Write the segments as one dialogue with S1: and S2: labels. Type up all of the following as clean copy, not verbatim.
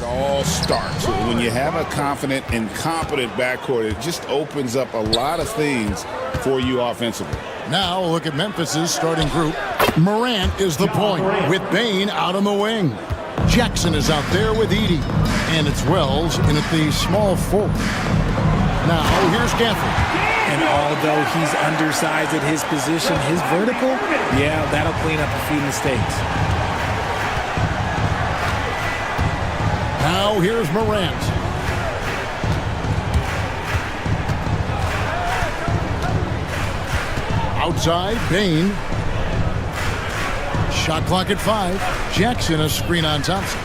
S1: All starts when you have a confident and competent backcourt. It just opens up a lot of things for you offensively.
S2: Now look at Memphis's starting group. Morant is the point with Bane out on the wing. Jackson is out there with Edey. And it's Wells in at the small forward. Now here's Gafford.
S3: And although he's undersized at his position, his vertical, yeah, that'll clean up a few mistakes.
S2: Now here's Morant. Outside, Bane. Shot clock at 5. Jackson a screen on Thompson.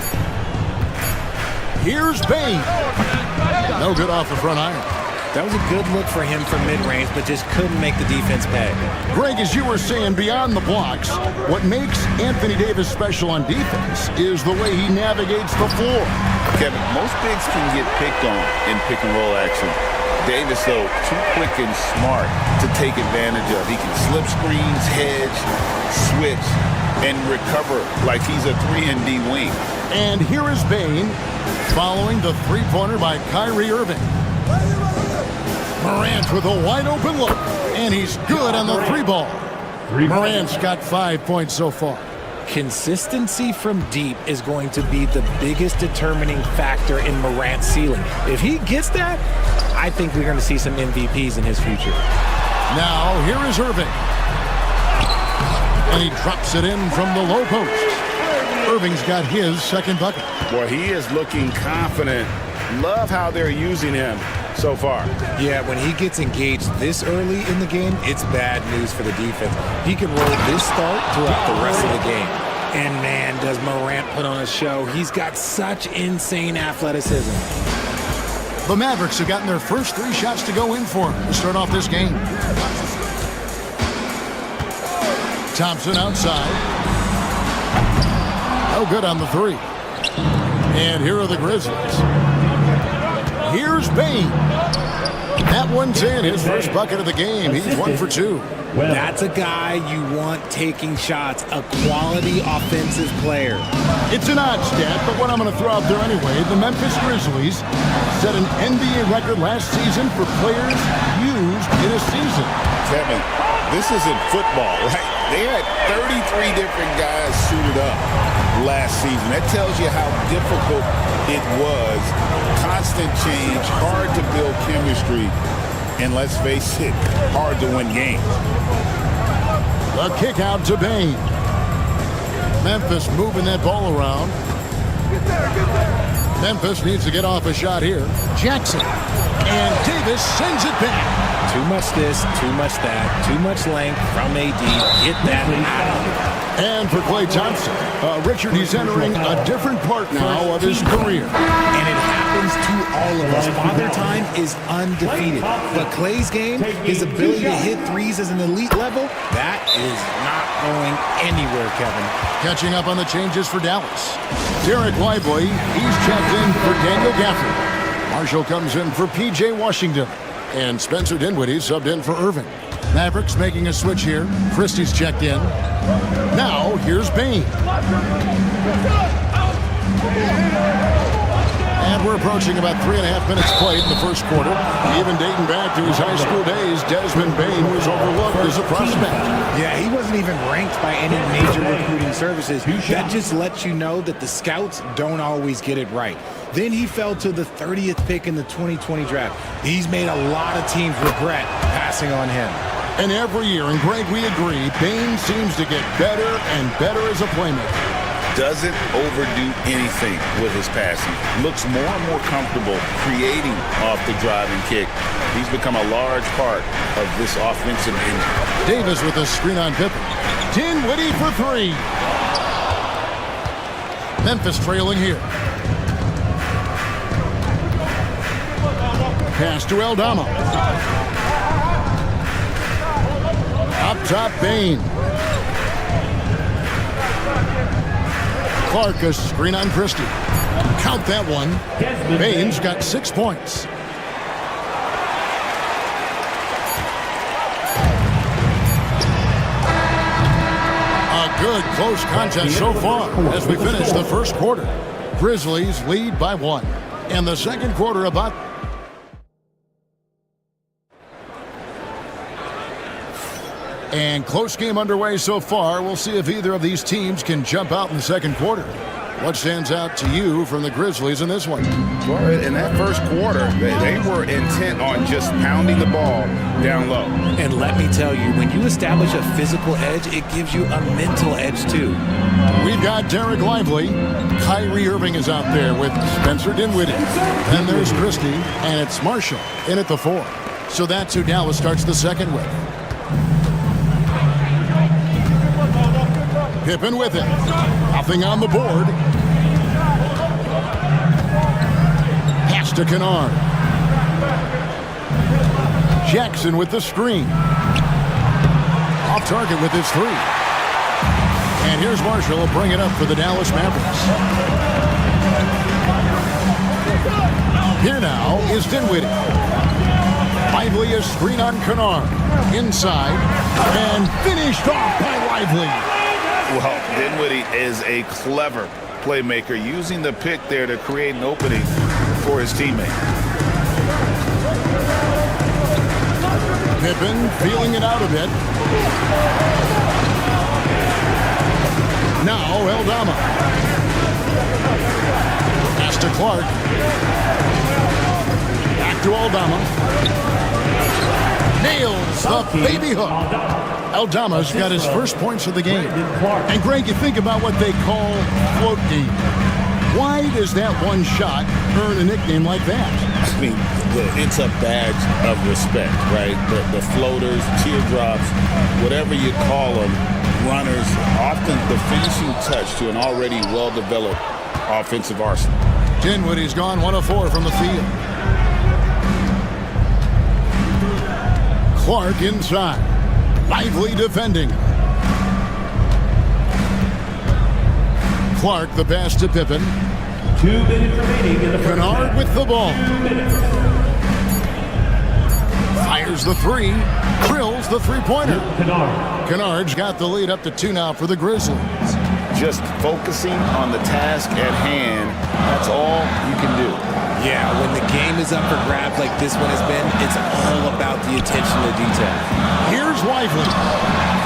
S2: Here's Bane. No good off the front iron.
S3: That was a good look for him from mid-range, but just couldn't make the defense pay.
S2: Greg, as you were saying, beyond the blocks, what makes Anthony Davis special on defense is the way he navigates the floor.
S1: Kevin, most bigs can get picked on in pick-and-roll action. Davis, though, too quick and smart to take advantage of. He can slip screens, hedge, switch, and recover like he's a 3-and-D wing.
S2: And here is Bane following the three-pointer by Kyrie Irving. Morant with a wide-open look, and he's good on the three ball. Morant's got 5 points so far.
S3: Consistency from deep is going to be the biggest determining factor in Morant's ceiling. If he gets that, I think we're going to see some MVPs in his future.
S2: Now, here is Irving. And he drops it in from the low post. Irving's got his second bucket.
S1: Boy, he is looking confident. Love how they're using him so far.
S3: Yeah, when he gets engaged this early in the game, it's bad news for the defense. He can roll this start throughout the rest of the game. And man, does Morant put on a show. He's got such insane athleticism.
S2: The Mavericks have gotten their first 3 shots to go in for him to start off this game. Thompson outside. No good on the 3. And here are the Grizzlies. Here's Bane. That one's in, his first bucket of the game. He's 1 for 2.
S3: That's a guy you want taking shots, a quality offensive player.
S2: It's an odd stat, but what I'm going to throw out there anyway, the Memphis Grizzlies set an NBA record last season for players used in a season.
S1: Kevin, this isn't football, right? They had 33 different guys suited up last season. That tells you how difficult it was. Constant change, hard to build chemistry, and let's face it, hard to win games.
S2: The kick out to Bane. Memphis moving that ball around. Memphis needs to get off a shot here. Jackson. And Davis sends it back.
S3: Too much this, too much that, too much length from AD. Get that out of here.
S2: And for Klay Thompson, Richard, he's entering a different part now of his career.
S3: And it happens to all of us. Father Time is undefeated. But Klay's game, his ability to hit threes as an elite level, that is not going anywhere, Kevin.
S2: Catching up on the changes for Dallas. Derek Lively, he's checked in for Daniel Gafford. Marshall comes in for P.J. Washington. And Spencer Dinwiddie subbed in for Irving. Mavericks making a switch here. Christie's checked in. Now, here's Bane. And we're approaching about 3.5 minutes played in the first quarter. Even dating back to his high school days, Desmond Bane was overlooked as a prospect.
S3: Yeah, he wasn't even ranked by any major recruiting services. That just lets you know that the scouts don't always get it right. Then he fell to the 30th pick in the 2020 draft. He's made a lot of teams regret passing on him.
S2: And every year, and Greg, we agree, Bane seems to get better and better as a playmaker.
S1: Doesn't overdo anything with his passing. Looks more and more comfortable creating off the driving kick. He's become a large part of this offensive engine.
S2: Davis with a screen on Pippen. Dinwiddie for 3. Memphis trailing here. Pass to Aldama. Up top, Bain. Clark, a screen on Christie. Count that one. Bain's got 6 points. A good close contest so far as we finish the first quarter. Grizzlies lead by 1. And the second quarter about... And close game underway so far. We'll see if either of these teams can jump out in the second quarter. What stands out to you from the Grizzlies in this one?
S1: Well, in that first quarter, they were intent on just pounding the ball down low.
S3: And let me tell you, when you establish a physical edge, it gives you a mental edge too.
S2: We've got Derek Lively. Kyrie Irving is out there with Spencer Dinwiddie. Then there's Christie, and it's Marshall in at the 4. So that's who Dallas starts the second with. Pippen with it. Nothing on the board. Pass to Kennard. Jackson with the screen. Off target with his 3. And here's Marshall. Will bring it up for the Dallas Mavericks. Here now is Dinwiddie. Lively, a screen on Kennard. Inside. And finished off by Lively.
S1: Well, Dinwiddie is a clever playmaker, using the pick there to create an opening for his teammate.
S2: Pippen feeling it out a bit. Now Aldama. Pass to Clark. Back to Aldama. Nails the baby hook. Aldama's got his first points of the game. And Greg, you think about what they call float game. Why does that one shot earn a nickname like that?
S1: I mean, it's a badge of respect, right? The floaters, teardrops, whatever you call them, runners, often the finishing touch to an already well-developed offensive arsenal.
S2: Dinwiddie's gone 1 of 4 from the field. Clark inside. Lively defending. Clark, the pass to Pippen.
S4: 2 minutes remaining in the first
S2: Kennard
S4: half.
S2: with the ball.
S4: 2 minutes.
S2: Fires the 3. Drills the three-pointer.
S4: Kennard.
S2: Kennard's got the lead up to 2 now for the Grizzlies.
S1: Just focusing on the task at hand, that's all you can do.
S3: Yeah, when the game is up for grabs like this one has been, it's all about the attention to detail.
S2: Here's Lively.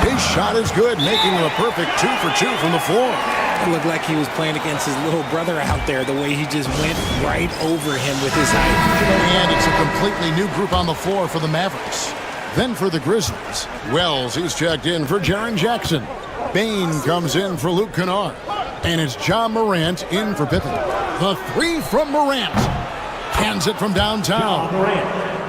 S2: His shot is good, making him a perfect 2 for 2 from the floor.
S3: It looked like he was playing against his little brother out there, the way he just went right over him with his height.
S2: And it's a completely new group on the floor for the Mavericks. Then for the Grizzlies, Wells, he's checked in for Jaren Jackson. Bain comes in for Luke Kennard. And it's John Morant in for Pippen. The 3 from Morant. Hands it from downtown.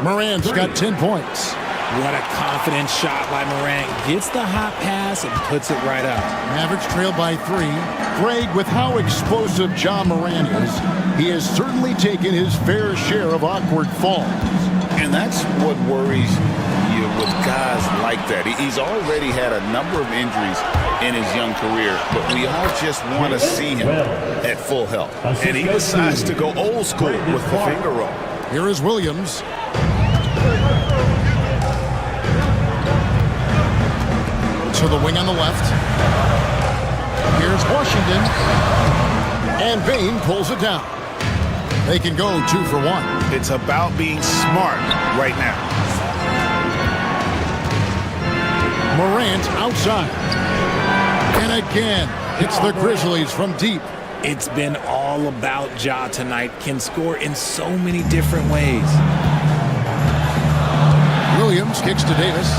S2: Morant's got 10 points.
S3: What a confident shot by Morant. Gets the hot pass and puts it right up.
S2: Mavericks trail by 3. Greg, with how explosive John Morant is, he has certainly taken his fair share of awkward falls.
S1: And that's what worries you with guys like that. He's already had a number of injuries in his young career, but we all just want to see him at full health. And he decides to go old school with the finger roll.
S2: Here is Williams. To the wing on the left. Here's Washington. And Bain pulls it down. They can go 2 for 1.
S1: It's about being smart right now.
S2: Morant outside. And again, it's the Grizzlies from deep.
S3: It's been all about Ja tonight. Can score in so many different ways.
S2: Williams kicks to Davis.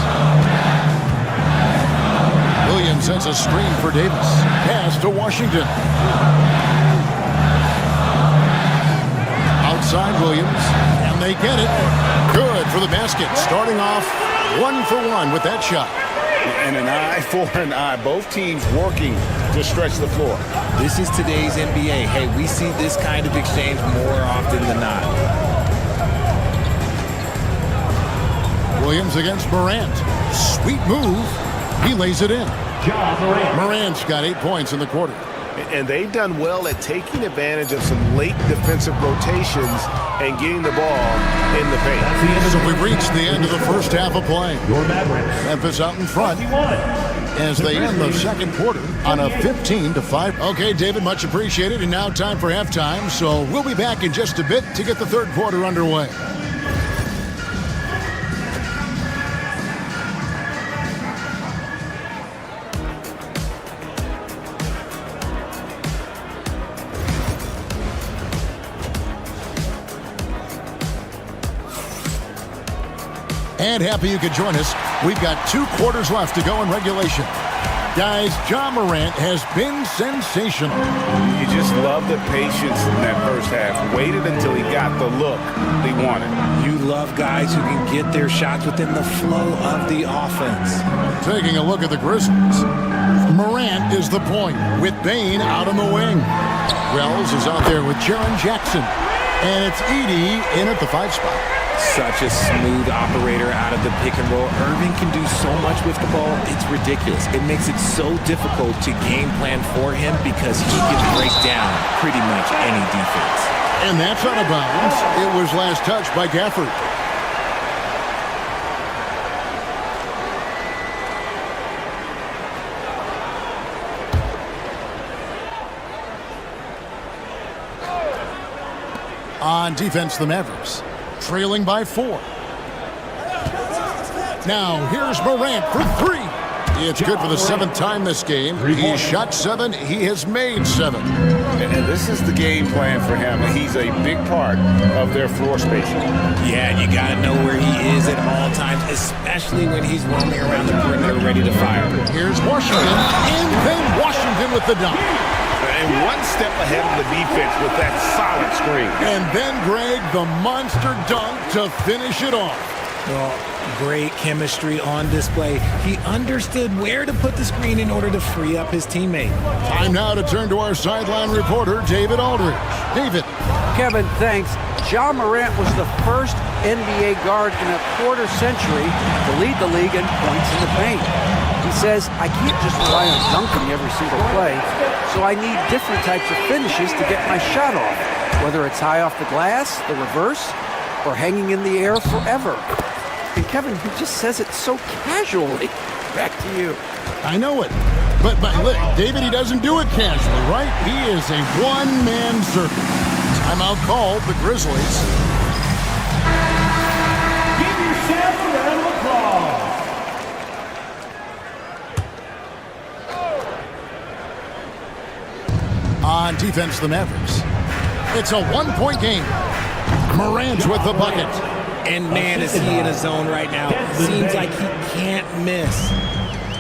S2: Williams sends a screen for Davis. Pass to Washington. Outside Williams. And they get it. Good for the basket. Starting off 1 for 1 with that shot.
S1: And an eye for an eye. Both teams working to stretch the floor.
S3: This is today's NBA. Hey, we see this kind of exchange more often than not.
S2: Williams against Morant. Sweet move. He lays it in.
S4: John Morant.
S2: Morant's got 8 points in the quarter.
S5: And they've done well at taking advantage of some late defensive rotations and getting the ball in the paint.
S2: So we've reached the end of the first half of play.
S4: Your Mavericks.
S2: Memphis out in front
S4: 21.
S2: as they end the second quarter on a 15-5. Okay, David, much appreciated. And now time for halftime. So we'll be back in just a bit to get the third quarter underway. And happy you could join us. We've got 2 quarters left to go in regulation. Guys, John Morant has been sensational.
S1: You just love the patience in that first half. Waited until he got the look he wanted.
S3: You love guys who can get their shots within the flow of the offense.
S2: Taking a look at the Grizzlies. Morant is the point with Bane out on the wing. Wells is out there with Jaren Jackson. And it's Edey in at the 5 spot.
S3: Such a smooth operator out of the pick and roll. Irving can do so much with the ball. It's ridiculous. It makes it so difficult to game plan for him because he can break down pretty much any defense.
S2: And that's out of bounds. It was last touched by Gafford. On defense, the Mavericks trailing by 4. Now, here's Morant for 3. It's good for the 7th time this game. He shot 7. He has made 7.
S1: And this is the game plan for him. He's a big part of their floor spacing.
S3: Yeah, and you got to know where he is at all times, especially when he's roaming around the perimeter ready to fire.
S2: Here's Washington, and then Washington with the dunk.
S1: And one step ahead of the defense with that solid screen.
S2: And then Greg, the monster dunk to finish it off.
S3: Well, great chemistry on display. He understood where to put the screen in order to free up his teammate.
S2: Time now to turn to our sideline reporter, David Aldridge. David.
S6: Kevin, thanks. John Morant was the first NBA guard in a quarter century to lead the league in points in the paint. He says, I can't just rely on dunking every single play, so I need different types of finishes to get my shot off, whether it's high off the glass, the reverse, or hanging in the air forever. And Kevin, he just says it so casually. Back to you.
S2: I know it. But look, David, he doesn't do it casually, right? He is a one-man circus. Timeout called the Grizzlies.
S4: Give yourself a round of applause.
S2: On defense, the Mavericks. It's a 1-point game. Morant with the bucket.
S3: And man, is he in a zone right now. Seems like he can't miss.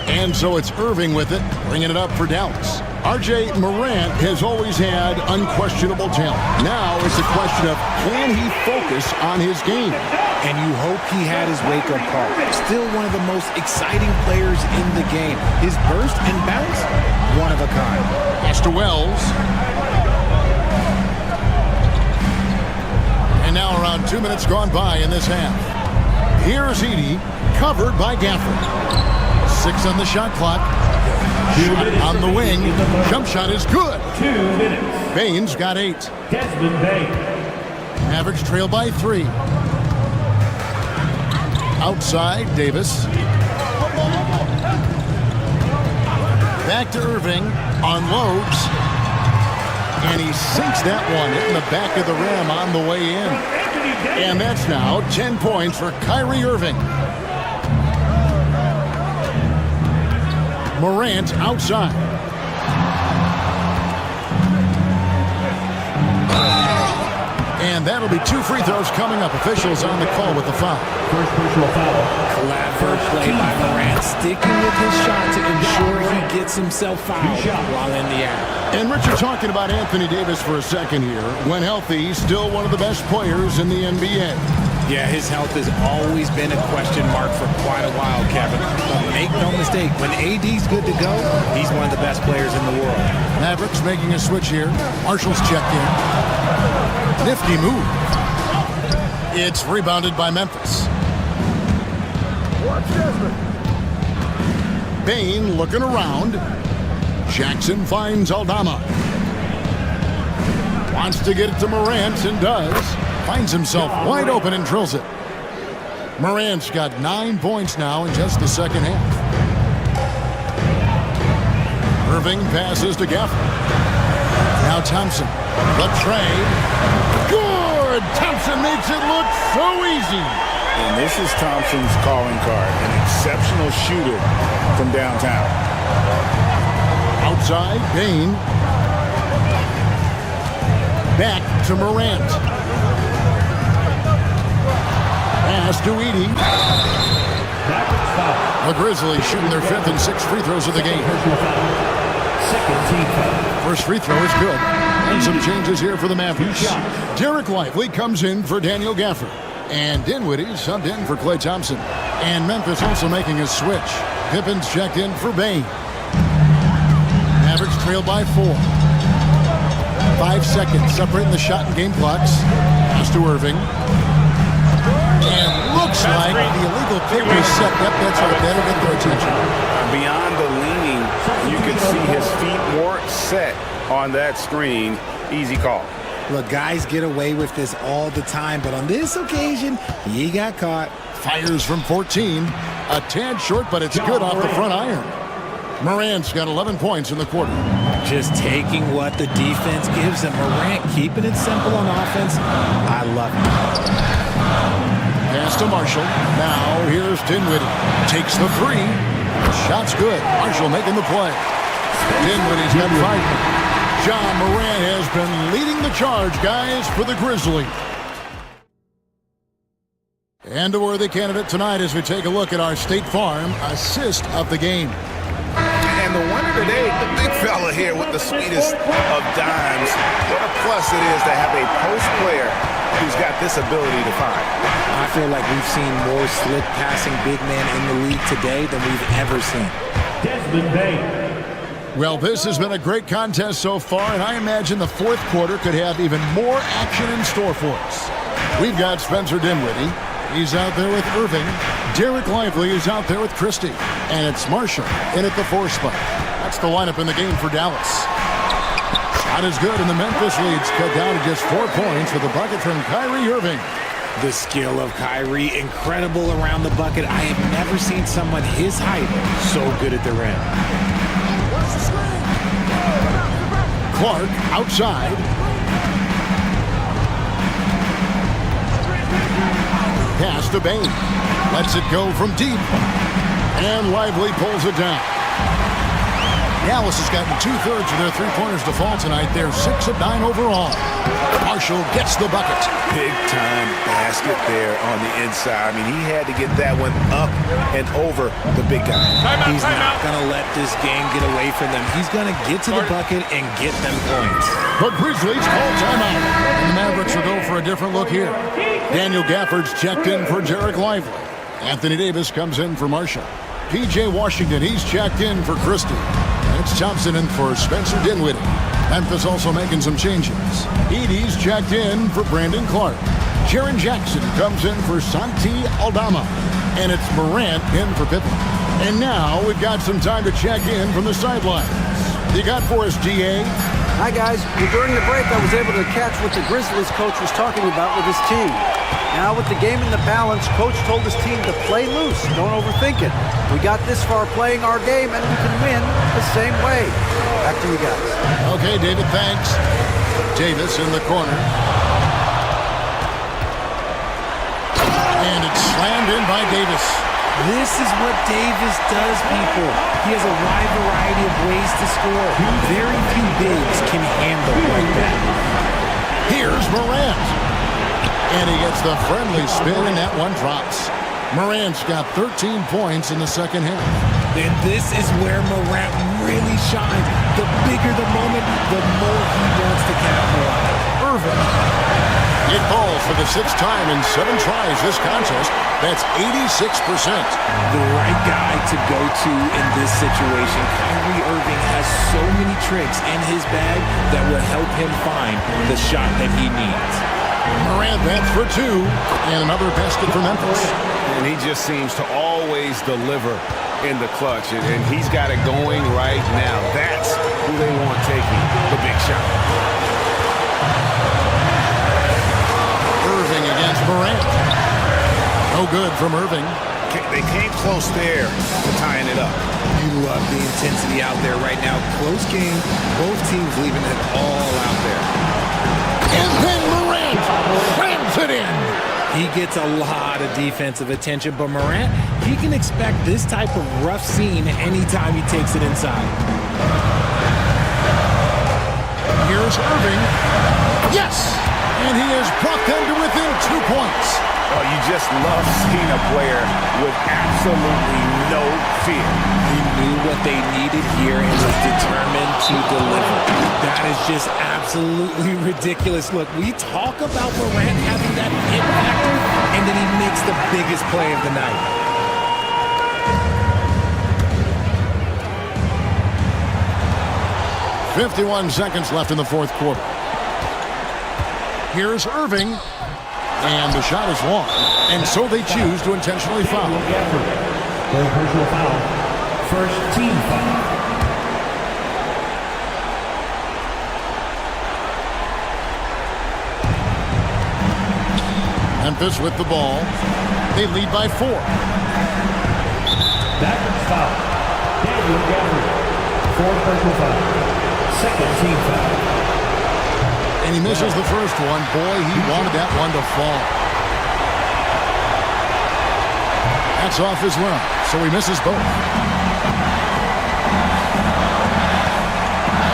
S2: And so it's Irving with it, bringing it up for Dallas. R.J. Morant has always had unquestionable talent. Now it's a question of can he focus on his game?
S3: And you hope he had his wake-up call. Still one of the most exciting players in the game. His burst and bounce, one of a kind.
S2: Pass to Wells. And now around 2 minutes gone by in this half. Here's Edey, covered by Gafford. 6 on the shot clock. Shot on the wing. Jump shot is good.
S4: 2 minutes.
S2: Bane's got 8.
S4: Desmond Bane.
S2: Mavericks trail by 3. Outside, Davis. Back to Irving. Unloads. And he sinks that one in the back of the rim on the way in. And that's now 10 points for Kyrie Irving. Morant outside. And that'll be 2 free throws coming up. Officials on the call with the foul.
S4: First personal foul.
S3: Clever play by Morant, sticking with his shot to ensure he gets himself fouled while in the act.
S2: And Richard, talking about Anthony Davis for a second here. When healthy, he's still one of the best players in the NBA.
S3: Yeah, his health has always been a question mark for quite a while, Kevin. But make no mistake, when AD's good to go, he's one of the best players in the world.
S2: Mavericks making a switch here. Marshall's checked in. Nifty move. It's rebounded by Memphis. Bain looking around. Jackson finds Aldama. Wants to get it to Morant and does. Finds himself wide open and drills it. Morant's got 9 points now in just the second half. Irving passes to Gafford. Now Thompson. The trade. Good! Thompson makes it look so easy.
S1: And this is Thompson's calling card. An exceptional shooter from downtown.
S2: Outside, Bain. Back to Morant. Pass to Edey.
S4: Mavericks foul.
S2: The Grizzlies shooting their 5th and 6th free throws of the game.
S4: Personal foul. Second team foul.
S2: First free throw is good. And some changes here for the Mavericks. Derek Lively comes in for Daniel Gafford. And Dinwiddie subbed in for Klay Thompson. And Memphis also making a switch. Pippen's checked in for Bain. Mavericks trail by 4. 5 seconds separating the shot and game clocks. Pass to Irving. And looks like the illegal pick was set. Yep, that's right. That'll get their attention.
S5: Beyond the leaning, you can see his feet weren't set on that screen. Easy call.
S3: Look, guys get away with this all the time, but on this occasion, he got caught.
S2: Fires from 14. A tad short, but it's good off the front iron. Morant's got 11 points in the quarter.
S3: Just taking what the defense gives him. Morant keeping it simple on offense. I love it.
S2: Pass to Marshall. Now here's Dinwiddie. Takes the 3. Shot's good. Marshall making the play. Dinwiddie's got 5. John Morant has been leading the charge, guys, for the Grizzlies. And a worthy candidate tonight as we take a look at our State Farm assist of the game.
S5: And the winner today, the big fella here with the sweetest of dimes. What a plus it is to have a post player who's got this ability to find.
S3: I feel like we've seen more slick passing big men in the league today than we've ever seen.
S4: Desmond Bain.
S2: Well, this has been a great contest so far, and I imagine the fourth quarter could have even more action in store for us. We've got Spencer Dinwiddie. He's out there with Irving. Derek Lively is out there with Christie. And it's Marshall in at the 4 spot. That's the lineup in the game for Dallas. Shot is good, and the Memphis lead's cut down to just 4 points with a bucket from Kyrie Irving.
S3: The skill of Kyrie, incredible around the bucket. I have never seen someone his height so good at the rim.
S2: Clark outside. Pass to Bain. Lets it go from deep. And Lively pulls it down. Dallas has gotten 2/3 of their three-pointers to fall tonight. They're 6 of 9 overall. Marshall gets the bucket.
S5: Big time basket there on the inside. I mean, he had to get that one up and over the big guy.
S3: He's not going to let this game get away from them. He's going to get to the bucket and get them points.
S2: The Grizzlies call timeout. And the Mavericks will go for a different look here. Daniel Gafford's checked in for Derek Lively. Anthony Davis comes in for Marshall. P.J. Washington, he's checked in for Christie. It's Thompson in for Spencer Dinwiddie. Memphis also making some changes. Edey's checked in for Brandon Clark. Jaren Jackson comes in for Santi Aldama. And it's Morant in for Pippen. And now we've got some time to check in from the sidelines. You got for us, GA?
S6: Hi, guys. During the break, I was able to catch what the Grizzlies coach was talking about with his team. Now, with the game in the balance, coach told his team to play loose. Don't overthink it. We got this far playing our game, and we can win the same way. Back to you guys.
S2: Okay, David, thanks. Davis in the corner. And it's slammed in by Davis.
S3: This is what Davis does, people. He has a wide variety of ways to score. Very few bigs can handle like that.
S2: Here's Morant. And he gets the friendly spin, and that one drops. Morant's got 13 points in the second half.
S3: And this is where Morant really shines. The bigger the moment, the more he wants to capitalize.
S2: Irving. It falls for the 6th time in 7 tries this contest. That's 86%.
S3: The right guy to go to in this situation. Kyrie Irving has so many tricks in his bag that will help him find the shot that he needs.
S2: Morant, that's for 2. And another basket for Memphis.
S5: And he just seems to always deliver in the clutch, and he's got it going right now. That's who they want taking the big shot.
S2: Irving against Morant. No good from Irving.
S5: They came close there to tying it up.
S3: You love the intensity out there right now. Close game. Both teams leaving it all out there.
S2: And then Morant slams it in.
S3: He gets a lot of defensive attention, but Morant, he can expect this type of rough scene anytime he takes it inside.
S2: Here's Irving. Yes! And he has brought them to within 2 points.
S5: Oh, you just love seeing a player with absolutely no fear.
S3: He knew what they needed here and was determined to deliver. That is just absolutely ridiculous. Look, we talk about Morant having that hit factor, and then he makes the biggest play of the night.
S2: .51 seconds left in the fourth quarter. Here's Irving. And the shot is long. And so they choose to intentionally foul.
S4: Personal foul. First team foul.
S2: Memphis with the ball. They lead by 4.
S4: Mavericks foul. Daniel Gafford. Fourth personal foul. Second team foul.
S2: And he misses the first one. Boy, he wanted that one to fall. That's off as well, so he misses both.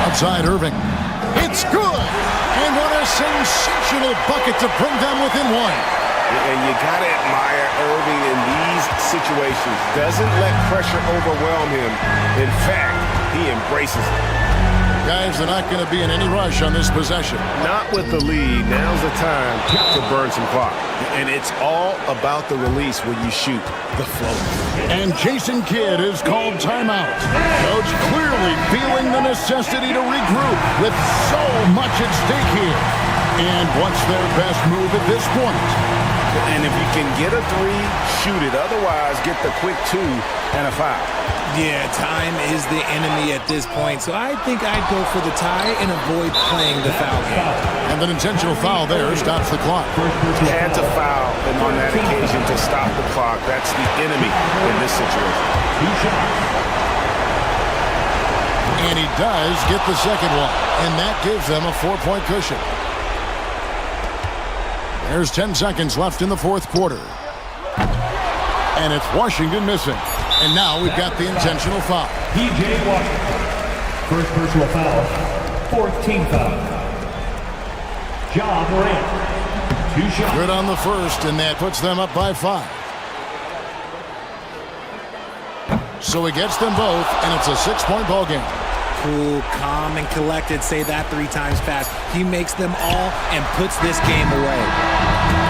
S2: Outside Irving. It's good! And what a sensational bucket to bring them within 1.
S5: And you got to admire Irving in these situations. Doesn't let pressure overwhelm him. In fact, he embraces it.
S2: Guys, they're not going to be in any rush on this possession.
S5: Not with the lead. Now's the time to burn some clock. And it's all about the release when you shoot the float.
S2: And Jason Kidd is called timeout. Coach clearly feeling the necessity to regroup with so much at stake here. And what's their best move at this point?
S5: And if you can get a 3, shoot it. Otherwise, get the quick 2 and a foul.
S3: Yeah, time is the enemy at this point, so I think I'd go for the tie and avoid playing the foul game.
S2: And an intentional foul there stops the clock.
S5: Had to foul, and on that occasion to stop the clock. That's the enemy in this situation.
S2: And he does get the second one, and that gives them a 4-point cushion. There's 10 seconds left in the fourth quarter. And it's Washington missing. And now we've got the intentional foul.
S4: P.J. Washington. First personal foul. Fourth team foul. Ja Morant. 2 shots.
S2: Good on the first, and that puts them up by 5. So he gets them both, and it's a 6-point ball game.
S3: Cool, calm, and collected. Say that 3 times fast. He makes them all and puts this game away.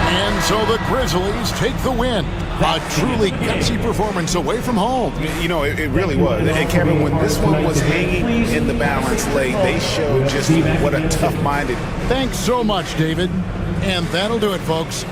S2: And so the Grizzlies take the win. A truly gutsy performance away from home.
S5: You know, it really was. And Kevin, when this one was hanging in the balance late, they showed just what a tough-minded.
S2: Thanks so much, David. And that'll do it, folks.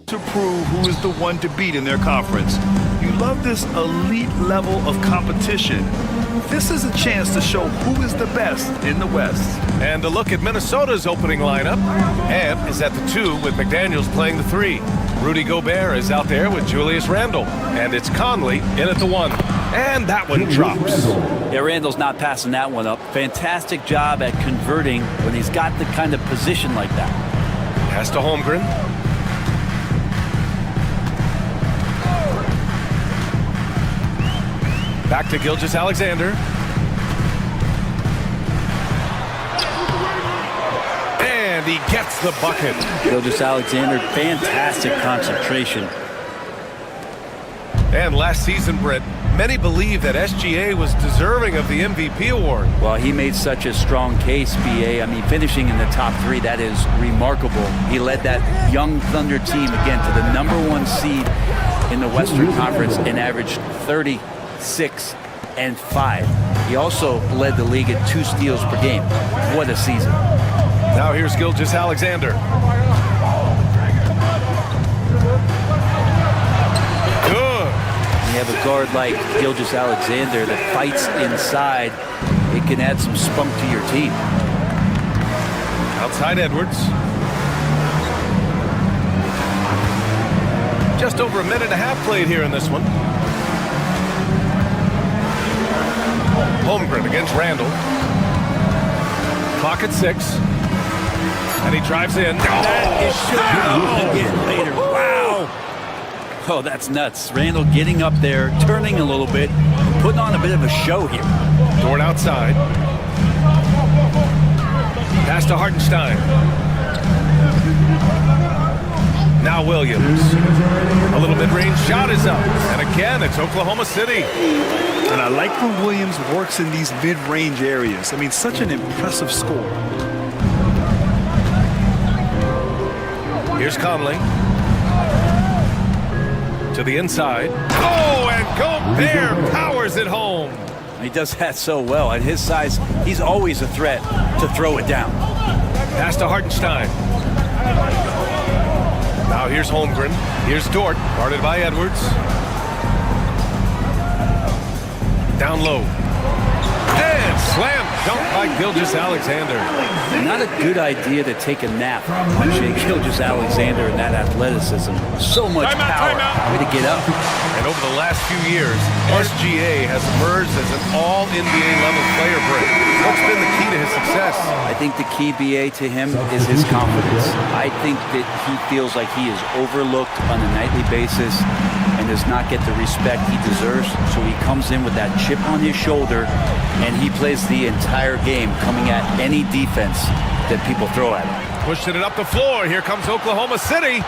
S7: to prove who is the one to beat in their conference. You love this elite level of competition. This is a chance to show who is the best in the West.
S8: And a look at Minnesota's opening lineup. Amp is at the 2 with McDaniels playing the 3. Rudy Gobert is out there with Julius Randle. And it's Conley in at the 1. And that one drops.
S9: Yeah, Randall's not passing that one up. Fantastic job at converting when he's got the kind of position like that.
S8: Pass to Holmgren. Back to Gilgeous-Alexander. And he gets the bucket.
S9: Gilgeous-Alexander, fantastic concentration.
S8: And last season, Brett, many believe that SGA was deserving of the MVP award.
S9: Well, he made such a strong case, BA. I mean, finishing in the top 3, that is remarkable. He led that young Thunder team, again, to the #1 seed in the Western Conference and averaged 36 and 5. He also led the league at 2 steals per game. What a season.
S8: Now here's Gilgeous-Alexander.
S9: You have a guard like Gilgeous-Alexander that fights inside, it can add some spunk to your team.
S8: Outside Edwards. Just over a minute and a half played here in this one. Holmgren against Randle. Clock at 6. And he drives in.
S9: That is short again later. Wow. Oh, that's nuts. Randle getting up there, turning a little bit, putting on a bit of a show here.
S8: Dort outside. Pass to Hartenstein. Now Williams. A little mid-range shot is up. And again, it's Oklahoma City.
S7: And I like when Williams works in these mid-range areas. I mean, such an impressive score.
S8: Here's Conley. To the inside. Oh, and Gobert powers it home.
S9: He does that so well. At his size, he's always a threat to throw it down.
S8: Pass to Hartenstein. Now here's Holmgren. Here's Dort, guarded by Edwards. Down low. And slam dunk by Gilgeous-Alexander.
S9: Not a good idea to take a nap punching Gilgeous-Alexander in that athleticism. So much power. Way to get up.
S8: And over the last few years, SGA has emerged as an all-NBA level player, Britt. What's been the key to his success?
S9: I think the key, BA, to him is his confidence. I think that he feels like he is overlooked on a nightly basis and does not get the respect he deserves. So he comes in with that chip on his shoulder, and he plays the entire game coming at any defense that people throw at him.
S8: Pushing it up the floor. Here comes Oklahoma City.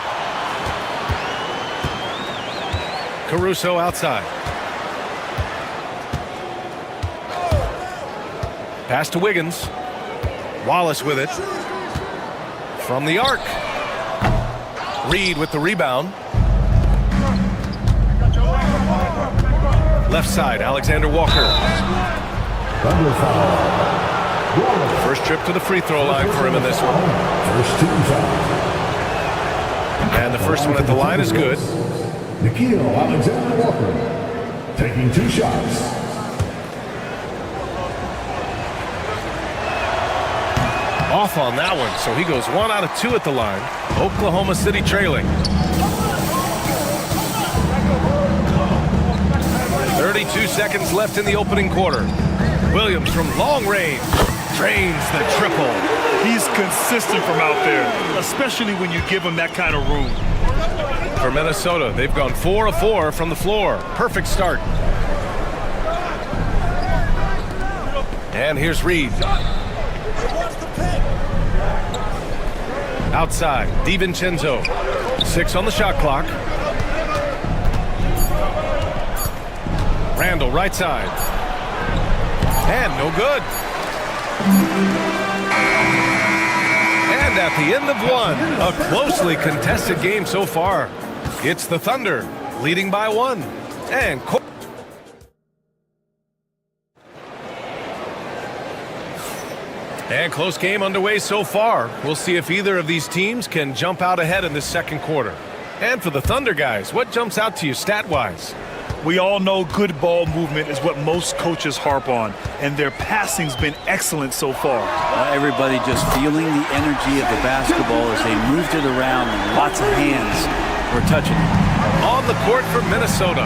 S8: Caruso outside. Pass to Wiggins. Wallace with it. From the arc. Reed with the rebound. Left side, Alexander Walker. First trip to the free throw line for him in this one. And the first one at the line is good.
S10: Alexander Walker taking 2 shots.
S8: Off on that one, so he goes 1 out of 2 at the line. Oklahoma City trailing. 32 seconds left in the opening quarter. Williams from long range drains the triple.
S7: He's consistent from out there, especially when you give him that kind of room.
S8: For Minnesota, they've gone 4 of 4 from the floor. Perfect start. And here's Reed. Outside, DiVincenzo. 6 on the shot clock. Randle, right side. And no good. And at the end of one, a closely contested game so far. It's the Thunder leading by 1. And close game underway so far. We'll see if either of these teams can jump out ahead in this second quarter. And for the Thunder guys, what jumps out to you stat-wise?
S7: We all know good ball movement is what most coaches harp on, and their passing's been excellent so far.
S9: Everybody just feeling the energy of the basketball as they moved it around, and lots of hands were touching it.
S8: On the court for Minnesota,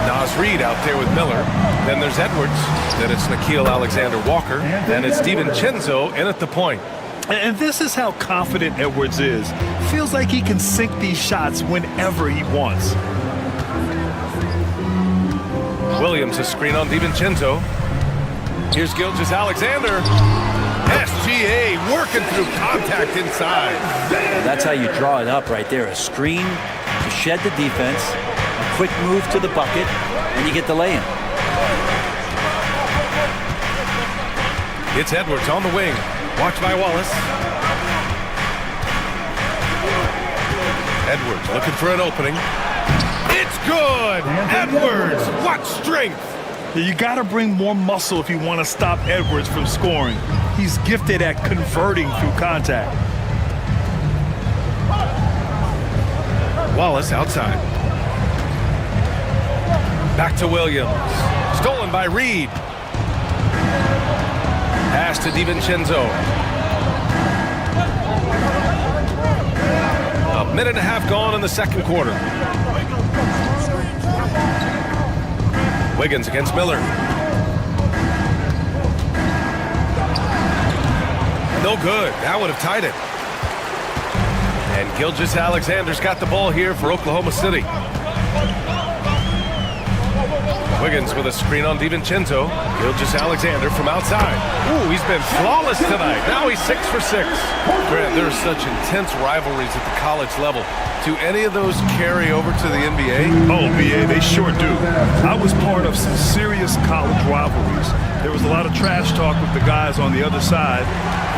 S8: Nas Reed out there with Miller. Then there's Edwards. Then it's Nickeil Alexander-Walker. Then it's DiVincenzo in at the point.
S7: And this is how confident Edwards is. Feels like he can sink these shots whenever he wants.
S8: Williams, a screen on DiVincenzo. Here's Gilgeous-Alexander. SGA working through contact inside.
S9: That's how you draw it up right there. A screen to shed the defense, a quick move to the bucket, and you get the lay-in.
S8: It's Edwards on the wing. Watched by Wallace. Edwards looking for an opening. It's good! Edwards! What strength!
S7: You got to bring more muscle if you want to stop Edwards from scoring. He's gifted at converting through contact.
S8: Wallace outside. Back to Williams. Stolen by Reed. Pass to DiVincenzo. A minute and a half gone in the second quarter. Wiggins against Miller. No good. That would have tied it. And Gilgeous-Alexander's got the ball here for Oklahoma City. Wiggins with a screen on DiVincenzo. Gilgeous-Alexander from outside. Ooh, he's been flawless tonight. Now he's 6 for 6. Grant, there's such intense rivalries at the college level. Do any of those carry over to the NBA?
S7: Oh, BA, they sure do. I was part of some serious college rivalries. There was a lot of trash talk with the guys on the other side.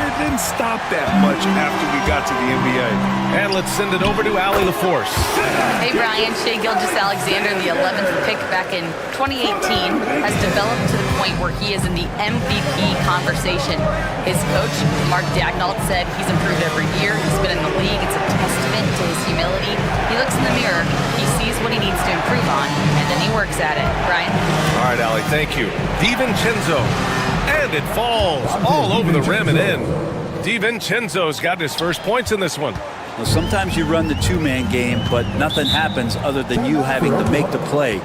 S7: It didn't stop that much after we got to the NBA.
S8: And let's send it over to Allie LaForce.
S11: Hey, Brian. Shai Gilgeous-Alexander, the 11th pick back in 2018, has developed to the point where he is in the MVP conversation. His coach, Mark Daigneault, said he's improved every year. He's been in the league. It's a testament to his humility. He looks in the mirror, he sees what he needs to improve on, and then he works at it. Brian?
S8: All right, Allie, thank you. DiVincenzo. And it falls all over the rim and in. DiVincenzo's got his first points in this one.
S9: Well, sometimes you run the two-man game, but nothing happens other than you having to make the play.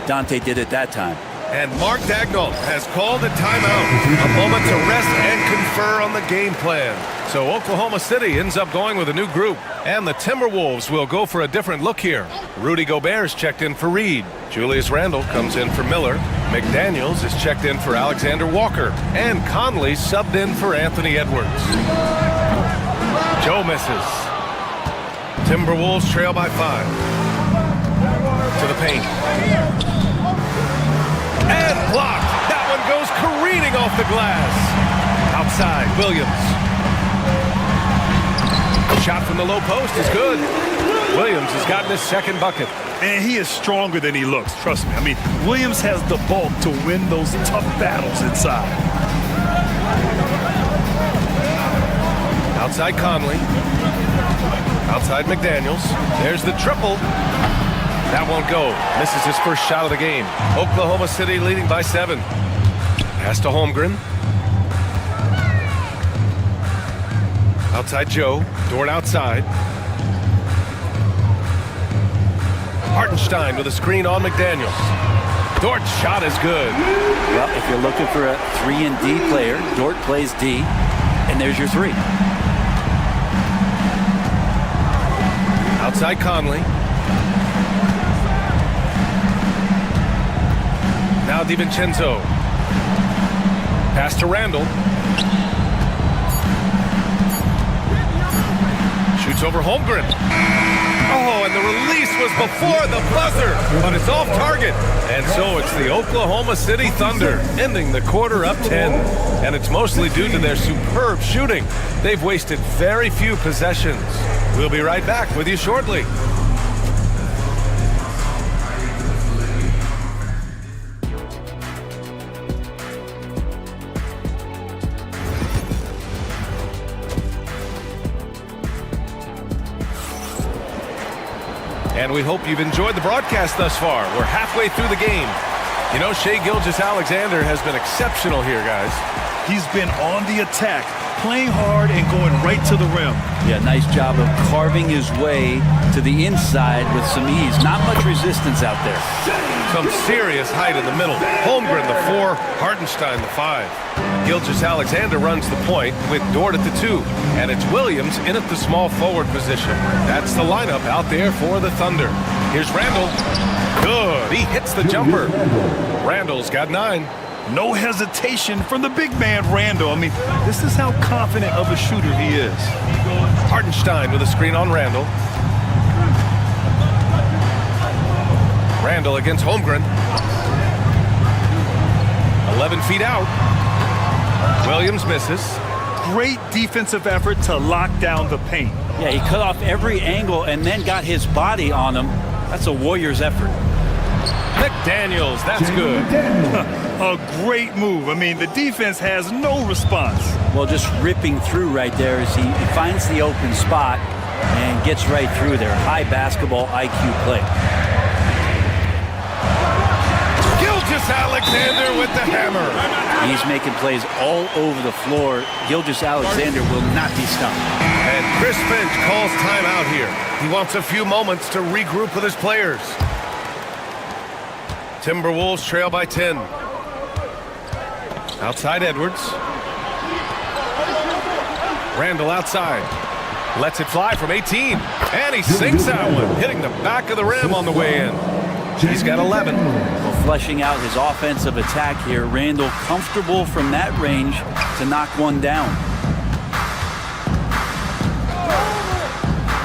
S9: Dante did it that time.
S8: And Mark Daigneault has called a timeout. A moment to rest and confer on the game plan. So Oklahoma City ends up going with a new group. And the Timberwolves will go for a different look here. Rudy Gobert's checked in for Reed. Julius Randle comes in for Miller. McDaniels is checked in for Alexander Walker. And Conley subbed in for Anthony Edwards. Joe misses. Timberwolves trail by 5. To the paint. And blocked. That one goes careening off the glass. Outside, Williams. Shot from the low post is good. Williams has gotten his second bucket.
S7: And he is stronger than he looks, trust me. I mean, Williams has the bulk to win those tough battles inside.
S8: Outside Conley. Outside McDaniels. There's the triple. That won't go. Misses his first shot of the game. Oklahoma City leading by 7. Pass to Holmgren. Outside Joe. Dort outside. Hartenstein with a screen on McDaniels. Dort's shot is good.
S9: Well, if you're looking for a 3 and D player, Dort plays D, and there's your 3.
S8: Outside Conley. Now DiVincenzo. Pass to Randle. Shoots over Holmgren. Oh, and the release was before the buzzer, but it's off target. And so it's the Oklahoma City Thunder ending the quarter up 10. And it's mostly due to their superb shooting. They've wasted very few possessions. We'll be right back with you shortly. And we hope you've enjoyed the broadcast thus far. We're halfway through the game. You know, Shai Gilgeous-Alexander has been exceptional here, guys.
S7: He's been on the attack, playing hard and going right to the rim.
S9: Yeah, nice job of carving his way to the inside with some ease. Not much resistance out there.
S8: Some serious height in the middle. Holmgren, the 4. Hartenstein, the 5. Gilgeous-Alexander runs the point with Dort at the 2. And it's Williams in at the small forward position. That's the lineup out there for the Thunder. Here's Randall. Good. He hits the jumper. Randall's got 9.
S7: No hesitation from the big man, Randall. I mean, this is how confident of a shooter he is.
S8: Hartenstein with a screen on Randall. Randall against Holmgren. 11 feet out. Williams misses.
S7: Great defensive effort to lock down the paint.
S9: Yeah, he cut off every angle and then got his body on him. That's a Warriors effort.
S8: McDaniels, that's good.
S7: A great move. I mean, the defense has no response.
S9: Well, just ripping through right there as he finds the open spot and gets right through there. High basketball IQ play.
S8: Gilgeous-Alexander with the hammer.
S9: He's making plays all over the floor. Gilgeous-Alexander will not be stumped.
S8: And Chris Finch calls timeout here. He wants a few moments to regroup with his players. Timberwolves trail by 10. Outside Edwards. Randall outside. Lets it fly from 18. And he sinks that one, hitting the back of the rim on the way in. He's got 11.
S9: Well, fleshing out his offensive attack here. Randall comfortable from that range to knock one down.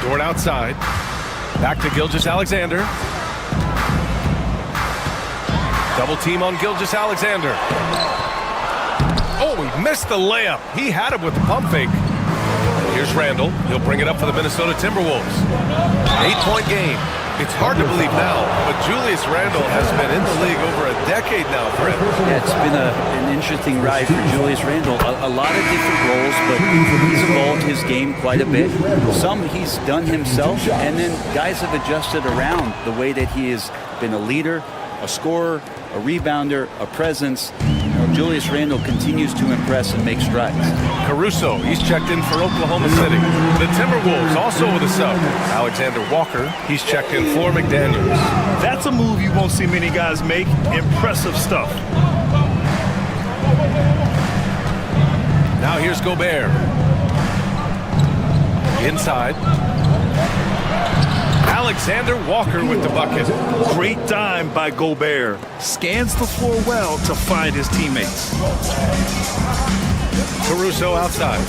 S8: Dort outside. Back to Gilgeous-Alexander. Double team on Gilgeous-Alexander. Oh, he missed the layup. He had it with the pump fake. Here's Randall. He'll bring it up for the Minnesota Timberwolves. 8-point game. It's hard to believe now, but Julius Randle has been in the league over a decade now, Fred.
S9: Yeah, it's been an interesting ride for Julius Randle. A lot of different roles, but he's evolved his game quite a bit. Some he's done himself, and then guys have adjusted around the way that he has been a leader, a scorer, a rebounder, a presence. Julius Randle continues to impress and make strides.
S8: Caruso, he's checked in for Oklahoma City. The Timberwolves also with a sub. Alexander Walker, he's checked in for McDaniels.
S7: That's a move you won't see many guys make. Impressive stuff.
S8: Now here's Gobert. Inside. Alexander Walker with the bucket.
S7: Great dime by Gobert. Scans the floor well to find his teammates.
S8: Caruso outside.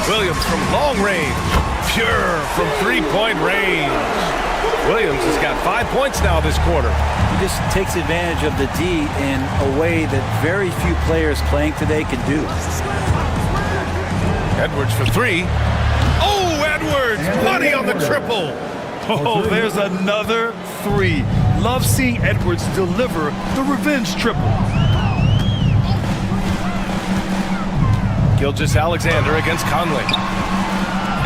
S8: Williams from long range. Pure from three-point range. Williams has got 5 points now this quarter.
S9: He just takes advantage of the D in a way that very few players playing today can do.
S8: Edwards for 3. Oh, Edwards! Money on the triple!
S7: Oh, there's another 3. Love seeing Edwards deliver the revenge triple.
S8: Gilgeous-Alexander against Conley.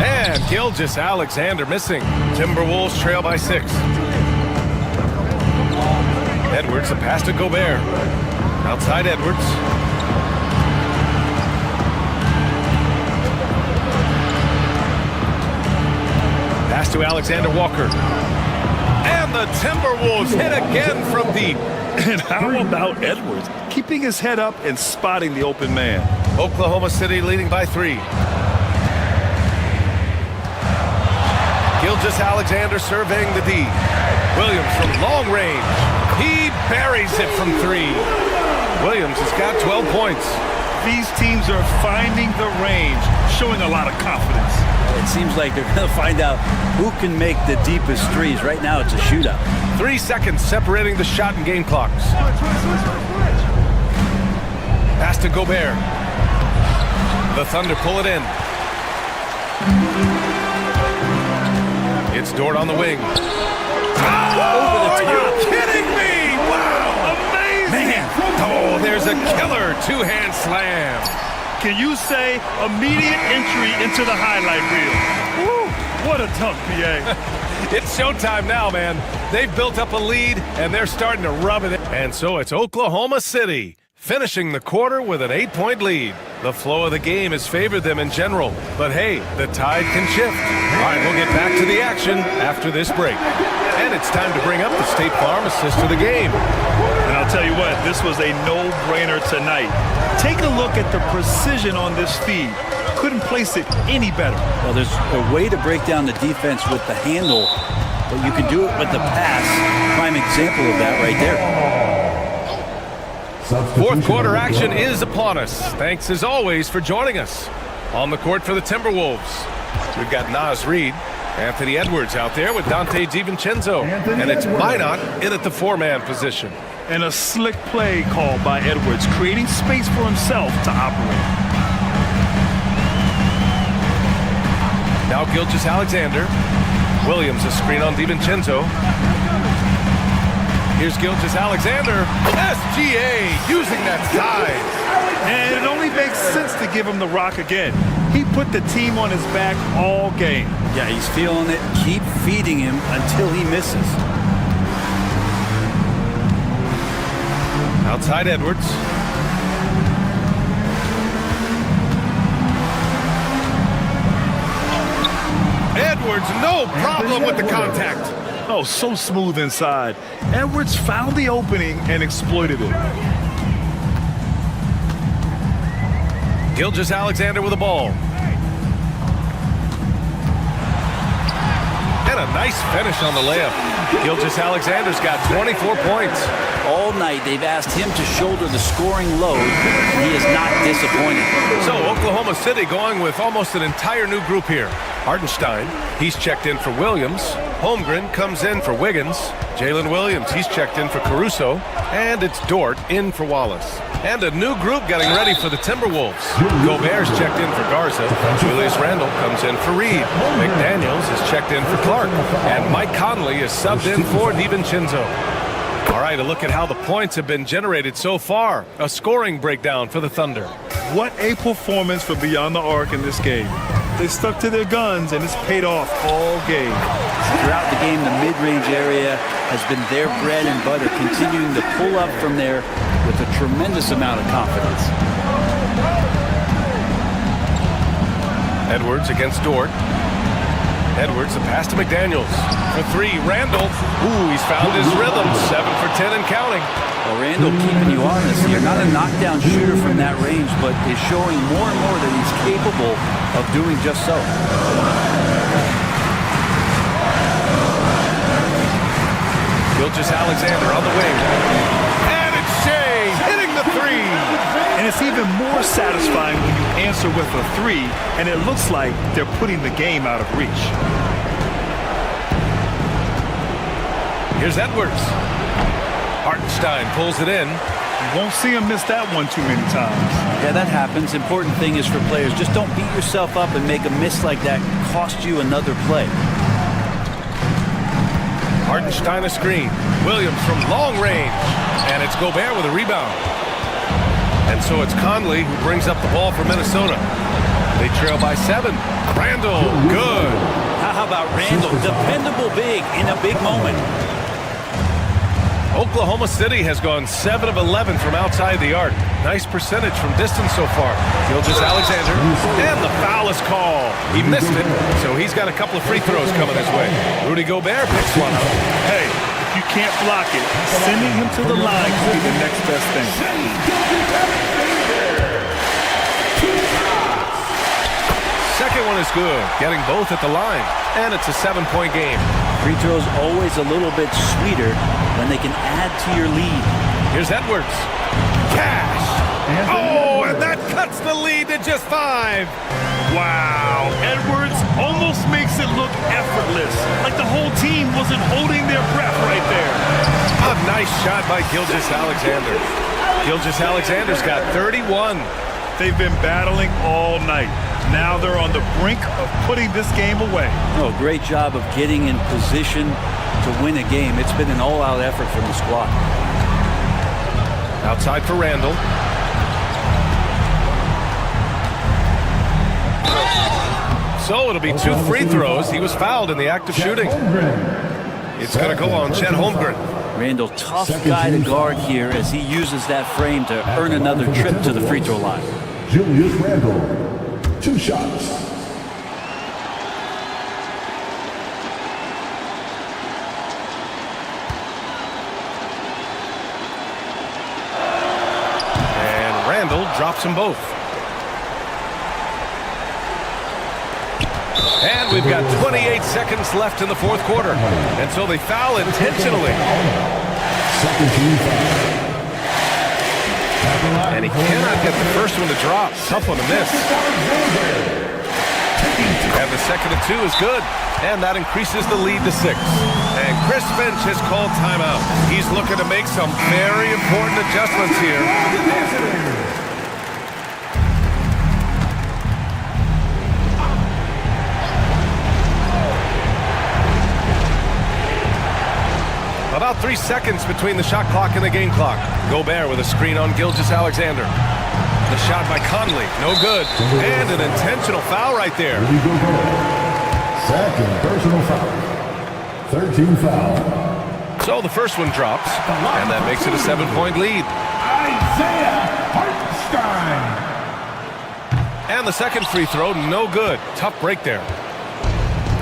S8: And Gilgeous-Alexander missing. Timberwolves trail by 6. Edwards, a pass to Gobert. Outside Edwards. Pass to Alexander Walker. And the Timberwolves hit again from deep.
S7: And how about Edwards keeping his head up and spotting the open man?
S8: Oklahoma City leading by 3. Gilgeous-Alexander surveying the D. Williams from long range. He buries it from 3. Williams has got 12 points.
S7: These teams are finding the range, showing a lot of confidence.
S9: It seems like they're going to find out who can make the deepest threes. Right now, it's a shootout.
S8: 3 seconds separating the shot and game clocks. Pass to Gobert. The Thunder pull it in. It's Dort on the wing. Oh, are you kidding me? Wow! Amazing! Man. Oh, there's a killer two-hand slam.
S7: Can you say immediate entry into the highlight reel?
S8: Woo.
S7: What a dunk, PA.
S8: It's showtime now, man. They've built up a lead, and they're starting to rub it in. And so it's Oklahoma City finishing the quarter with an 8-point lead. The flow of the game has favored them in general. But hey, the tide can shift. All right, we'll get back to the action after this break. And it's time to bring up the State Farm assist of the game.
S7: And I'll tell you what, this was a no-brainer tonight. Take a look at the precision on this feed. Couldn't place it any better.
S9: Well, there's a way to break down the defense with the handle, but you can do it with the pass. Prime example of that right there.
S8: Fourth quarter action is upon us. Thanks as always for joining us. On the court for the Timberwolves, we've got Naz Reid, Anthony Edwards out there with Dante DiVincenzo, and it's Minot in at the 4-man position.
S7: And a slick play called by Edwards, creating space for himself to operate.
S8: Now Gilgeous-Alexander. Williams a screen on DiVincenzo. Here's Gilgeous-Alexander. SGA using that size.
S7: And it only makes sense to give him the rock again. He put the team on his back all game.
S9: Yeah, he's feeling it. Keep feeding him until he misses.
S8: Outside Edwards. Edwards, no problem with the contact.
S7: Oh, so smooth inside. Edwards found the opening and exploited it.
S8: Gilgeous-Alexander with the ball. And a nice finish on the layup. Gilgeous-Alexander's got 24 points.
S9: All night they've asked him to shoulder the scoring load, and he is not disappointed.
S8: So Oklahoma City going with almost an entire new group here. Hartenstein, he's checked in for Williams. Holmgren comes in for Wiggins. Jalen Williams, he's checked in for Caruso. And it's Dort in for Wallace. And a new group getting ready for the Timberwolves. Gobert's checked in for Garza. Julius Randle comes in for Reed. McDaniels is checked in for Clark. And Mike Conley is subbed in for DiVincenzo. All right, a look at how the points have been generated so far. A scoring breakdown for the Thunder.
S7: What a performance for Beyond the Arc in this game. They stuck to their guns, and it's paid off all game.
S9: Throughout the game, the mid-range area has been their bread and butter, continuing to pull up from there with a tremendous amount of confidence.
S8: Edwards against Dort. Edwards, the pass to McDaniels. For 3, Randle. Ooh, he's found his rhythm. 7 for 10 and counting.
S9: Well, Randle keeping you honest here. Not a knockdown shooter from that range, but is showing more and more that he's capable of doing just so.
S8: Gilgeous-Alexander on the wing. And it's Shea hitting the 3.
S7: And it's even more satisfying when you answer with a 3, and it looks like they're putting the game out of reach.
S8: Here's Edwards. Hartenstein pulls it in.
S7: You won't see him miss that one too many times.
S9: Yeah, that happens. Important thing is for players, just don't beat yourself up and make a miss like that cost you another play.
S8: Hartenstein a screen. Williams from long range. And it's Gobert with a rebound. And so it's Conley who brings up the ball for Minnesota. They trail by 7. Randle, good.
S9: How about Randle? Dependable big in a big moment.
S8: Oklahoma City has gone 7 of 11 from outside the arc. Nice percentage from distance so far. Gilgeous-Alexander, and the foul is called. He missed it, so he's got a couple of free throws coming his way. Rudy Gobert picks one up.
S7: Hey, if you can't block it, sending him to the line could be the next best thing.
S8: Second one is good, getting both at the line. And it's a 7-point game.
S9: Free throws always a little bit sweeter when they can add to your lead.
S8: Here's Edwards. Cash. Oh, and that cuts the lead to just 5.
S7: Wow, Edwards almost makes it look effortless, like the whole team wasn't holding their breath right there.
S8: A nice shot by Gilgeous-Alexander. Gilgeous-Alexander's got 31.
S7: They've been battling all night. Now they're on the brink of putting this game away.
S9: Oh, great job of getting in position to win a game. It's been an all-out effort from the squad.
S8: Outside for So it'll be 2 free throws. He was fouled in the act of shooting. It's going to go on Chet Holmgren.
S9: Randall, tough guy to guard here as he uses that frame to earn another trip to the free throw line.
S10: Julius Randle, 2 shots.
S8: And Randle drops them both. And we've got 28 seconds left in the fourth quarter. And so they foul intentionally.
S10: Second team foul.
S8: And he cannot get the first one to drop. Tough one to miss. And the second and 2 is good. And that increases the lead to 6. And Chris Finch has called timeout. He's looking to make some very important adjustments here. About 3 seconds between the shot clock and the game clock. Gobert with a screen on Gilgeous-Alexander. The shot by Conley, no good. And an intentional foul right there.
S10: Second personal foul. 13 foul.
S8: So the first one drops, and that makes it a 7-point lead.
S10: Isaiah Hartenstein.
S8: And the second free throw, no good. Tough break there.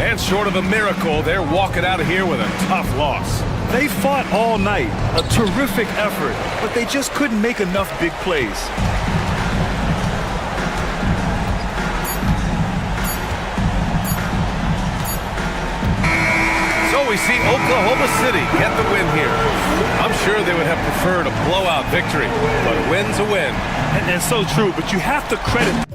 S8: And short of a miracle, they're walking out of here with a tough loss.
S7: They fought all night. A terrific effort, but they just couldn't make enough big plays.
S8: So we see Oklahoma City get the win here. I'm sure they would have preferred a blowout victory, but a win's a win.
S7: And that's so true, but you have to credit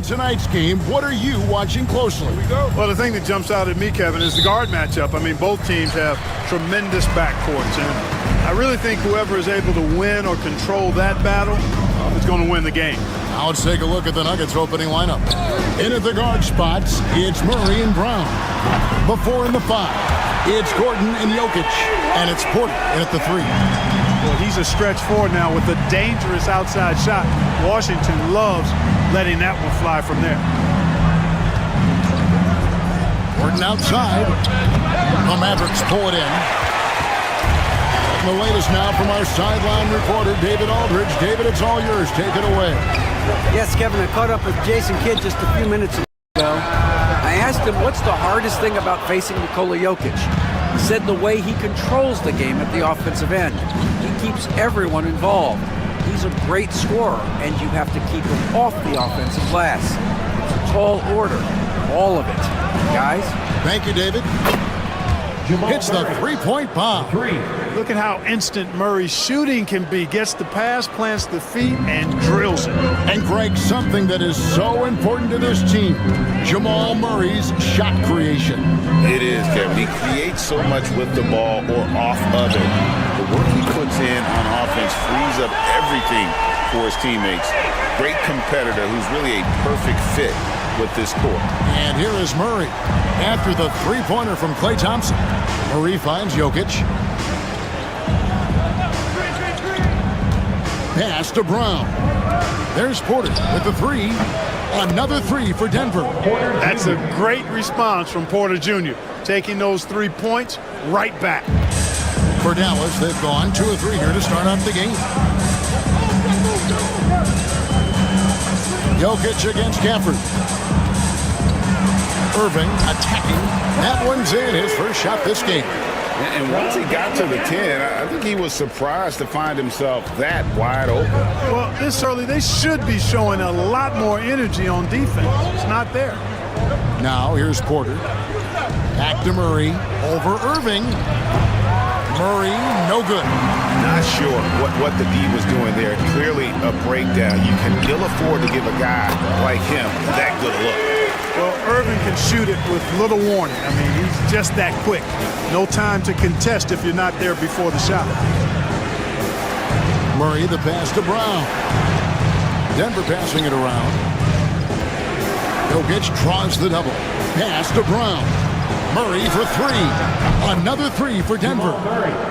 S2: tonight's game, what are you watching closely?
S12: Well, the thing that jumps out at me, Kevin, is the guard matchup. I mean, both teams have tremendous backcourts, and I really think whoever is able to win or control that battle is going to win the game.
S2: Now let's take a look at the Nuggets opening lineup. In at the guard spots, it's Murray and Brown. Before in the 5, it's Gordon and Jokic, and it's Porter in at the 3.
S12: Well, he's a stretch forward now with a dangerous outside shot. Washington loves letting that one fly from there.
S2: Gordon outside. The Mavericks pull it in. The latest now from our sideline reporter, David Aldridge. David, it's all yours. Take it away.
S6: Yes, Kevin, I caught up with Jason Kidd just a few minutes ago. I asked him what's the hardest thing about facing Nikola Jokic. He said the way he controls the game at the offensive end. He keeps everyone involved. He's a great scorer, and you have to keep him off the offensive glass. It's a tall order, all of it. Guys?
S2: Thank you, David. Hits the three-point bomb.
S12: Look at how instant Murray's shooting can be. Gets the pass, plants the feet, and drills it.
S2: And Greg, something that is so important to this team, Jamal Murray's shot creation.
S1: It is, Kevin. He creates so much with the ball or off of it. The work he puts in on offense frees up everything for his teammates. Great competitor who's really a perfect fit with this court.
S2: And here is Murray after the three-pointer from Klay Thompson. Murray finds Jokic. Pass to Brown. There's Porter with the 3. Another 3 for Denver.
S12: That's a great response from Porter Jr. Taking those 3 points right back.
S2: For Dallas, they've gone 2 of 3 here to start off the game. Jokic against Gafford. Irving attacking. That one's in, his first shot this game.
S1: And once he got to the 10, I think he was surprised to find himself that wide open.
S12: Well, this early, they should be showing a lot more energy on defense. It's not there.
S2: Now, here's Porter. Back to Murray. Over Irving. Murray, no good.
S1: Not sure what the D was doing there. Clearly a breakdown. You can ill afford to give a guy like him that good a look.
S12: Well, Irving can shoot it with little warning. I mean, he's just that quick. No time to contest if you're not there before the shot.
S2: Murray, the pass to Brown. Denver passing it around. Jokic draws the double. Pass to Brown. Murray for 3. Another 3 for Denver.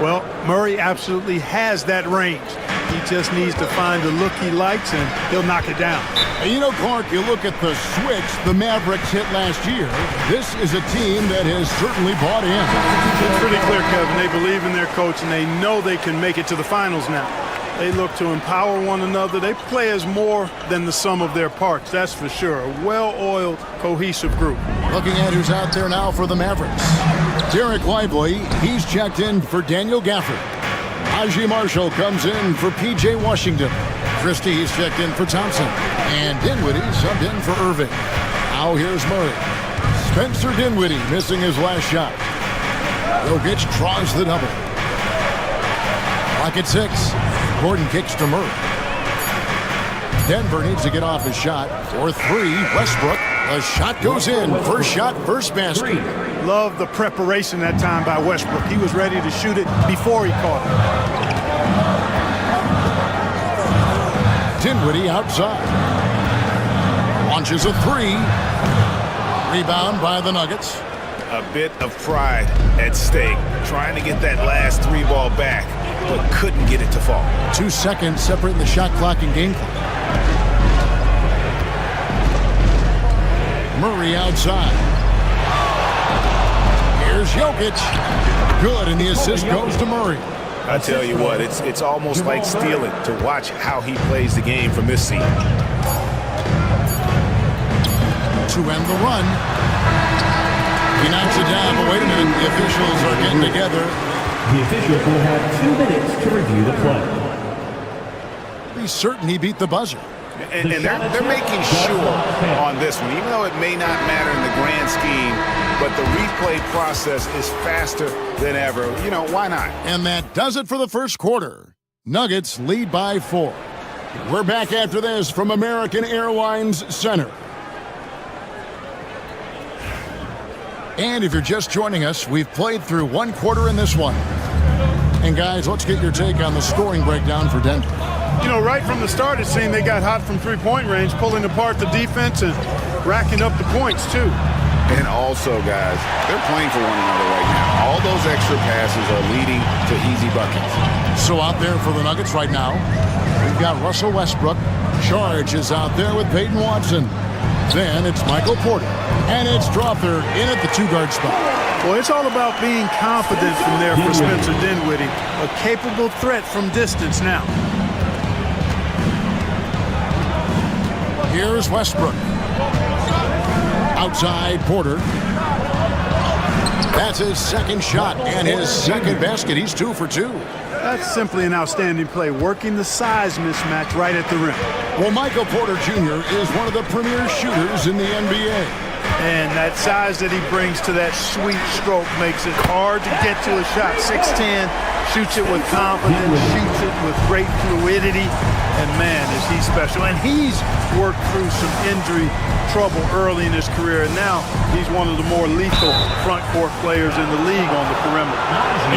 S12: Well, Murray absolutely has that range. He just needs to find the look he likes, and he'll knock it down.
S2: And you know, Clark, you look at the switch the Mavericks hit last year. This is a team that has certainly bought in.
S12: It's pretty clear, Kevin. They believe in their coach, and they know they can make it to the finals now. They look to empower one another. They play as more than the sum of their parts, that's for sure. A well-oiled, cohesive group.
S2: Looking at who's out there now for the Mavericks. Derek Lively, he's checked in for Daniel Gafford. Haji Marshall comes in for P.J. Washington. Christie's checked in for Thompson. And Dinwiddie subbed in for Irving. Now here's Murray. Spencer Dinwiddie missing his last shot. Jokic draws the double. Clock at 6. Gordon kicks to Murray. Denver needs to get off his shot. For 3, Westbrook. The shot goes in. First shot, first basket.
S12: Love the preparation that time by Westbrook. He was ready to shoot it before he caught it.
S2: Dinwiddie outside. Launches a 3. Rebound by the Nuggets.
S5: A bit of pride at stake. Trying to get that last 3 ball back, but couldn't get it to fall.
S2: 2 seconds separating the shot clock and game clock. Murray outside. Here's Jokic. Good, and the assist goes to Murray.
S5: I tell you what, it's almost like stealing to watch how he plays the game from this seat.
S2: To end the run. He knocks it down, but wait a minute. The officials are getting together.
S4: The officials will have 2 minutes to review the play.
S2: Be certain he beat the buzzer.
S5: And they're making sure on this one, even though it may not matter in the grand scheme, but the replay process is faster than ever. You know, why not?
S2: And that does it for the first quarter. Nuggets lead by 4. We're back after this from American Airlines Center. And if you're just joining us, we've played through one quarter in this one. And guys, let's get your take on the scoring breakdown for Denver.
S12: You know, right from the start, it seemed they got hot from three-point range, pulling apart the defense and racking up the points, too.
S1: And also, guys, they're playing for one another right now. All those extra passes are leading to easy buckets.
S2: So out there for the Nuggets right now, we've got Russell Westbrook. Charge is out there with Peyton Watson. Then it's Michael Porter. And it's Drawther in at the two-guard spot.
S12: Well, it's all about being confident from there for Spencer Dinwiddie. A capable threat from distance now.
S2: Here's Westbrook. Outside Porter. That's his second shot and his second basket. He's 2 for 2.
S12: That's simply an outstanding play, working the size mismatch right at the rim.
S2: Well, Michael Porter Jr. is one of the premier shooters in the NBA.
S12: And that size that he brings to that sweet stroke makes it hard to get to a shot. 6'10", shoots it with confidence, shoots it with great fluidity, and man, is he special. And he's worked through some injury trouble early in his career, and now he's one of the more lethal front court players in the league on the perimeter.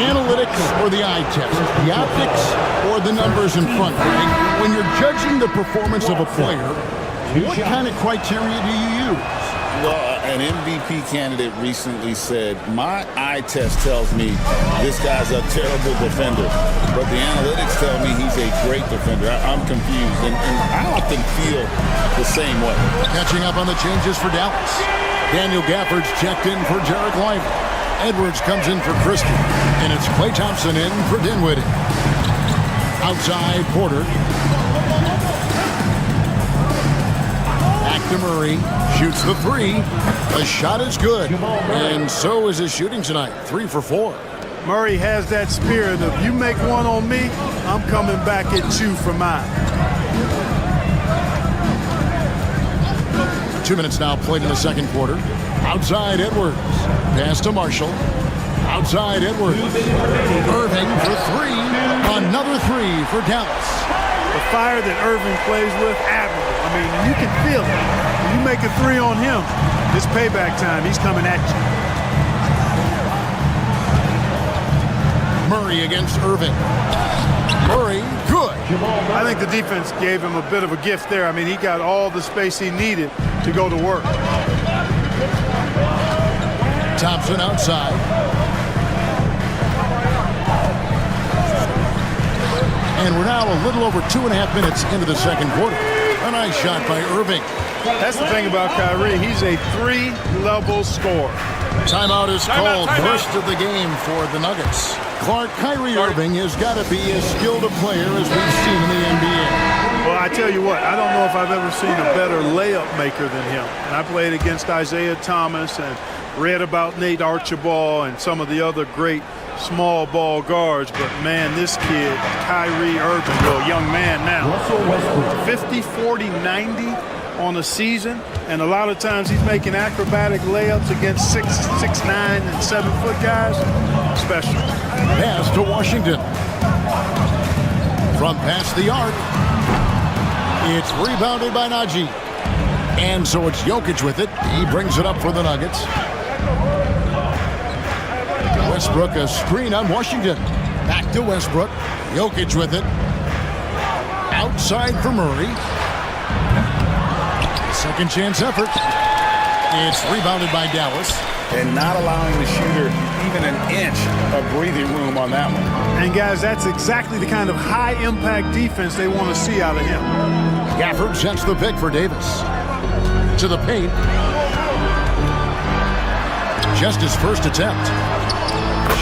S2: Analytics or the eye test, the optics or the numbers in front. When you're judging the performance of a player, what kind of criteria do you use?
S1: Well, an MVP candidate recently said, my eye test tells me this guy's a terrible defender, but the analytics tell me he's a great defender. I'm confused, and I often feel the same way.
S2: Catching up on the changes for Dallas. Daniel Gafford's checked in for Jarek Lively. Edwards comes in for Christie, and it's Klay Thompson in for Dinwiddie. Outside Porter. Back to Murray. Shoots the three. The shot is good. And so is his shooting tonight. 3 for 4.
S12: Murray has that spirit of, you make one on me, I'm coming back at you for mine.
S2: 2 minutes now played in the second quarter. Outside Edwards. Pass to Marshall. Outside Edwards. Irving for 3. Another 3 for Dallas.
S12: The fire that Irving plays with, admirable. I mean, you can feel it. When you make a 3 on him, it's payback time. He's coming at you.
S2: Murray against Irving. Murray, good.
S12: I think the defense gave him a bit of a gift there. I mean, he got all the space he needed to go to work.
S2: Thompson outside. And we're now a little over 2.5 minutes into the second quarter. A nice shot by Irving.
S12: That's the thing about Kyrie. He's a 3-level scorer.
S2: Timeout is called. First of the game for the Nuggets. Clark, Kyrie Irving has got to be as skilled a player as we've seen in the NBA.
S12: Well, I tell you what, I don't know if I've ever seen a better layup maker than him. And I played against Isaiah Thomas and read about Nate Archibald and some of the other great small ball guards, but man, this kid, Kyrie Irving, well, young man now, 50, 40, 90 on a season, and a lot of times he's making acrobatic layups against 6'9", and 7-foot guys. Special.
S2: Pass to Washington. From past the arc. It's rebounded by Najee. And so it's Jokic with it. He brings it up for the Nuggets. Westbrook, a screen on Washington. Back to Westbrook. Jokic with it. Outside for Murray. Second chance effort. It's rebounded by Dallas.
S1: And not allowing the shooter even an inch of breathing room on that one.
S12: And guys, that's exactly the kind of high-impact defense they want to see out of him.
S2: Gafford sets the pick for Davis. To the paint. Just his first attempt.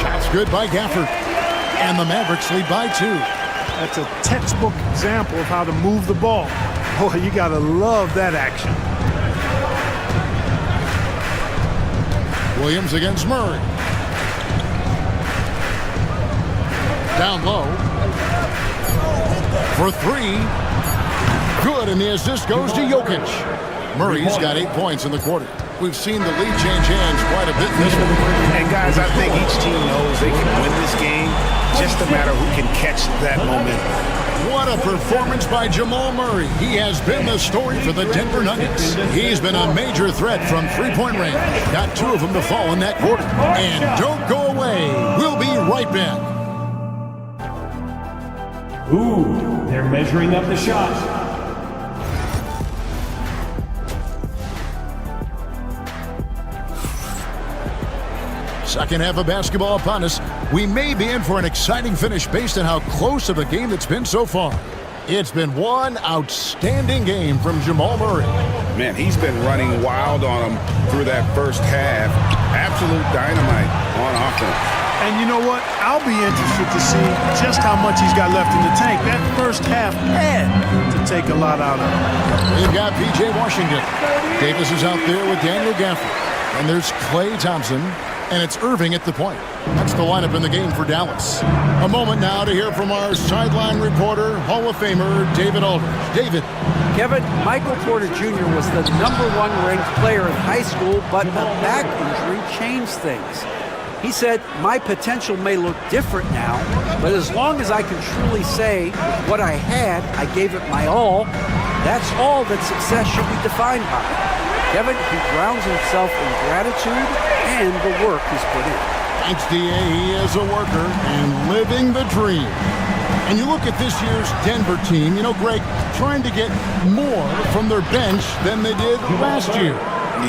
S2: Shots good by Gafford. And the Mavericks lead by 2.
S12: That's a textbook example of how to move the ball. Boy, you got to love that action.
S2: Williams against Murray. Down low. For 3. Good, and the assist goes to Jokic. Murray's got 8 points in the quarter. We've seen the lead change hands quite a bit this one.
S5: And guys, I think each team knows they can win this game, just a matter who can catch that moment
S2: What a performance by Jamal Murray. He has been the story for the Denver Nuggets. He's been a major threat from three-point range. Got 2 of them to fall in that quarter. And don't go away. We'll be right back.
S4: Ooh, they're measuring up the shot.
S2: Second half of basketball upon us. We may be in for an exciting finish based on how close of a game it's been so far. It's been one outstanding game from Jamal Murray.
S5: Man, he's been running wild on him through that first half. Absolute dynamite on offense.
S12: And you know what? I'll be interested to see just how much he's got left in the tank. That first half had to take a lot out of him.
S2: We've got P.J. Washington. Davis is out there with Daniel Gafford. And there's Klay Thompson. And it's Irving at the point. That's the lineup in the game for Dallas. A moment now to hear from our sideline reporter, Hall of Famer David Aldridge. David.
S6: Kevin, Michael Porter Jr. was the #1 ranked player in high school, but a back injury changed things. He said, my potential may look different now, but as long as I can truly say with what I had, I gave it my all, that's all that success should be defined by. Kevin, he grounds himself in gratitude and the work he's put in.
S2: Thanks, D.A. He is a worker and living the dream. And you look at this year's Denver team, you know, Greg, trying to get more from their bench than they did last year.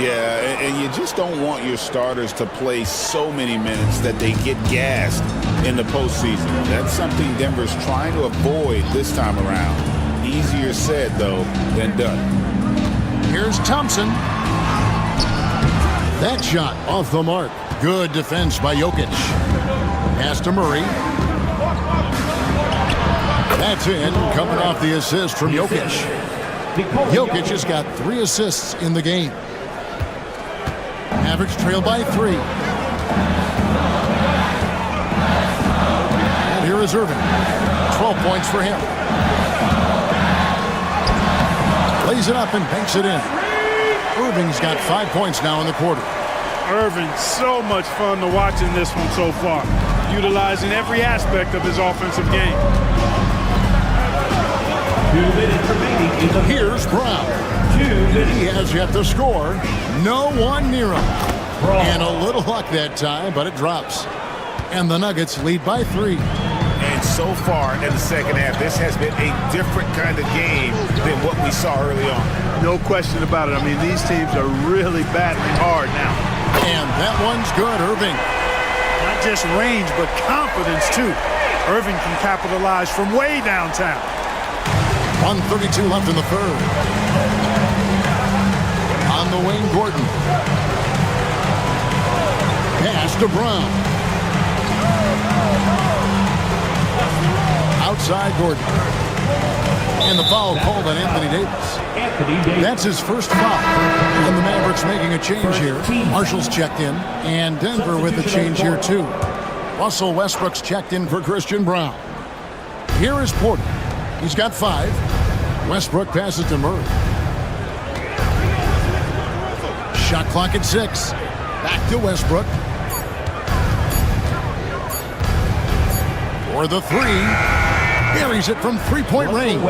S1: Yeah, and you just don't want your starters to play so many minutes that they get gassed in the postseason. That's something Denver's trying to avoid this time around. Easier said, though, than done.
S2: Here's Thompson. That shot off the mark. Good defense by Jokic. Pass to Murray. That's in, coming off the assist from Jokic. Jokic has got 3 assists in the game. Mavericks trail by 3. And here is Irving. 12 points for him. Lays it up and banks it in. Irving's got 5 points now in the quarter.
S12: Irving, so much fun to watch in this one so far, utilizing every aspect of his offensive game.
S4: 2 minutes remaining in the
S2: Here's Brown.
S4: 2 minutes.
S2: He has yet to score. No one near him. And a little luck that time, but it drops. And the Nuggets lead by 3.
S5: And so far in the second half, this has been a different kind of game than what we saw early on.
S12: No question about it. I mean, these teams are really battling hard now.
S2: And that one's good, Irving.
S12: Not just range, but confidence, too. Irving can capitalize from way downtown.
S2: 1:32 left in the third. On the wing, Gordon. Pass to Brown. Outside Gordon. And the foul called on Anthony Davis. That's his first foul. And the Mavericks making a change here. Marshall's checked in. And Denver with a change here too. Russell Westbrook's checked in for Christian Brown. Here is Porter. He's got 5. Westbrook passes to Murray. Shot clock at 6. Back to Westbrook. For the 3. Buries it from 3-point range.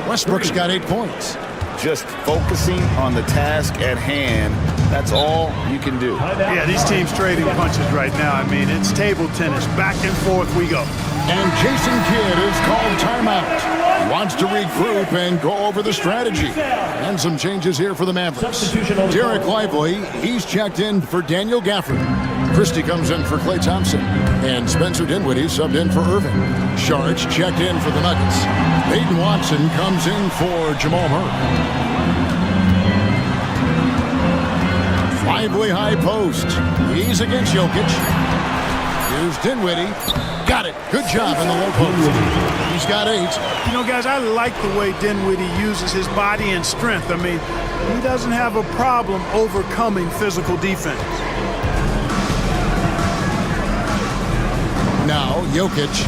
S2: Westbrook's got 8 points.
S1: Just focusing on the task at hand, that's all you can do.
S12: Yeah, these teams trading punches right now. I mean, it's table tennis. Back and forth we go.
S2: And Jason Kidd is called timeout. He wants to regroup and go over the strategy. And some changes here for the Mavericks. Derek Lively, he's checked in for Daniel Gafford. Christie comes in for Klay Thompson. And Spencer Dinwiddie subbed in for Irving. Sharge checked in for the Nuggets. Peyton Watson comes in for Jamal Murray. Lively high post. He's against Jokic. Here's Dinwiddie. Got it. Good job in the low post. He's got 8.
S12: You know, guys, I like the way Dinwiddie uses his body and strength. I mean, he doesn't have a problem overcoming physical defense.
S2: Now, Jokic.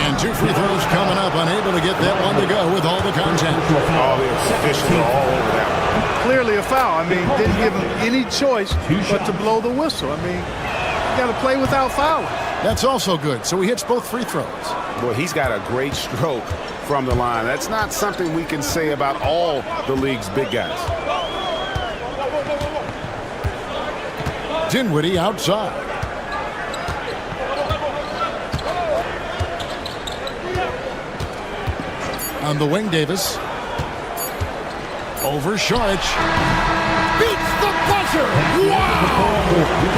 S2: And 2 free throws coming up. Unable to get that one to go with all the contact.
S5: All the officials are all over that one.
S12: Clearly a foul. I mean, didn't give him any choice but to blow the whistle. I mean, you got to play without fouling.
S2: That's also good, so he hits both free throws.
S5: Boy, he's got a great stroke from the line. That's not something we can say about all the league's big guys.
S2: Dinwiddie outside. On the wing, Davis. Over Saric. Beats the buzzer! Wow!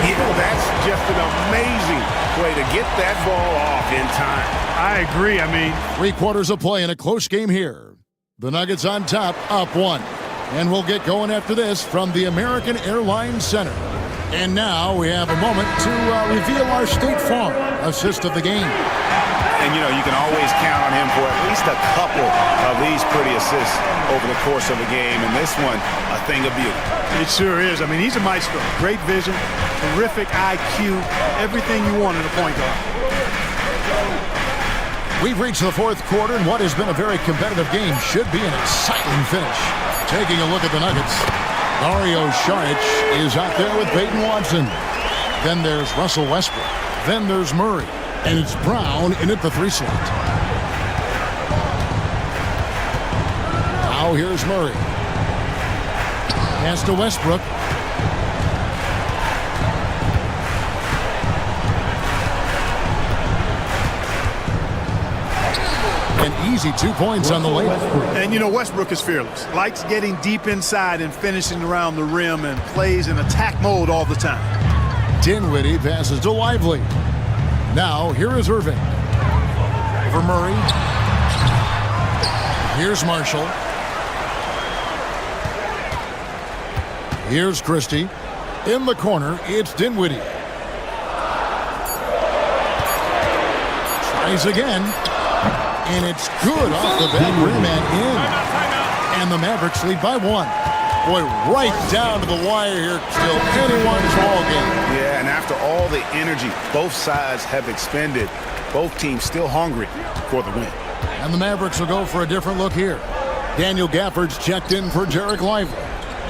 S5: Yeah, that's just an amazing way to get that ball off in time.
S12: I agree. I mean,
S2: 3/4 of play in a close game here. The Nuggets on top, up 1. And we'll get going after this from the American Airlines Center. And now we have a moment to reveal our State Farm assist of the game.
S5: And, you know, you can always count on him for at least a couple of these pretty assists over the course of a game. And this one, a thing of beauty.
S12: it sure is. I mean, he's a maestro. Great vision, terrific IQ, everything you want in a point guard.
S2: We've reached the 4th quarter, and what has been a very competitive game should be an exciting finish. Taking a look at the Nuggets, Dario Saric is out there with Peyton Watson. Then there's Russell Westbrook. Then there's Murray. And it's Brown in at the 3 slot. Now here's Murray. Pass to Westbrook. An easy 2 points on the layup.
S12: And, you know, Westbrook is fearless. Likes getting deep inside and finishing around the rim and plays in attack mode all the time.
S2: Dinwiddie passes to Lively. Now, here is Irving. For Murray. Here's Marshall. Here's Christie. In the corner, it's Dinwiddie. Tries again. And it's good off the back rim and in. And the Mavericks lead by 1. Boy, right down to the wire here. Still anyone's ball game.
S5: Yeah, and after all the energy both sides have expended, both teams still hungry for the win.
S2: And the Mavericks will go for a different look here. Daniel Gafford's checked in for Derek Lively.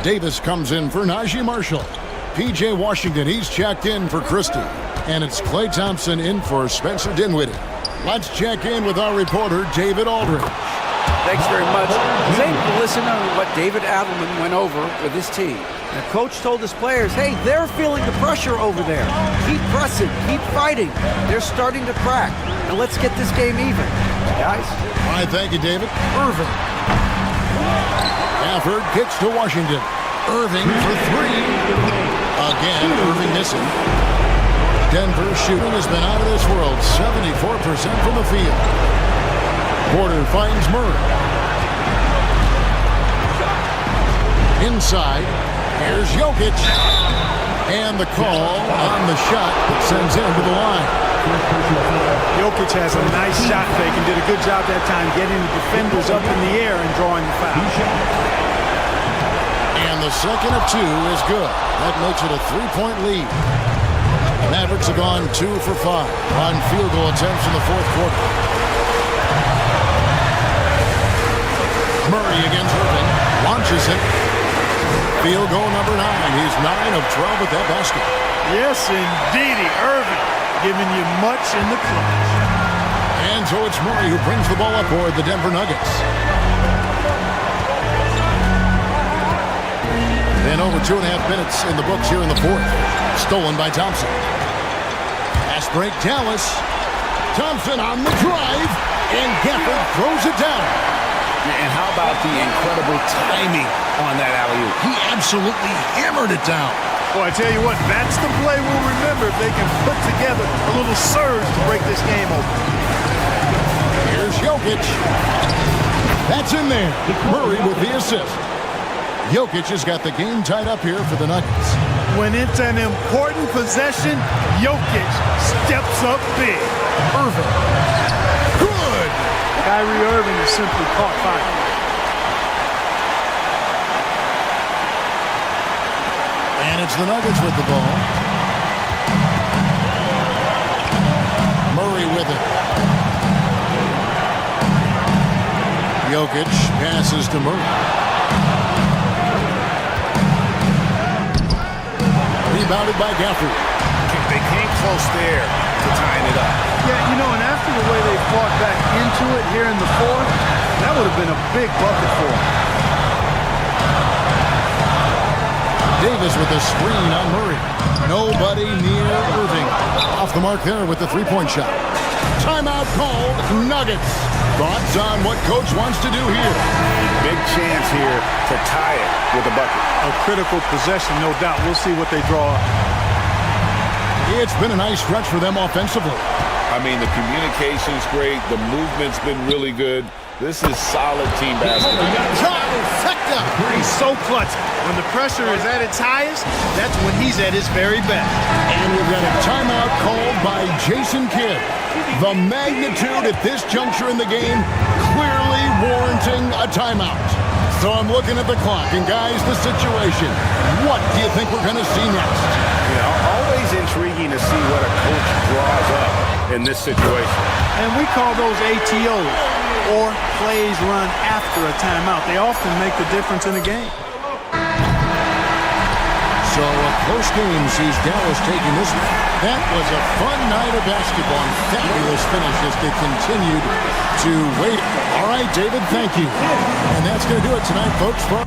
S2: Davis comes in for Najee Marshall. P.J. Washington, he's checked in for Christie. And it's Klay Thompson in for Spencer Dinwiddie. Let's check in with our reporter, David Aldridge.
S6: Thanks very much. I was able to listen to what David Adelman went over with his team. The coach told his players, hey, they're feeling the pressure over there. Keep pressing, keep fighting. They're starting to crack. Now let's get this game even, guys.
S2: All right, thank you, David. Irving. Gafford kicks to Washington. Irving for 3. Again, Irving missing. Denver shooting has been out of this world. 74% from the field. Porter finds Murray. Inside, here's Jokic. And the call on the shot that sends him to the line.
S12: Jokic has a nice shot fake and did a good job that time getting the defenders up in the air and drawing the foul.
S2: And the second of 2 is good. That makes it a 3-point lead. The Mavericks have gone 2 for 5 on field goal attempts in the 4th quarter. Murray against Irving. Launches it. Field goal number 9. He's 9 of 12 with that basket.
S12: Yes, indeedy. Irving giving you much in the clutch.
S2: And so it's Murray who brings the ball up for the Denver Nuggets. And over 2.5 minutes in the books here in the 4th. Stolen by Thompson. Pass break, Dallas. Thompson on the drive. And Gafford throws it down.
S5: And how about the incredible timing on that alley-oop?
S2: He absolutely hammered it down.
S12: Boy, I tell you what, that's the play we'll remember if they can put together a little surge to break this game open.
S2: Here's Jokic. That's in there. Murray with the assist. Jokic has got the game tied up here for the Nuggets.
S12: When it's an important possession, Jokic steps up big.
S2: Irving. Good.
S12: Kyrie Irving is simply caught fire.
S2: And it's the Nuggets with the ball. Murray with it. Jokic passes to Murray. Rebounded by Gafford.
S5: They came close there to to tying it up.
S12: Yeah, and after the way they fought back into it here in the fourth, that would have been a big bucket for them.
S2: Davis with the screen on Murray. Nobody near Irving. Off the mark there with the three-point shot. Timeout called. Nuggets. Thoughts on what coach wants to do here?
S5: Big chance here to tie it with a bucket.
S12: A critical possession, no doubt. We'll see what they draw up.
S2: It's been a nice stretch for them offensively.
S1: I mean, the communication's great. The movement's been really good. This is solid team basketball.
S12: He's so clutch. When the pressure is at its highest, that's when he's at his very best.
S2: And we've got a timeout called by Jason Kidd. The magnitude at this juncture in the game clearly warranting a timeout. So I'm looking at the clock, and guys, the situation. What do you think we're going to see next?
S5: Always intriguing to see what a coach draws up in this situation.
S12: And we call those ATOs, or plays run after a timeout. They often make the difference in a game.
S2: So a close game sees Dallas taking this one. That was a fun night of basketball and fabulous finish as they continued to wait. All right, David, thank you. And that's going to do it tonight, folks.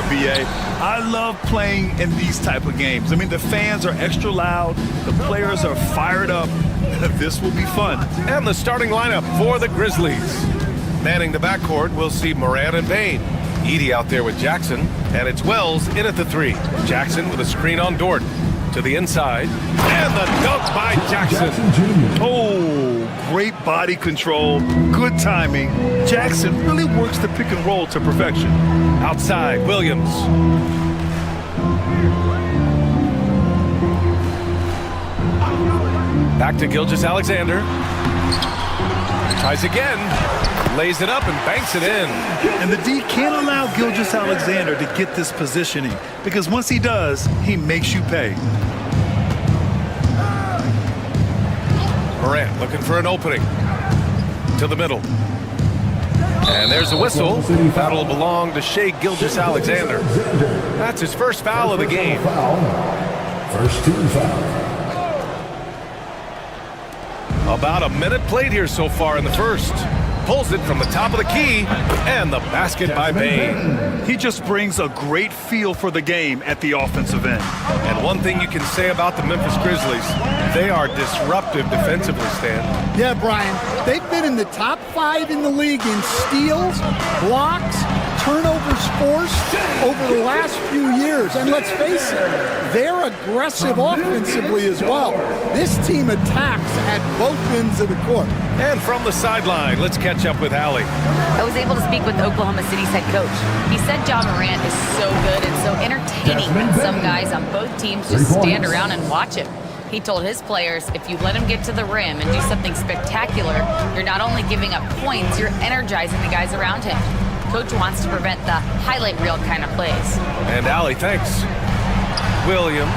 S7: BA. I love playing in these type of games. I mean, the fans are extra loud. The players are fired up. This will be fun.
S8: And the starting lineup for the Grizzlies. Manning the backcourt, we'll see Morant and Payne. Edey out there with Jackson, and it's Wells in at the 3. Jackson with a screen on Dort. To the inside, and the dunk by Jackson.
S7: Oh, great body control, good timing. Jackson really works the pick and roll to perfection.
S8: Outside, Williams. Back to Gilgeous-Alexander. Tries again. Lays it up and banks it in.
S7: And the D can't allow Gilgeous-Alexander to get this positioning, because once he does, he makes you pay.
S8: Morant looking for an opening. To the middle. And there's a whistle. That'll belong to Shai Gilgeous-Alexander. That's his first foul of the game.
S10: First team foul.
S8: About a minute played here so far in the first. Pulls it from the top of the key, and the basket by Bane.
S7: He just brings a great feel for the game at the offensive end.
S8: And one thing you can say about the Memphis Grizzlies, they are disruptive defensively, Stan.
S13: Yeah, Brian. They've been in the top 5 in the league in steals, blocks, turnovers forced over the last few years. And let's face it, they're aggressive offensively as well. This team attacks at both ends of the court.
S8: And from the sideline, let's catch up with Allie.
S11: I was able to speak with Oklahoma City's head coach. He said Ja Morant is so good and so entertaining that some guys on both teams just stand around and watch him. He told his players, if you let him get to the rim and do something spectacular, you're not only giving up points, you're energizing the guys around him. Coach wants to prevent the highlight reel kind of plays.
S8: And Allie, thanks. Williams,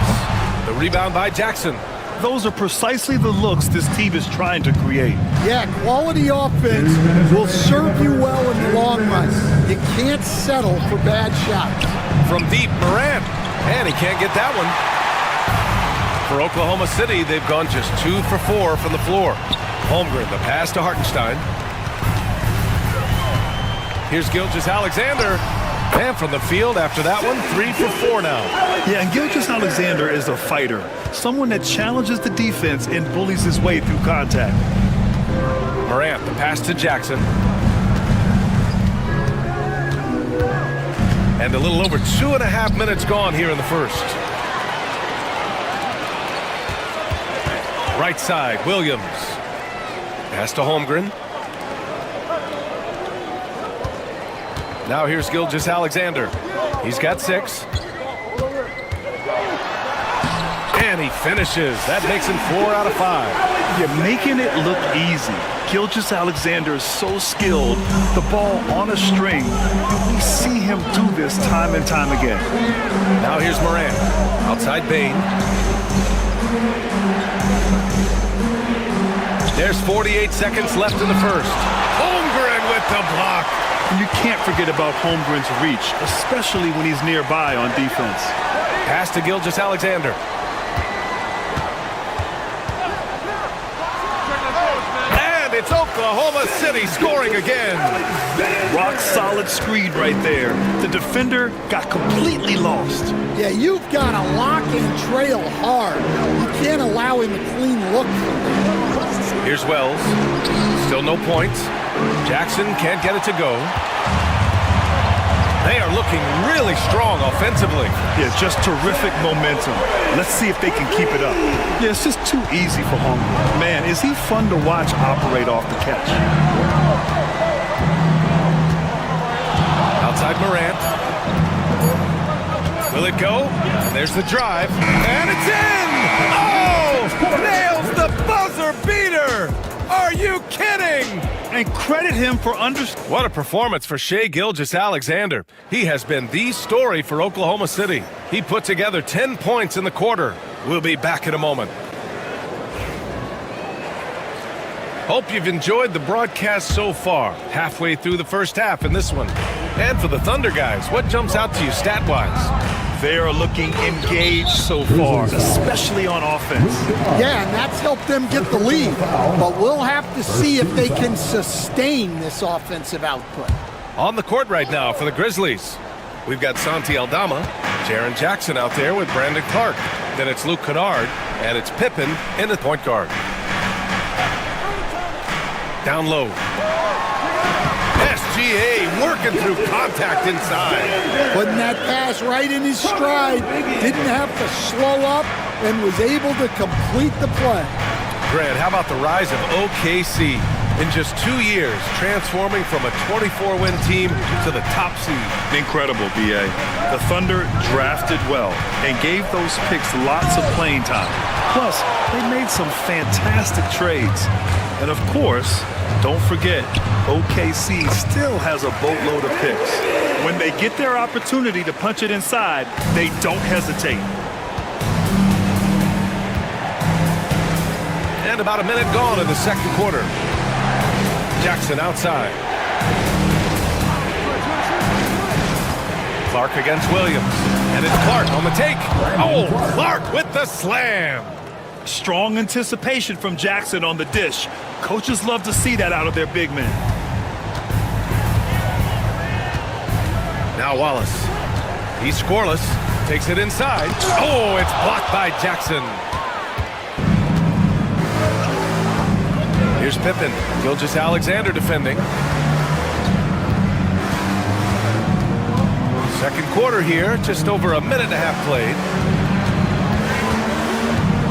S8: the rebound by Jackson.
S7: Those are precisely the looks this team is trying to create.
S13: Yeah, quality offense will serve you well in the long run. You can't settle for bad shots.
S8: From deep, Morant. And he can't get that one. For Oklahoma City, they've gone just 2 for 4 from the floor. Holmgren, the pass to Hartenstein. Here's Gilgeous-Alexander. And from the field after that one, 3 for 4 now.
S7: Yeah, and Gilgeous-Alexander is a fighter. Someone that challenges the defense and bullies his way through contact.
S8: Morant, the pass to Jackson. And a little over 2.5 minutes gone here in the first. Right side, Williams. Pass to Holmgren. Now here's Gilgeous-Alexander. He's got 6. And he finishes. That makes him 4 out of 5.
S7: You're making it look easy. Gilgeous-Alexander is so skilled. The ball on a string. And we see him do this time and time again.
S8: Now here's Morant. Outside Bane. There's 48 seconds left in the first. Holmgren with the block.
S7: And you can't forget about Holmgren's reach, especially when he's nearby on defense.
S8: Pass to Gilgeous-Alexander. And it's Oklahoma City scoring again.
S7: Rock solid screen right there. The defender got completely lost.
S13: Yeah, you've got to lock and trail hard. You can't allow him a clean look.
S8: Here's Wells. Still no points. Jackson can't get it to go. They are looking really strong offensively.
S7: Yeah, just terrific momentum. Let's see if they can keep it up. Yeah, it's just too easy for Holmgren. Man, is he fun to watch operate off the catch.
S8: Outside Morant. Will it go? There's the drive. And it's in! Oh! Nails the buzzer beater! Are you kidding?
S7: And credit him for
S8: What a performance for Shai Gilgeous-Alexander. He has been the story for Oklahoma City. He put together 10 points in the quarter. We'll be back in a moment. Hope you've enjoyed the broadcast so far. Halfway through the first half in this one. And for the Thunder guys, what jumps out to you stat-wise?
S7: They are looking engaged so far, especially on offense.
S13: Yeah, and that's helped them get the lead. But we'll have to see if they can sustain this offensive output.
S8: On the court right now for the Grizzlies, we've got Santi Aldama, Jaren Jackson out there with Brandon Clark. Then it's Luke Kennard, and it's Pippen in the point guard. Down low. SGA working through contact inside.
S13: Putting that pass right in his stride. Didn't have to slow up and was able to complete the play.
S8: Grant, how about the rise of OKC? In just 2 years, transforming from a 24-win team to the top seed.
S7: Incredible, B.A. The Thunder drafted well and gave those picks lots of playing time. Plus, they made some fantastic trades. And of course, don't forget, OKC still has a boatload of picks. When they get their opportunity to punch it inside, they don't hesitate.
S8: And about a minute gone in the second quarter. Jackson outside. Clark against Williams. And it's Clark on the take. Oh, Clark with the slam.
S7: Strong anticipation from Jackson on the dish. Coaches love to see that out of their big men.
S8: Now Wallace. He's scoreless. Takes it inside. Oh, it's blocked by Jackson. Here's Pippen. Gilgeous-Alexander defending. Second quarter here. Just over a minute and a half played.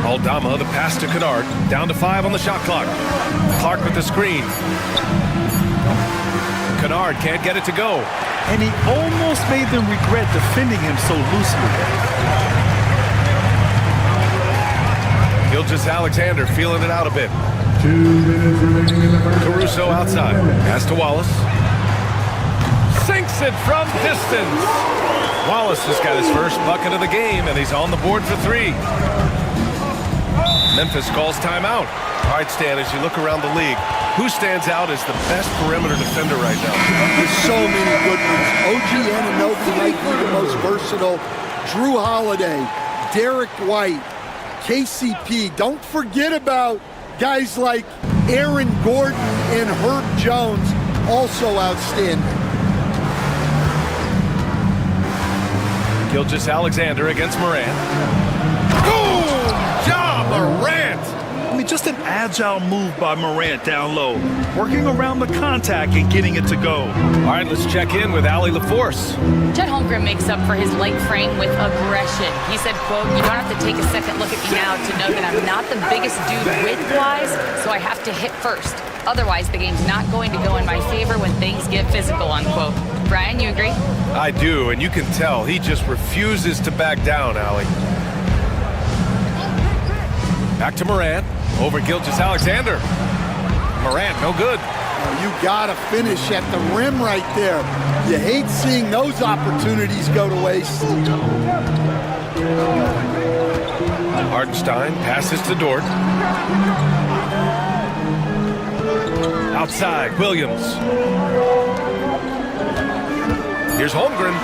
S8: Aldama, the pass to Kennard. Down to 5 on the shot clock. Clark with the screen. Kennard can't get it to go.
S7: And he almost made them regret defending him so loosely.
S8: Gilgeous-Alexander feeling it out a bit.
S10: 2 minutes remaining in the first.
S8: Caruso outside. Pass to Wallace. Sinks it from distance. Wallace has got his first bucket of the game, and he's on the board for 3. Memphis calls timeout. All right, Stan, as you look around the league, who stands out as the best perimeter defender right now?
S13: There's so many good ones. OG Anunoby might be the most versatile. Drew Holiday, Derek White, KCP. Don't forget about guys like Aaron Gordon and Herb Jones, also outstanding.
S8: Gilgeous-Alexander against Morant. Boom! Ja Morant!
S7: I mean, just an agile move by Morant down low, working around the contact and getting it to go.
S8: All right, let's check in with Allie LaForce.
S11: Chet Holmgren makes up for his light frame with aggression. He said, quote, "You don't have to take a second look at me now to know that I'm not the biggest dude width-wise, so I have to hit first. Otherwise, the game's not going to go in my favor when things get physical," unquote. Brian, you agree?
S8: I do, and you can tell he just refuses to back down, Allie. Back to Morant. Over Gilgeous-Alexander. Morant, no good.
S13: You gotta finish at the rim right there. You hate seeing those opportunities go to waste.
S8: Hartenstein passes to Dort. Outside, Williams. Here's Holmgren.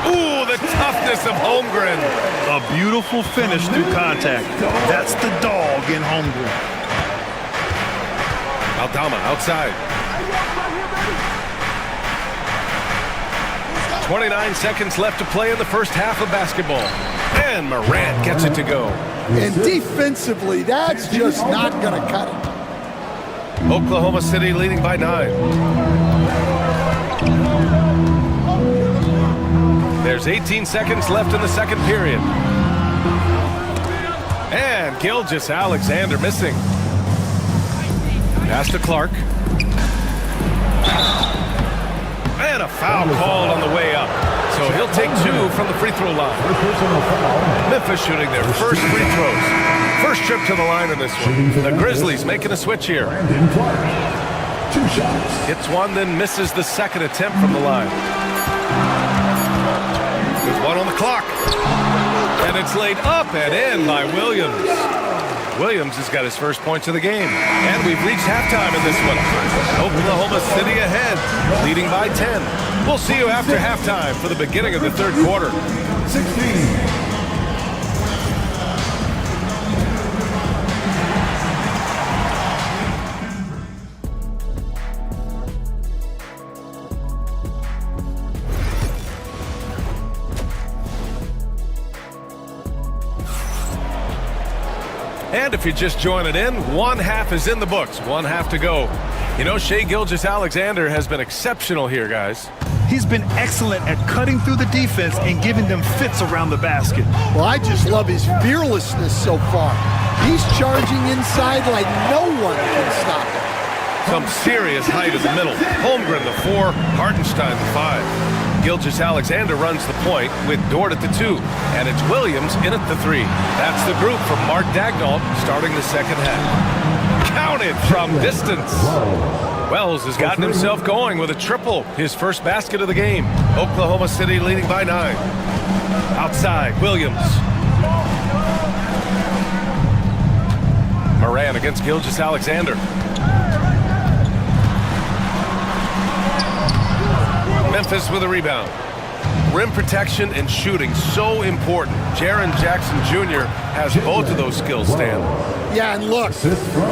S8: Ooh, the toughness of Holmgren.
S7: A beautiful finish through contact. That's the dog in Holmgren.
S8: Aldama outside. 29 seconds left to play in the first half of basketball. And Morant gets it to go.
S13: And defensively, that's just not going to cut it.
S8: Oklahoma City leading by 9. There's 18 seconds left in the second period. And Gilgeous-Alexander missing. Pass to Clark. And a foul called on the way up. So he'll take 2 from the free throw line. Memphis shooting their first free throws. First trip to the line in this one. The Grizzlies making a switch here.
S10: 2 shots.
S8: Hits one, then misses the second attempt from the line. With 1 on the clock. And it's laid up and in by Williams. Williams has got his first points of the game. And we've reached halftime in this one. Oklahoma City ahead, leading by 10. We'll see you after halftime for the beginning of the third quarter.
S10: 16.
S8: And if you're just joining in, one half is in the books, one half to go. You know, Shai Gilgeous-Alexander has been exceptional here, guys.
S7: He's been excellent at cutting through the defense and giving them fits around the basket.
S13: Well, I just love his fearlessness so far. He's charging inside like no one can stop him.
S8: Some serious height in the middle. Holmgren, the 4, Hartenstein, the 5. Gilgeous-Alexander runs the point with Dort at the 2. And it's Williams in at the 3. That's the group from Mark Daigneault starting the second half. Counted from distance. Wells has gotten himself going with a triple, his first basket of the game. Oklahoma City leading by 9. Outside, Williams. Morant against Gilgeous-Alexander. Memphis with a rebound. Rim protection and shooting, so important. Jaren Jackson Jr. has both of those skills, Stan.
S13: Yeah, and look,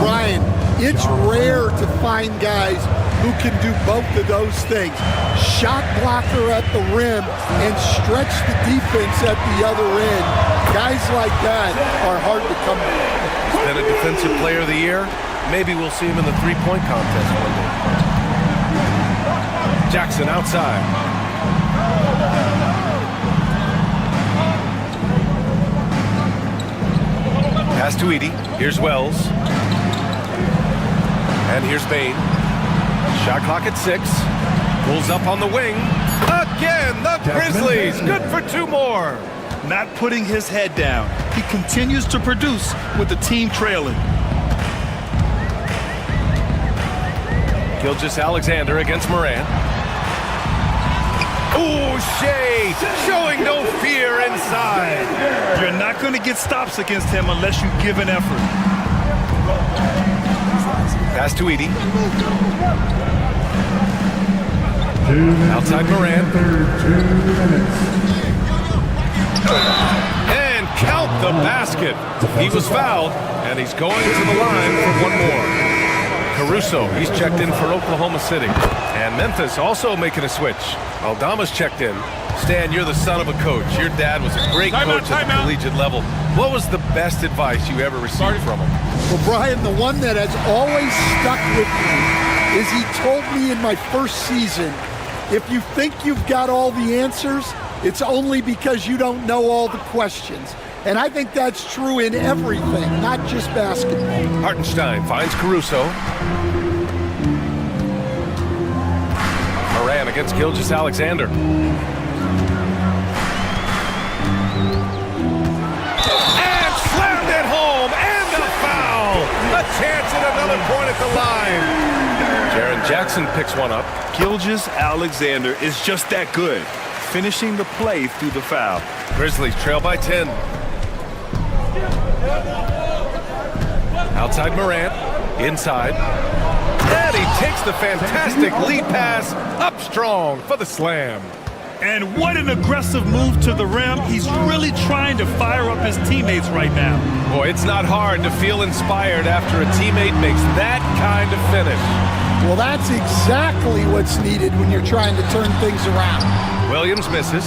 S13: Brian, it's rare to find guys who can do both of those things. Shot blocker at the rim and stretch the defense at the other end. Guys like that are hard to come by.
S8: He's been a Defensive Player of the Year. Maybe we'll see him in the three-point contest one day. Jackson outside. Pass to Edey. Here's Wells. And here's Bain. Shot clock at 6. Pulls up on the wing. Again, the Grizzlies. Good for 2 more.
S7: Not putting his head down. He continues to produce with the team trailing.
S8: Gilgeous-Alexander against Morant. Ooh, Shea showing no fear inside.
S7: You're not going to get stops against him unless you give an effort.
S8: Pass to Edey. Outside Morant.
S10: 2 minutes.
S8: And count the basket. He was fouled, and he's going to the line for 1 more. Caruso, he's checked in for Oklahoma City. And Memphis also making a switch. Aldama's checked in. Stan, you're the son of a coach. Your dad was a great coach at the collegiate level. What was the best advice you ever received from him?
S13: Well, Brian, the one that has always stuck with me is he told me in my first season, if you think you've got all the answers, it's only because you don't know all the questions. And I think that's true in everything, not just basketball.
S8: Hartenstein finds Caruso. Moran against Gilgeous-Alexander. And slammed it home, and a foul! A chance at another point at the line. Jaren Jackson picks one up.
S7: Gilgeous-Alexander is just that good, finishing the play through the foul.
S8: Grizzlies trail by 10. Outside Morant, inside. And he takes the fantastic lead pass up strong for the slam.
S7: And what an aggressive move to the rim. He's really trying to fire up his teammates right now.
S8: Boy, it's not hard to feel inspired after a teammate makes that kind of finish.
S13: Well, that's exactly what's needed when you're trying to turn things around.
S8: Williams misses.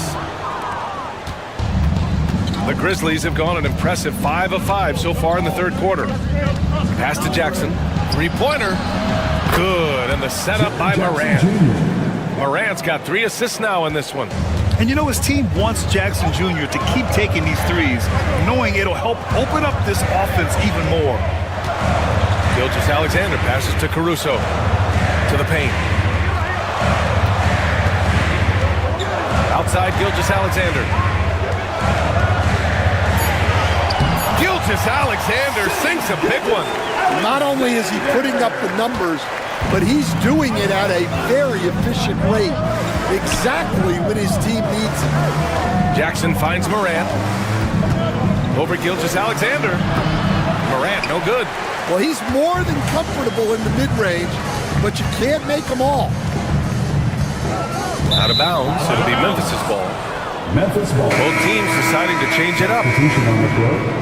S8: The Grizzlies have gone an impressive 5 of 5 so far in the third quarter. Pass to Jackson. Three-pointer. Good. And the setup by Morant. Morant's got 3 assists now in this one.
S7: And you know, his team wants Jackson Jr. to keep taking these threes, knowing it'll help open up this offense even more.
S8: Gilgeous-Alexander passes to Caruso. To the paint. Outside Gilgeous-Alexander. Gilgeous-Alexander sinks a big one.
S13: Not only is he putting up the numbers, but he's doing it at a very efficient rate, exactly when his team needs it.
S8: Jackson finds Morant. Over Gilgeous-Alexander. Morant, no good.
S13: Well, he's more than comfortable in the mid-range, but you can't make them all.
S8: Out of bounds, it'll be Memphis' ball.
S10: Memphis ball.
S8: Both teams deciding to change it up.
S10: Position on the floor.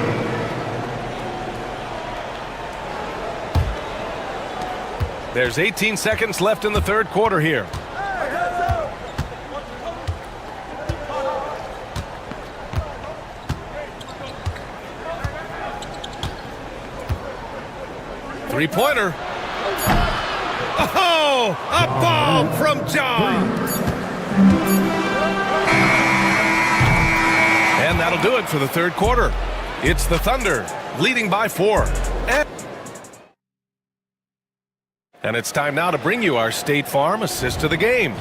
S8: There's 18 seconds left in the third quarter here. Three-pointer. Oh, a bomb from John. And that'll do it for the third quarter. It's the Thunder leading by 4. And it's time now to bring you our State Farm assist of the game.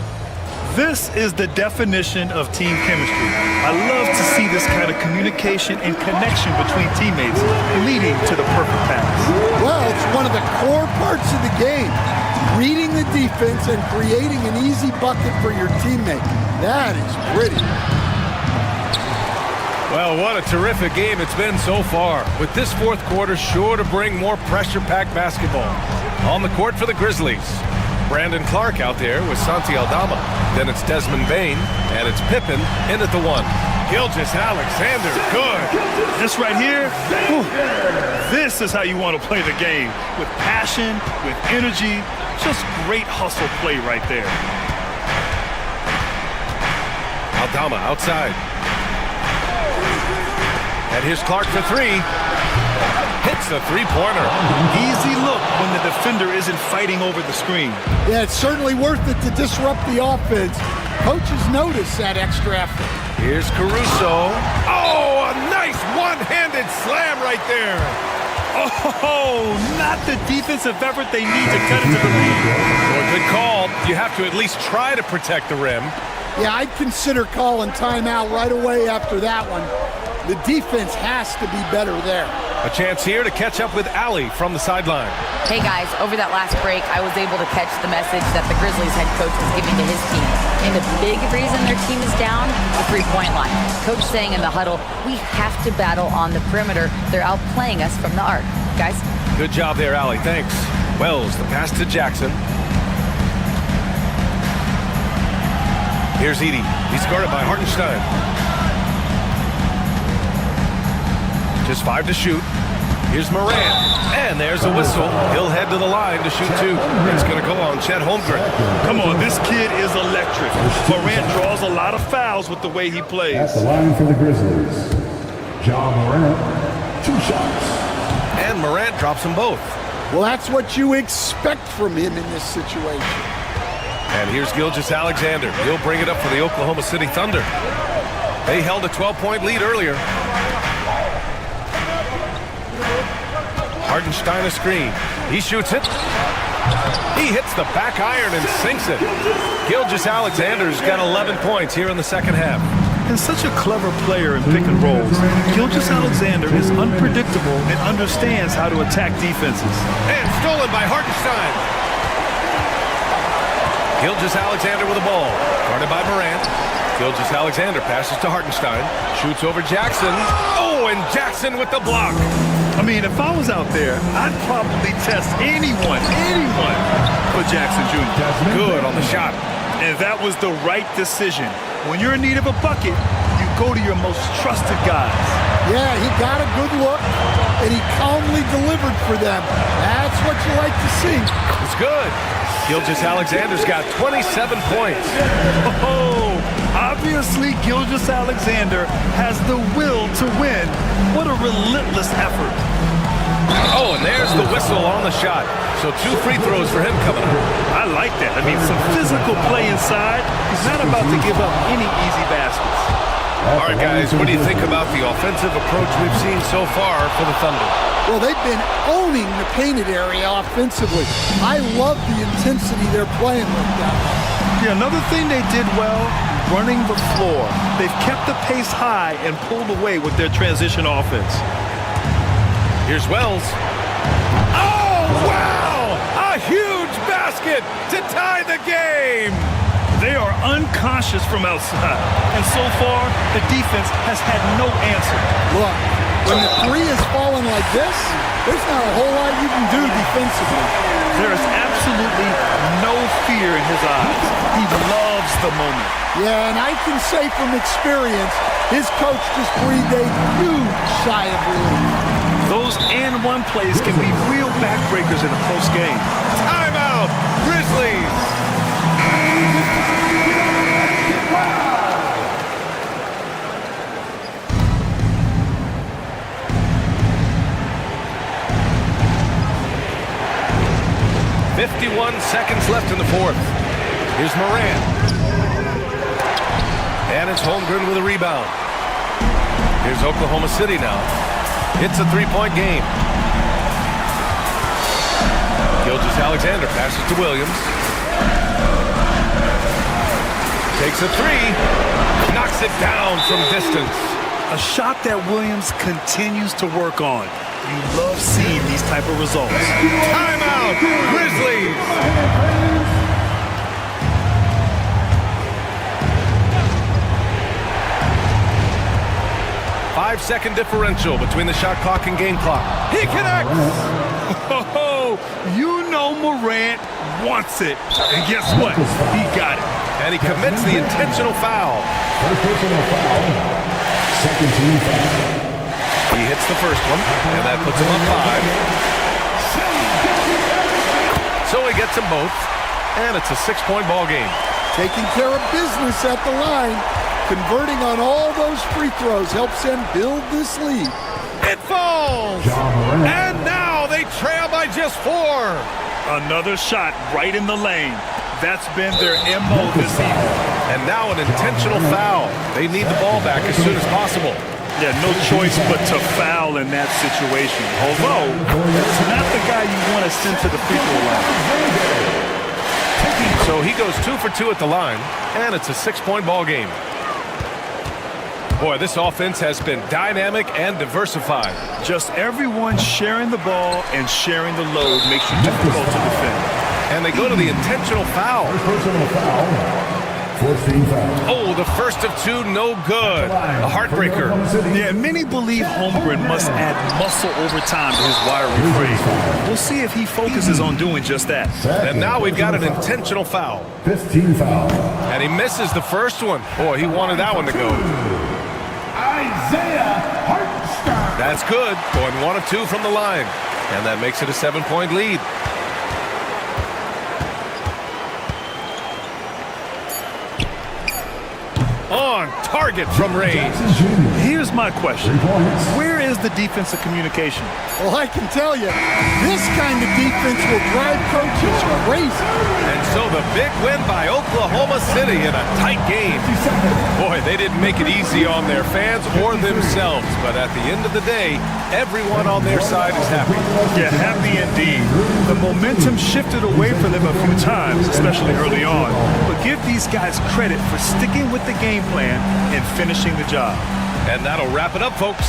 S7: This is the definition of team chemistry. I love to see this kind of communication and connection between teammates leading to the perfect pass.
S13: Well, it's one of the core parts of the game. Reading the defense and creating an easy bucket for your teammate. That is pretty.
S8: Well, what a terrific game it's been so far, with this fourth quarter sure to bring more pressure-packed basketball. On the court for the Grizzlies, Brandon Clark out there with Santi Aldama. Then it's Desmond Bain, and it's Pippen in at the 1. Gilgeous-Alexander, good.
S7: This right here, whew, this is how you want to play the game. With passion, with energy, just great hustle play right there.
S8: Aldama outside. And here's Clark for 3. Hits the three-pointer.
S7: Easy look when the defender isn't fighting over the screen.
S13: Yeah, it's certainly worth it to disrupt the offense. Coaches notice that extra effort.
S8: Here's Caruso. Oh, a nice one-handed slam right there.
S7: Oh, not the defensive effort they need to cut into the lead.
S8: Well, good call. You have to at least try to protect the rim.
S13: Yeah, I'd consider calling timeout right away after that one. The defense has to be better there.
S8: A chance here to catch up with Allie from the sideline.
S11: Hey guys, over that last break, I was able to catch the message that the Grizzlies head coach was giving to his team. And the big reason their team is down, the three-point line. Coach saying in the huddle, we have to battle on the perimeter. They're outplaying us from the arc. Guys?
S8: Good job there, Allie. Thanks. Wells, the pass to Jackson. Here's Edey. He's guarded by Hartenstein. Just 5 to shoot. Here's Morant. And there's a whistle. He'll head to the line to shoot 2. It's going to go on Chet Holmgren.
S7: Come on, this kid is electric. Morant draws a lot of fouls with the way he plays.
S10: At the line for the Grizzlies, Ja Morant, 2 shots.
S8: And Morant drops them both.
S13: Well, that's what you expect from him in this situation.
S8: And here's Gilgeous-Alexander. He'll bring it up for the Oklahoma City Thunder. They held a 12-point lead earlier. Hartenstein a screen. He shoots it. He hits the back iron and sinks it. Gilgeous-Alexander's got 11 points here in the second half.
S7: And such a clever player in pick and rolls. Gilgeous-Alexander is unpredictable and understands how to attack defenses.
S8: And stolen by Hartenstein. Gilgeous-Alexander with the ball. Guarded by Morant. Gilgeous-Alexander passes to Hartenstein. Shoots over Jackson. Oh, and Jackson with the block.
S7: I mean, if I was out there, I'd probably test anyone for Jackson Jr.
S8: Good on the shot.
S7: And that was the right decision. When you're in need of a bucket, you go to your most trusted guys.
S13: Yeah, he got a good look, and he calmly delivered for them. That's what you like to see.
S8: It's good. Gilgeous-Alexander's got 27 points.
S7: Oh, obviously Gilgeous-Alexander has the will to win. What a relentless effort.
S8: Oh, and there's the whistle on the shot. So 2 free throws for him coming up.
S7: I like that. I mean, some physical play inside. He's not about to give up any easy baskets.
S8: All right, guys, what do you think about the offensive approach we've seen so far for the Thunder?
S13: Well, they've been owning the painted area offensively. I love the intensity they're playing with down there.
S7: Yeah, another thing they did well, running the floor. They've kept the pace high and pulled away with their transition offense.
S8: Here's Wells. Oh, wow! A huge basket to tie the game!
S7: They are unconscious from outside, and so far, the defense has had no answer.
S13: Look, when the three is falling like this, there's not a whole lot you can do defensively.
S7: There is absolutely no fear in his eyes. He loves the moment.
S13: Yeah, and I can say from experience, his coach just breathed a huge sigh of relief.
S7: Those and one plays can be real backbreakers in a close game.
S8: Timeout, Grizzlies! 51 seconds left in the fourth. Here's Morant. And it's Holmgren with a rebound. Here's Oklahoma City now. It's a 3-point game. Gilgeous-Alexander passes to Williams. Takes a 3. Knocks it down from distance.
S7: A shot that Williams continues to work on. You love seeing these type of results.
S8: Timeout, Grizzlies! 5-second differential between the shot clock and game clock. He connects!
S7: Oh, you know Morant wants it. And guess what? He got it.
S8: And he commits the intentional foul.
S10: First personal foul. Second team foul.
S8: He hits the first one, and that puts him up 5. So he gets them both, and it's a 6-point ball game.
S13: Taking care of business at the line, converting on all those free throws helps them build this lead.
S8: It falls! And now they trail by just 4.
S7: Another shot right in the lane. That's been their MO this evening.
S8: And now an intentional foul. They need the ball back as soon as possible.
S7: Yeah, no choice but to foul in that situation. Although, that's not the guy you want to send to the free throw line.
S8: So he goes 2 for 2 at the line, and it's a 6-point ball game. Boy, this offense has been dynamic and diversified.
S7: Just everyone sharing the ball and sharing the load makes you difficult to defend.
S8: And they go to the intentional foul.
S10: Personal foul. Fourth team foul.
S8: Oh, the first of 2, no good. A heartbreaker.
S7: Yeah, many believe Holmgren must add muscle over time to his wiry frame. We'll see if he focuses on doing just that.
S8: And now we've got an intentional foul.
S10: 15 foul.
S8: And he misses the first one. Boy, he wanted that one to go. That's good. Going 1 of 2 from the line. And that makes it a 7-point lead. On target from range.
S7: Here's my question. Where is the defensive communication?
S13: Well, I can tell you, this kind of defense will drive coaches crazy.
S8: And so the big win by Oklahoma City in a tight game. Boy, they didn't make it easy on their fans or themselves. But at the end of the day, everyone on their side is happy.
S7: Yeah, happy indeed. The momentum shifted away from them a few times, especially early on. But give these guys credit for sticking with the game plan and finishing the job.
S8: And that'll wrap it up, folks.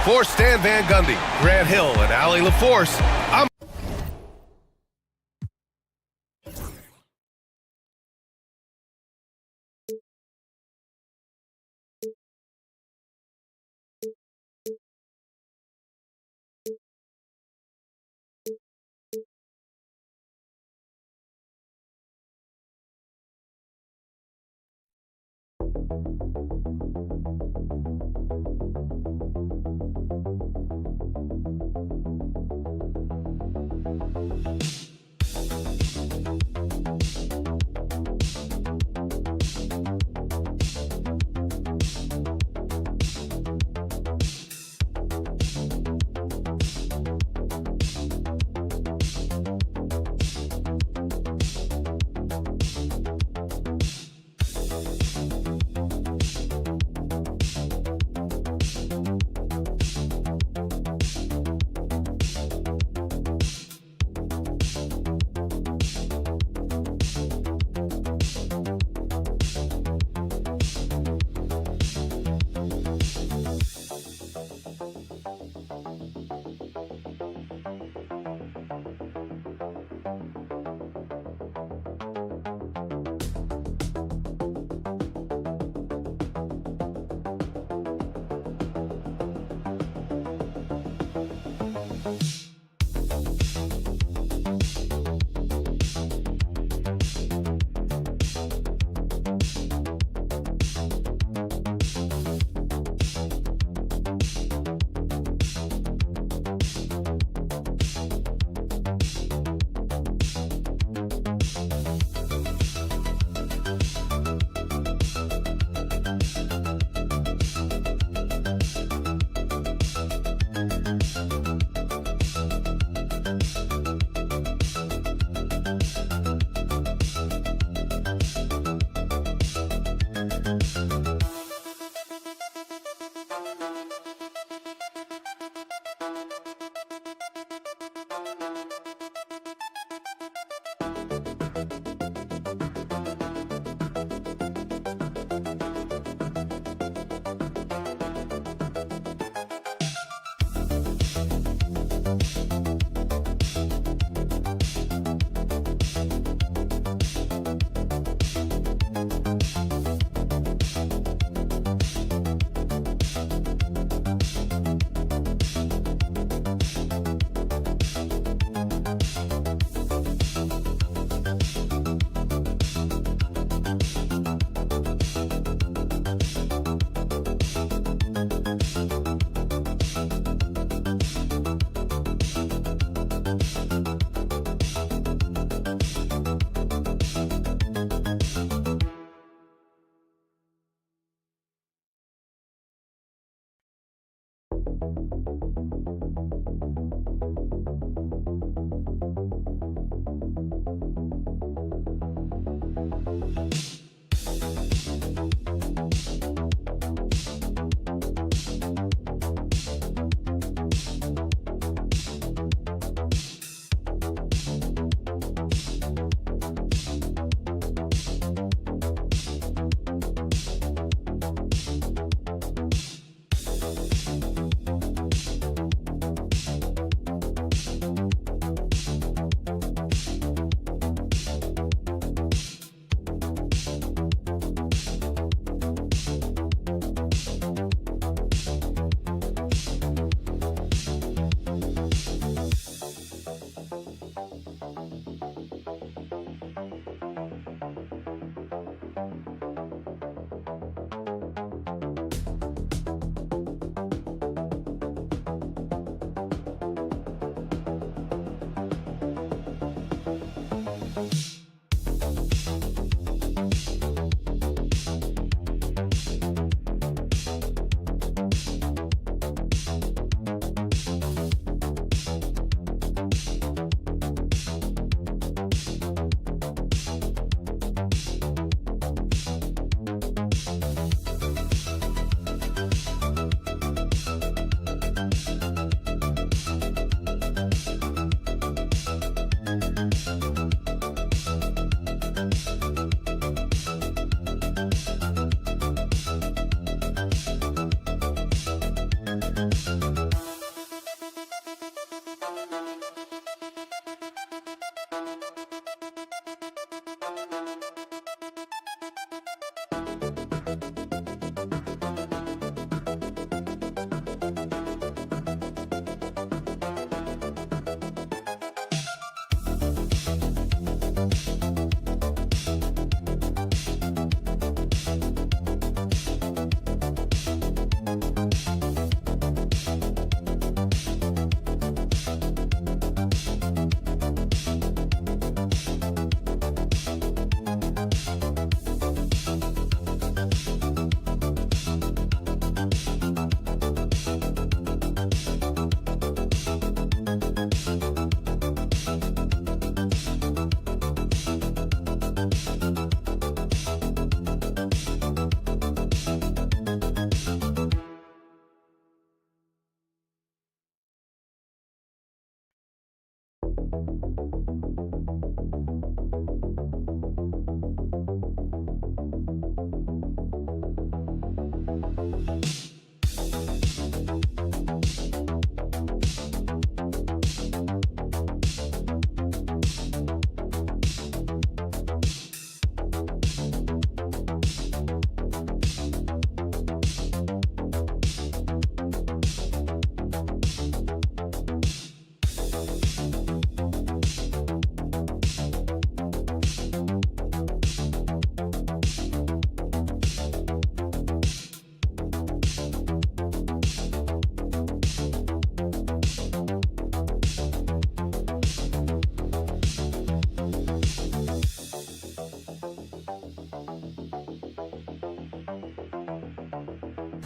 S8: For Stan Van Gundy, Grant Hill, and Allie LaForce, I'm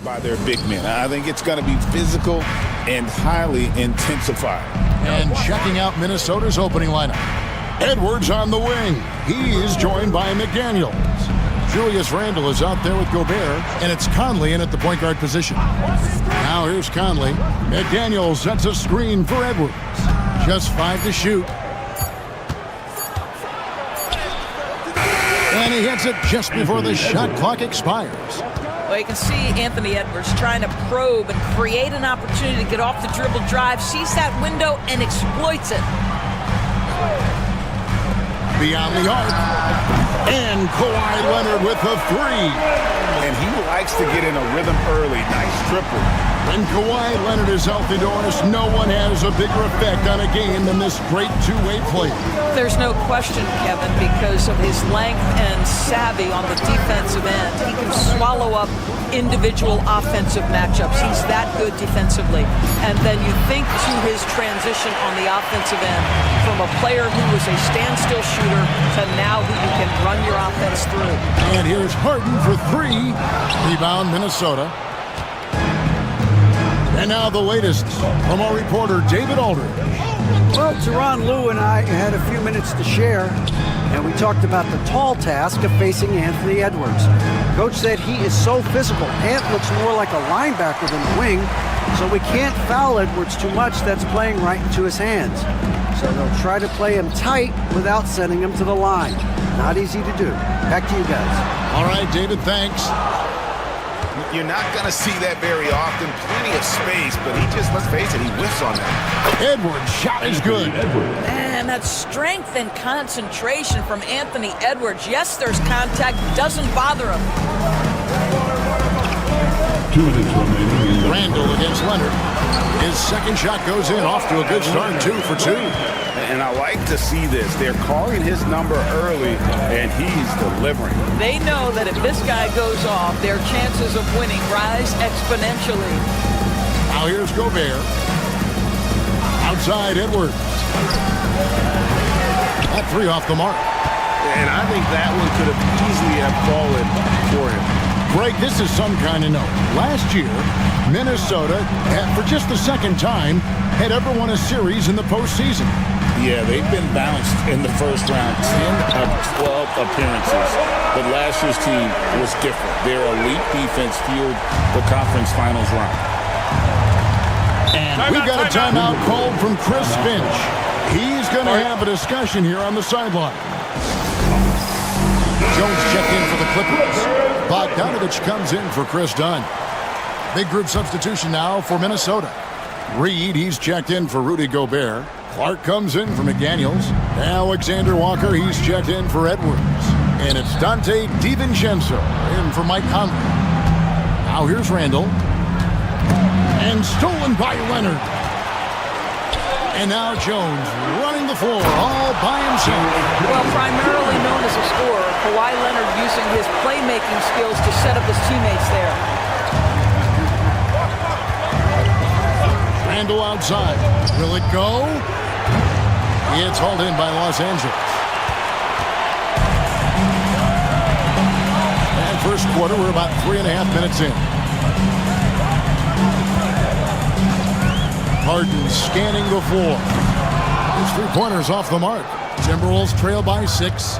S1: By their big men. I think it's going to be physical and highly intensified.
S2: And checking out Minnesota's opening lineup. Edwards on the wing. He is joined by McDaniels. Julius Randle is out there with Gobert, and it's Conley in at the point guard position. Now here's Conley. McDaniels sets a screen for Edwards. Just 5 to shoot. And he hits it just before the shot clock expires.
S14: Well, you can see Anthony Edwards trying to probe and create an opportunity to get off the dribble drive, sees that window, and exploits it.
S2: Beyond the arc. And Kawhi Leonard with the three.
S1: And he likes to get in a rhythm early. Nice triple.
S2: When Kawhi Leonard is healthy, Doris, no one has a bigger effect on a game than this great two-way player.
S14: There's no question, Kevin, because of his length and savvy on the defensive end. He can swallow up individual offensive matchups. He's that good defensively. And then you think to his transition on the offensive end from a player who was a standstill shooter to now who you can run your offense through.
S2: And here's Harden for three. Rebound, Minnesota. And now the latest from our reporter, David Aldridge.
S6: Well, Tyronn Lue and I had a few minutes to share, and we talked about the tall task of facing Anthony Edwards. Coach said he is so physical. Ant looks more like a linebacker than a wing, so we can't foul Edwards too much. That's playing right into his hands. So they'll try to play him tight without sending him to the line. Not easy to do. Back to you guys.
S2: All right, David, thanks.
S5: You're not going to see that very often. Plenty of space, but he just, let's face it, he whiffs on that.
S2: Edwards' shot is good.
S14: Man, that strength and concentration from Anthony Edwards. Yes, there's contact. Doesn't bother him.
S10: 2 minutes remaining.
S2: Randall against Leonard. His second shot goes in, off to a good start, 2 for 2.
S5: And I like to see this. They're calling his number early, and he's delivering.
S14: They know that if this guy goes off, their chances of winning rise exponentially.
S2: Now here's Gobert. Outside Edwards. That 3 off the mark.
S5: And I think that one could have easily have fallen for him.
S2: Greg, this is some kind of note. Last year, Minnesota, for just the second time, had ever won a series in the postseason.
S1: Yeah, they've been bounced in the first round, 10 of 12 appearances. But last year's team was different. Their elite defense fueled the conference finals run.
S2: And we've got a timeout called from Chris Finch. He's going to have a discussion here on the sideline. Jones checked in for the Clippers. Bogdanovich comes in for Chris Dunn. Big group substitution now for Minnesota. Reed, he's checked in for Rudy Gobert. Clark comes in for McDaniels. Alexander Walker, he's checked in for Edwards. And it's Dante DiVincenzo in for Mike Conley. Now here's Randall. And stolen by Leonard. And now Jones running the floor all by himself.
S14: Well, primarily known as a scorer, Kawhi Leonard using his playmaking skills to set up his teammates there.
S2: Randall outside. Will it go? It's hauled in by Los Angeles. And first quarter, we're about 3.5 minutes in. Harden scanning the floor. His 3-pointers off the mark. Timberwolves trail by 6.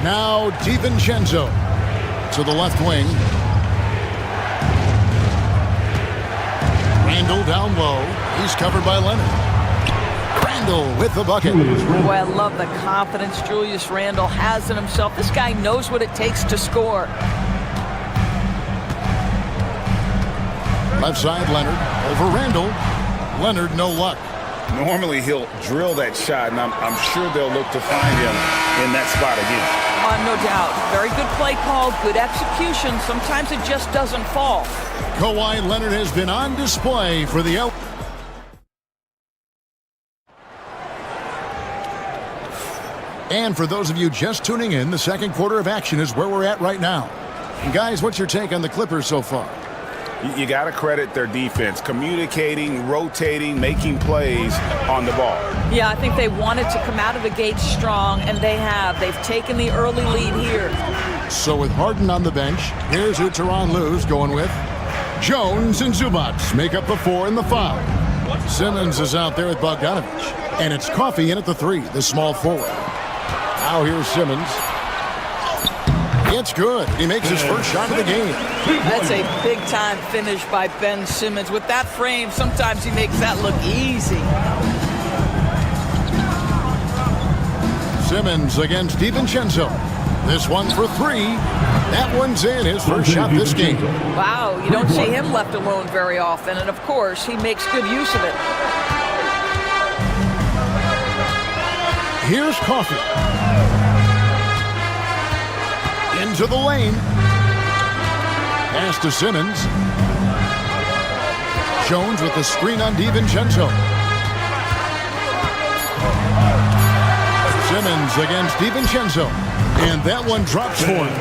S2: Now DiVincenzo to the left wing. Randall down low. He's covered by Leonard. Randall with the bucket.
S14: Boy, I love the confidence Julius Randle has in himself. This guy knows what it takes to score.
S2: Left side, Leonard. Over Randall. Leonard, no luck.
S5: Normally, he'll drill that shot, and I'm sure they'll look to find him in that spot again.
S14: No doubt. Very good play call, good execution. Sometimes it just doesn't fall.
S2: Kawhi Leonard has been on display for the out. And for those of you just tuning in, the second quarter of action is where we're at right now. And guys, what's your take on the Clippers so far?
S5: You got to credit their defense, communicating, rotating, making plays on the ball.
S14: Yeah, I think they wanted to come out of the gate strong, and they have. They've taken the early lead here.
S2: So with Harden on the bench, here's who Tyronn Lue's going with. Jones and Zubac make up the 4 and the 5. Simmons is out there with Bogdanovich. And it's Coffey in at the 3, the small forward. Now here's Simmons. It's good. He makes his first shot of the game.
S14: That's a big-time finish by Ben Simmons. With that frame, sometimes he makes that look easy.
S2: Simmons against DiVincenzo. This one for 3. That one's in, his first shot this game.
S14: Wow, you don't see him left alone very often. And, of course, he makes good use of it.
S2: Here's Coffey. Into the lane. Pass to Simmons. Jones with the screen on DiVincenzo. Simmons against DiVincenzo. And that one drops for him.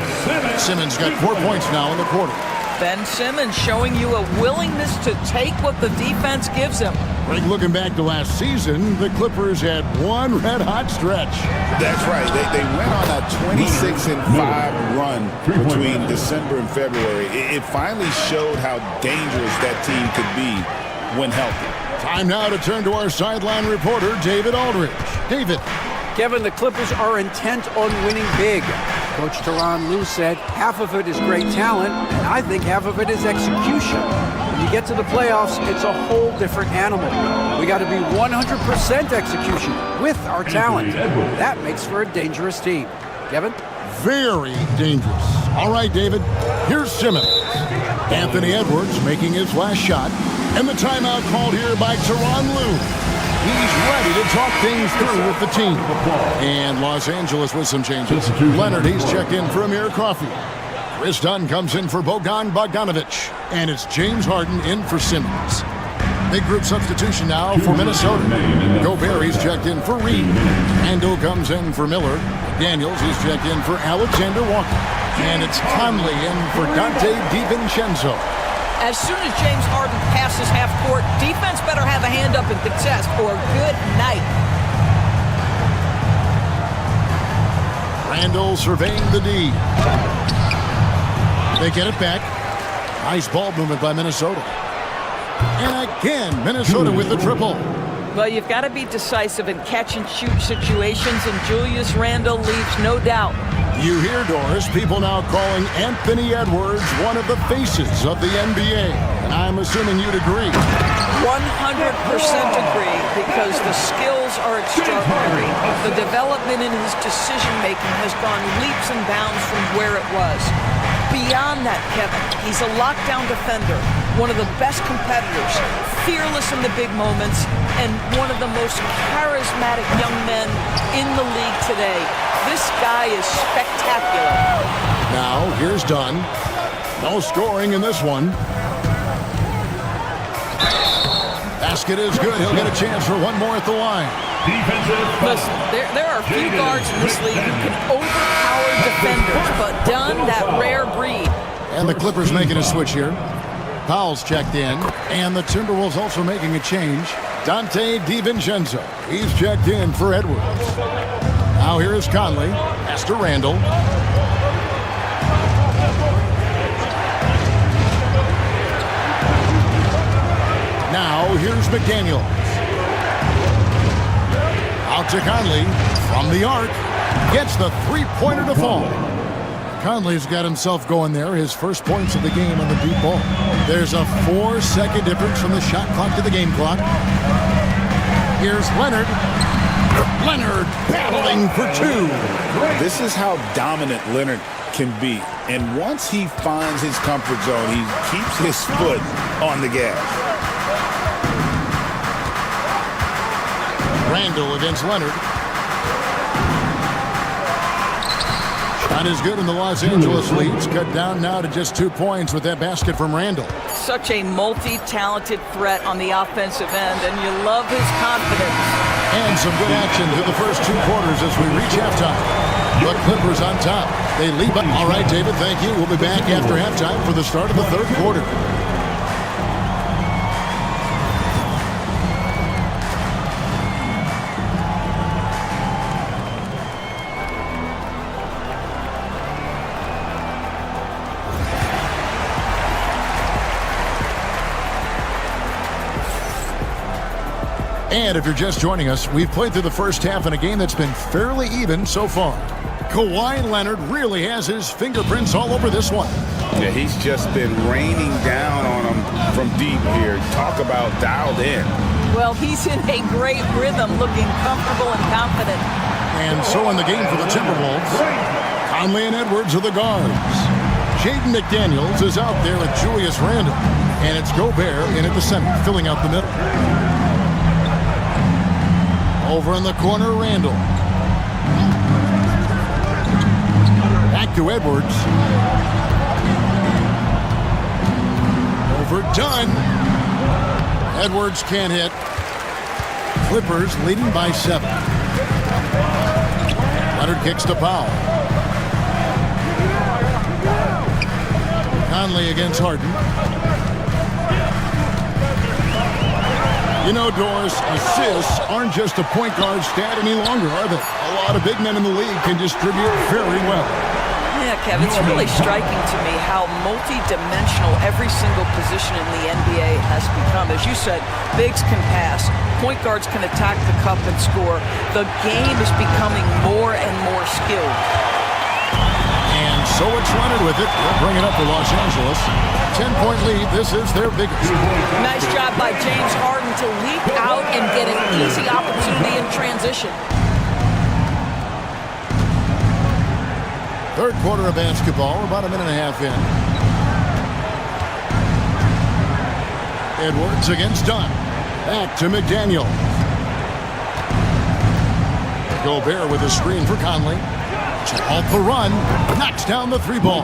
S2: Simmons got 4 points now in the quarter.
S14: Ben Simmons showing you a willingness to take what the defense gives him.
S2: Greg, looking back to last season, the Clippers had one red-hot stretch.
S1: That's right. They went on a 26-5 run between December and February. It finally showed how dangerous that team could be when healthy.
S2: Time now to turn to our sideline reporter, David Aldridge. David.
S6: Kevin, the Clippers are intent on winning big. Coach Tyronn Lue said half of it is great talent, and I think half of it is execution. When you get to the playoffs, it's a whole different animal. We got to be 100% execution with our talent. That makes for a dangerous team. Kevin?
S2: Very dangerous. All right, David, here's Simmons. Anthony Edwards making his last shot, and the timeout called here by Tyronn Lue. He's ready to talk things through with the team. And Los Angeles with some changes. Leonard, he's checked in for Amir Coffey. Chris Dunn comes in for Bogan Bogdanovic. And it's James Harden in for Simmons. Big group substitution now for Minnesota. Gobert, he's checked in for Reed. Randall comes in for Miller. Daniels, he's checked in for Alexander Walker. And it's Conley in for Dante DiVincenzo.
S14: As soon as James Harden passes half court, defense better have a hand up and contest, or good night.
S2: Randall surveying the D. They get it back. Nice ball movement by Minnesota. And again, Minnesota with the triple.
S14: Well, you've got to be decisive in catch-and-shoot situations, and Julius Randle leaves no doubt.
S2: You hear, Doris, people now calling Anthony Edwards one of the faces of the NBA. And I'm assuming you'd agree.
S14: 100% agree, because the skills are extraordinary. The development in his decision-making has gone leaps and bounds from where it was. Beyond that, Kevin, he's a lockdown defender, one of the best competitors, fearless in the big moments, and one of the most charismatic young men in the league today. This guy is spectacular.
S2: Now, here's Dunn. No scoring in this one. Basket is good. He'll get a chance for one more at the line.
S14: Listen, there are few guards in this league who can overpower defenders, but Dunn, that rare breed.
S2: And the Clippers making a switch here. Powell's checked in, and the Timberwolves also making a change. Dante DiVincenzo, he's checked in for Edwards. Now here is Conley. Pass to Randall. Now here's McDaniels. Out to Conley. From the arc. Gets the three-pointer to fall. Conley's got himself going there. His first points of the game on the deep ball. There's a 4-second difference from the shot clock to the game clock. Here's Leonard. Leonard battling for two.
S1: This is how dominant Leonard can be. And once he finds his comfort zone, he keeps his foot on the gas.
S2: Randall against Leonard. Shot is good, and the Los Angeles leads cut down now to just 2 points with that basket from Randall.
S14: Such a multi-talented threat on the offensive end, and you love his confidence.
S2: And some good action through the first 2 quarters as we reach halftime. The Clippers on top. They lead up. All right, David, thank you. We'll be back after halftime for the start of the third quarter. And if you're just joining us, we've played through the first half in a game that's been fairly even so far. Kawhi Leonard really has his fingerprints all over this one.
S1: Yeah, he's just been raining down on him from deep here. Talk about dialed in.
S14: Well, he's in a great rhythm, looking comfortable and confident.
S2: And so in the game for the Timberwolves, Conley and Edwards are the guards. Jaden McDaniels is out there with Julius Randle. And it's Gobert in at the center, filling out the middle. Over in the corner, Randall. Back to Edwards. Over Dunn. Edwards can't hit. Clippers leading by 7. Leonard kicks to Powell. Conley against Harden. You know, Doris, assists aren't just a point guard stat any longer, are they? A lot of big men in the league can distribute very well.
S14: Yeah, Kevin, it's really striking to me how multi-dimensional every single position in the NBA has become. As you said, bigs can pass, point guards can attack the cup and score. The game is becoming more and more skilled.
S2: And so it's running with it. They'll bring it up to Los Angeles. 10-point lead. This is their biggest.
S14: Nice job by James Harden to leap out and get an easy opportunity in transition.
S2: Third quarter of basketball, about a minute and a half in. Edwards against Dunn. Back to McDaniel. Gobert with a screen for Conley. Off the run, knocks down the three ball.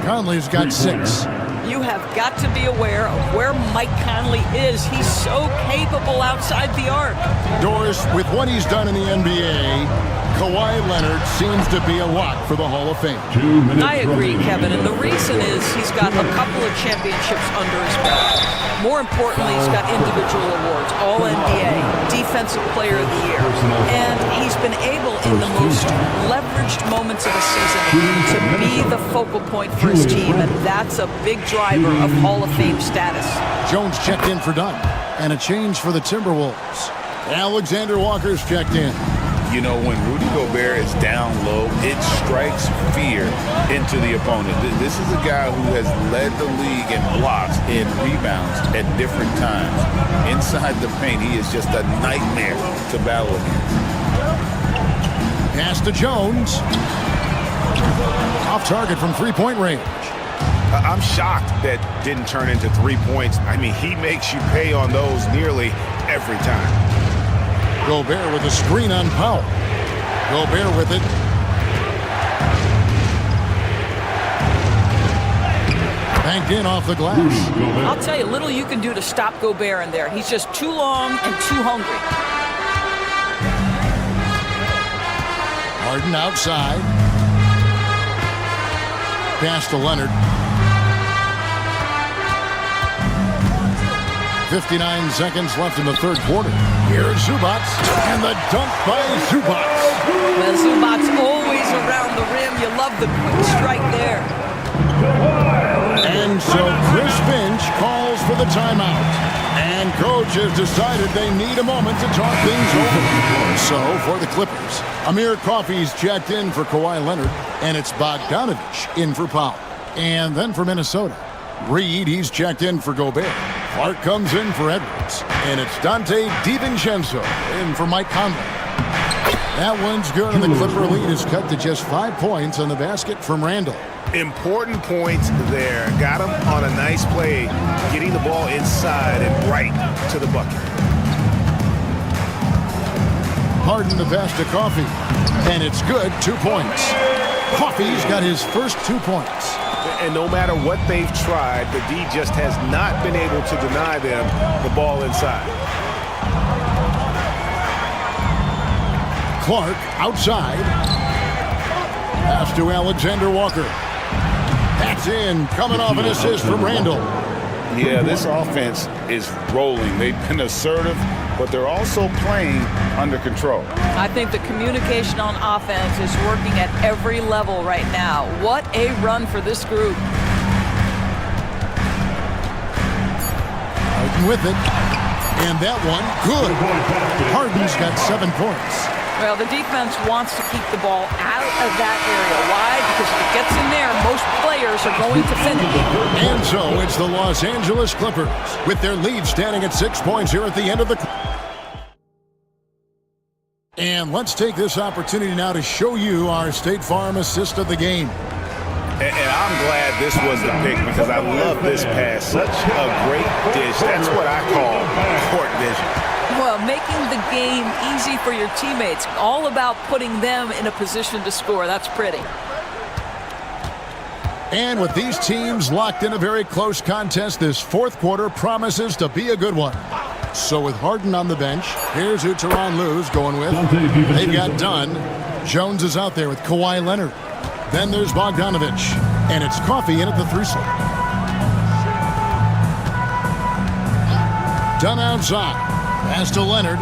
S2: Conley's got 6.
S14: You have got to be aware of where Mike Conley is. He's so capable outside the arc.
S2: Doris, with what he's done in the NBA, Kawhi Leonard seems to be a lock for the Hall of Fame.
S14: I agree, Kevin, and the reason is he's got a couple of championships under his belt. More importantly, he's got individual awards, All-NBA, Defensive Player of the Year, and he's been able in the most leveraged moments of the season to be the focal point for his team, and that's a big driver of Hall of Fame status.
S2: Jones checked in for Dunn, and a change for the Timberwolves. Alexander Walker's checked in.
S1: You know, when Rudy Gobert is down low, it strikes fear into the opponent. This is a guy who has led the league in blocks and rebounds at different times. Inside the paint, he is just a nightmare to battle against.
S2: Pass to Jones. Off target from three-point range.
S5: I'm shocked that didn't turn into 3 points. I mean, he makes you pay on those nearly every time.
S2: Gobert with a screen on Powell. Gobert with it. Banked in off the glass.
S14: I'll tell you, little you can do to stop Gobert in there. He's just too long and too hungry.
S2: Harden outside. Pass to Leonard. 59 seconds left in the third quarter. Here's Zubac, and the dunk by Zubac.
S14: Well, Zubac's always around the rim. You love the quick strike there.
S2: And so Chris Finch calls for the timeout. And coach has decided they need a moment to talk things over. So for the Clippers, Amir Coffey's checked in for Kawhi Leonard, and it's Bogdanovich in for Powell. And then for Minnesota, Reed, he's checked in for Gobert. Clark comes in for Edwards. And it's Dante DiVincenzo in for Mike Conley. That one's good, and the Clipper lead is cut to just 5 points on the basket from Randall.
S5: Important points there. Got him on a nice play, getting the ball inside and right to the bucket.
S2: Harden the pass to Coffey. And it's good, 2 points. Coffey's got his first 2 points.
S5: And no matter what they've tried, the D just has not been able to deny them the ball inside.
S2: Clark outside. Pass to Alexander Walker. That's in, coming off an assist from Randall.
S1: Yeah, this offense is rolling. They've been assertive, but they're also playing under control.
S14: I think the communication on offense is working at every level right now. What a run for this group.
S2: Harden with it. And that one, good. Harden's got 7 points.
S14: Well, the defense wants to keep the ball out of that area. Why? Because if it gets in there, most players are going to finish.
S2: And so it's the Los Angeles Clippers with their lead standing at 6 points here at the end of the. And let's take this opportunity now to show you our State Farm assist of the game.
S5: And I'm glad this was the pick because I love this pass. Such a great dish. That's what I call court vision.
S14: Well, making the game easy for your teammates. All about putting them in a position to score. That's pretty.
S2: And with these teams locked in a very close contest, this fourth quarter promises to be a good one. So with Harden on the bench, here's who Tyronn Lue's going with. They've got Dunn. Jones is out there with Kawhi Leonard. Then there's Bogdanovich. And it's Coffee in at the 3 slot. Done outside. Pass to Leonard.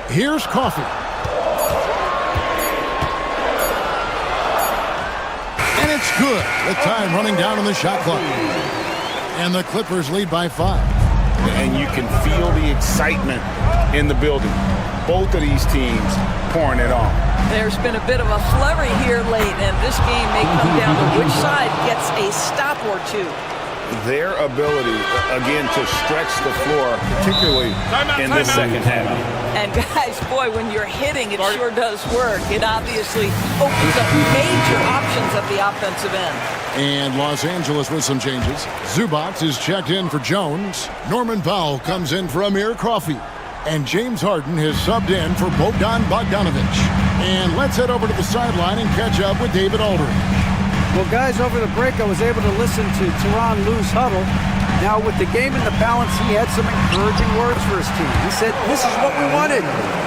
S2: Here's Coffee. And it's good. With time running down on the shot clock. And the Clippers lead by 5.
S5: And you can feel the excitement in the building. Both of these teams pouring it on.
S14: There's been a bit of a flurry here late, and this game may come down to which side gets a stop or two.
S5: Their ability, again, to stretch the floor, particularly in this second half.
S14: And guys, boy, when you're hitting, it sure does work. It obviously opens up major options at the offensive end.
S2: And Los Angeles with some changes. Zubac is checked in for Jones. Norman Powell comes in for Amir Coffey. And James Harden has subbed in for Bogdan Bogdanovic. And let's head over to the sideline and catch up with David Aldridge.
S6: Well, guys, over the break, I was able to listen to Teron Lue's huddle. Now, with the game in the balance, he had some encouraging words for his team. He said, this is what we wanted.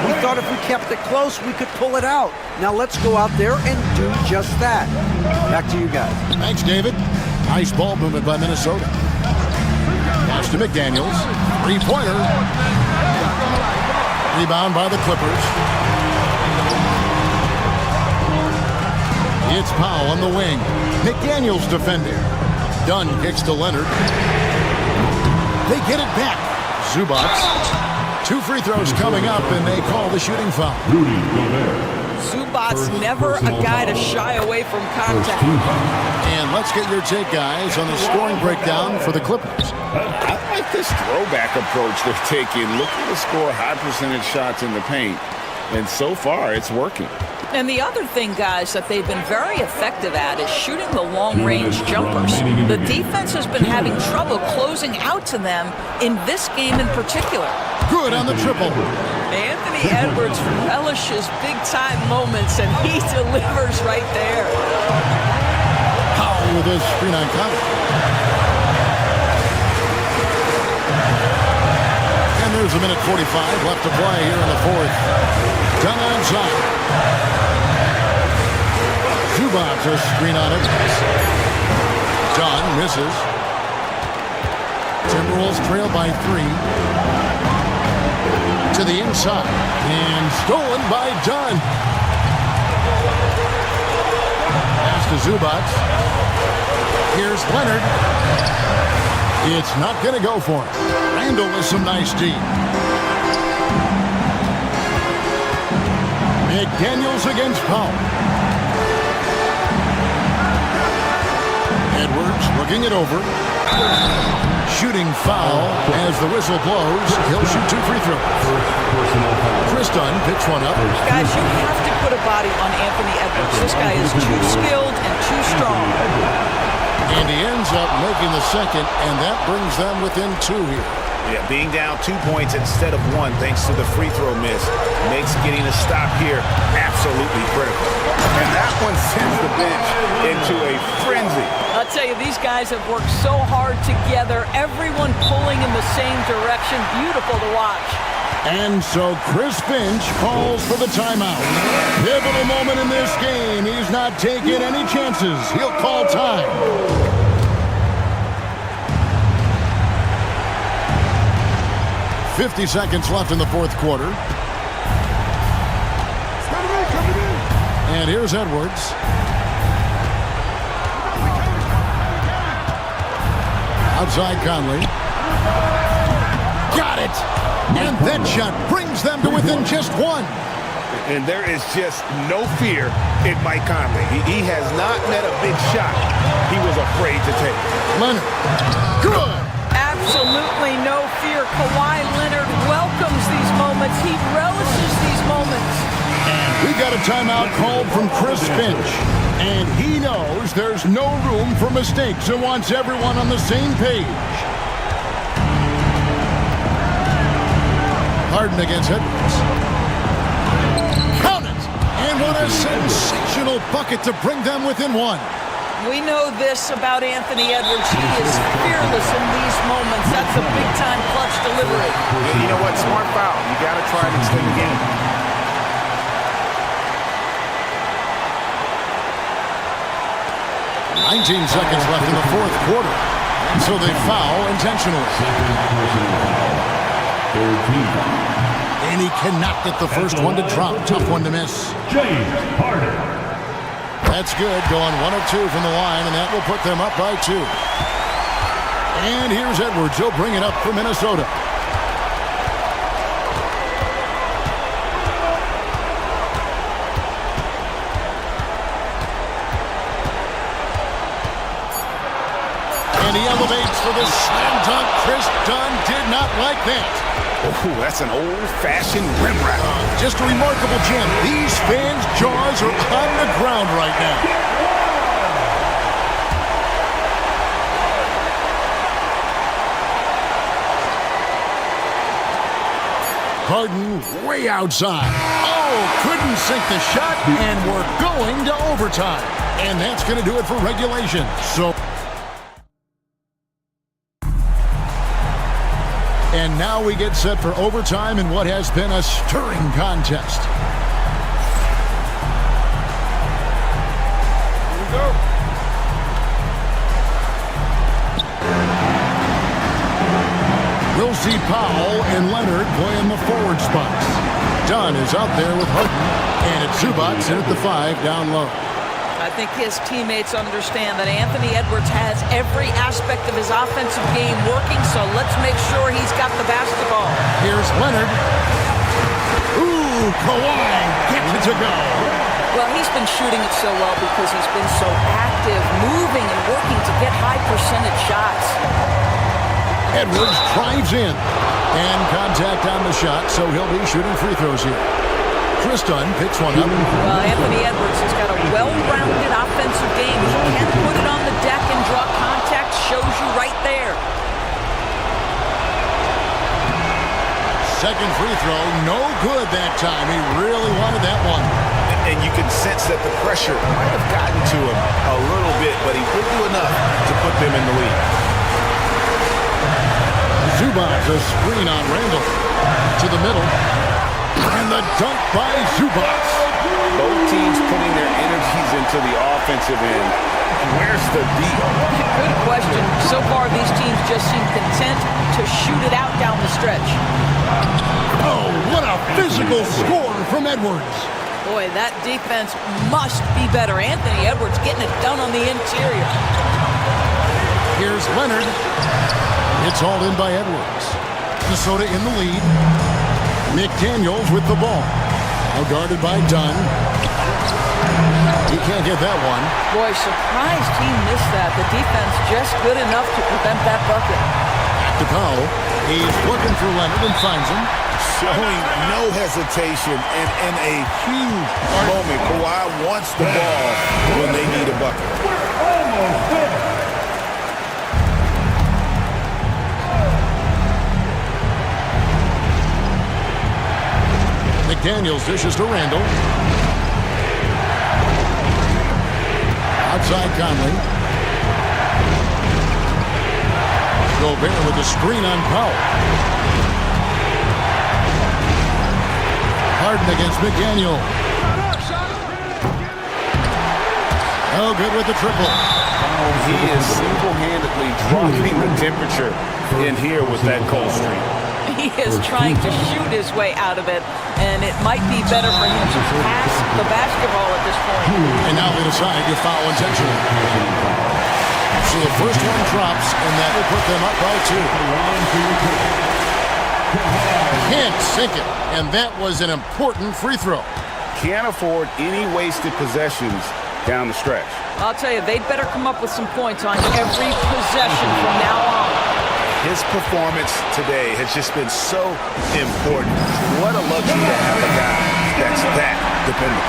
S6: We thought if we kept it close, we could pull it out. Now, let's go out there and do just that. Back to you guys.
S2: Thanks, David. Nice ball movement by Minnesota. Pass to McDaniels. 3-pointer. Rebound by the Clippers. It's Powell on the wing. McDaniels defending. Dunn kicks to Leonard. They get it back. Zubac. 2 free throws coming up, and they call the shooting foul.
S14: Zubac's never a guy to shy away from contact.
S2: And let's get your take, guys, on the scoring breakdown for the Clippers.
S5: I like this throwback approach they're taking. Looking to score high percentage shots in the paint. And so far, it's working.
S14: And the other thing, guys, that they've been very effective at is shooting the long-range jumpers. The defense has been having trouble closing out to them in this game in particular.
S2: Good on the triple.
S14: Anthony Edwards relishes big-time moments, and he delivers right there.
S2: Powell with his screen on cover. And there's a minute 45 left to play here in the 4th. Done outside. Zubac a screen on it. Dunn misses. Timberwolves trail by 3. To the inside. And stolen by Dunn. Pass to Zubac. Here's Leonard. It's not going to go for him. Randall with some nice D. McDaniels against Powell. Edwards looking it over. Shooting foul as the whistle blows. He'll shoot 2 free throws. Chris Dunn picks one up.
S14: Guys, you have to put a body on Anthony Edwards. This guy is too skilled and too strong.
S2: And he ends up making the second, and that brings them within 2 here.
S5: Yeah, being down 2 points instead of 1 thanks to the free throw miss makes getting a stop here absolutely critical. And that one sends the bench into a frenzy.
S14: I'll tell you, these guys have worked so hard together, everyone pulling in the same direction. Beautiful to watch.
S2: And so Chris Finch calls for the timeout. Pivotal moment in this game. He's not taking any chances. He'll call time. 50 seconds left in the 4th quarter. And here's Edwards. Outside Conley. Got it! And that shot brings them to within just 1.
S5: And there is just no fear in Mike Conley. He has not met a big shot he was afraid to take.
S2: Leonard. Good!
S14: Absolutely no fear. Kawhi Leonard welcomes these moments. He relishes these moments.
S2: And we got a timeout called from Chris Finch. And he knows there's no room for mistakes and wants everyone on the same page. Harden against Edwards. Count it! And what a sensational bucket to bring them within 1.
S14: We know this about Anthony Edwards. He is fearless in these moments. That's a big-time clutch delivery.
S5: You know what? Smart foul. You got to try and extend the game.
S2: "19 seconds left in the fourth quarter. So they foul intentionally. And he cannot get the first one to drop. Tough one to miss.
S10: James Harden.
S2: That's good. Going 1 of 2 from the line, and that will put them up by 2. And here's Edwards. He'll bring it up for Minnesota. And he elevates for the slam dunk. Chris Dunn did not like that.
S5: Oh, that's an old-fashioned rim wrap.
S2: Just a remarkable gem. These fans' jaws are on the ground right now. Harden way outside. Oh, couldn't sink the shot, and we're going to overtime. And that's going to do it for regulation. And now we get set for overtime in what has been a stirring contest.
S5: Here we go.
S2: We'll see Powell and Leonard playing the forward spots. Dunn is out there with Harden, and it's Zubac in at the 5 down low.
S14: I think his teammates understand that Anthony Edwards has every aspect of his offensive game working, so let's make sure he's got the basketball.
S2: Here's Leonard. Ooh, Kawhi gets it to go.
S14: Well, he's been shooting it so well because he's been so active, moving and working to get high percentage shots.
S2: Edwards drives in, and contact on the shot, so he'll be shooting free throws here. Chris Dunn picks one up.
S14: Well, Anthony Edwards has got a well-rounded offensive game. He can put it on the deck and draw contact, shows you right there.
S2: Second free throw, no good that time. He really wanted that one.
S5: And you can sense that the pressure might have gotten to him a little bit, but he did do enough to put them in the lead.
S2: Zubac, a screen on Randall. To the middle. And the dunk by Zubac.
S5: Both teams putting their energies into the offensive end. Where's the deal?
S14: Good question. So far, these teams just seem content to shoot it out down the stretch.
S2: Oh, what a physical score from Edwards.
S14: Boy, that defense must be better. Anthony Edwards getting it done on the interior.
S2: Here's Leonard. It's hauled in by Edwards. Minnesota in the lead. McDaniels with the ball. Now guarded by Dunn. He can't get that one.
S14: Boy, surprised he missed that. The defense just good enough to prevent that bucket.
S2: Back to Powell. He's looking for Leonard and finds him.
S5: Showing no hesitation and in a huge moment. Kawhi wants the ball when they need a bucket.
S10: We're almost there.
S2: McDaniels dishes to Randall. Outside Conley. Gobert with the screen on Powell. Harden against McDaniel. Oh, good with the triple.
S5: He is single-handedly dropping the temperature in here with that cold streak.
S14: He is trying to shoot his way out of it, and it might be better for him to pass the basketball at this point.
S2: And now they decide to foul intentionally. So the first one drops, and that will put them up by 2. Can't sink it, and that was an important free throw.
S5: Can't afford any wasted possessions down the stretch.
S14: I'll tell you, they'd better come up with some points on every possession from now on.
S5: His performance today has just been so important. What a luxury to have a guy that's that dependent.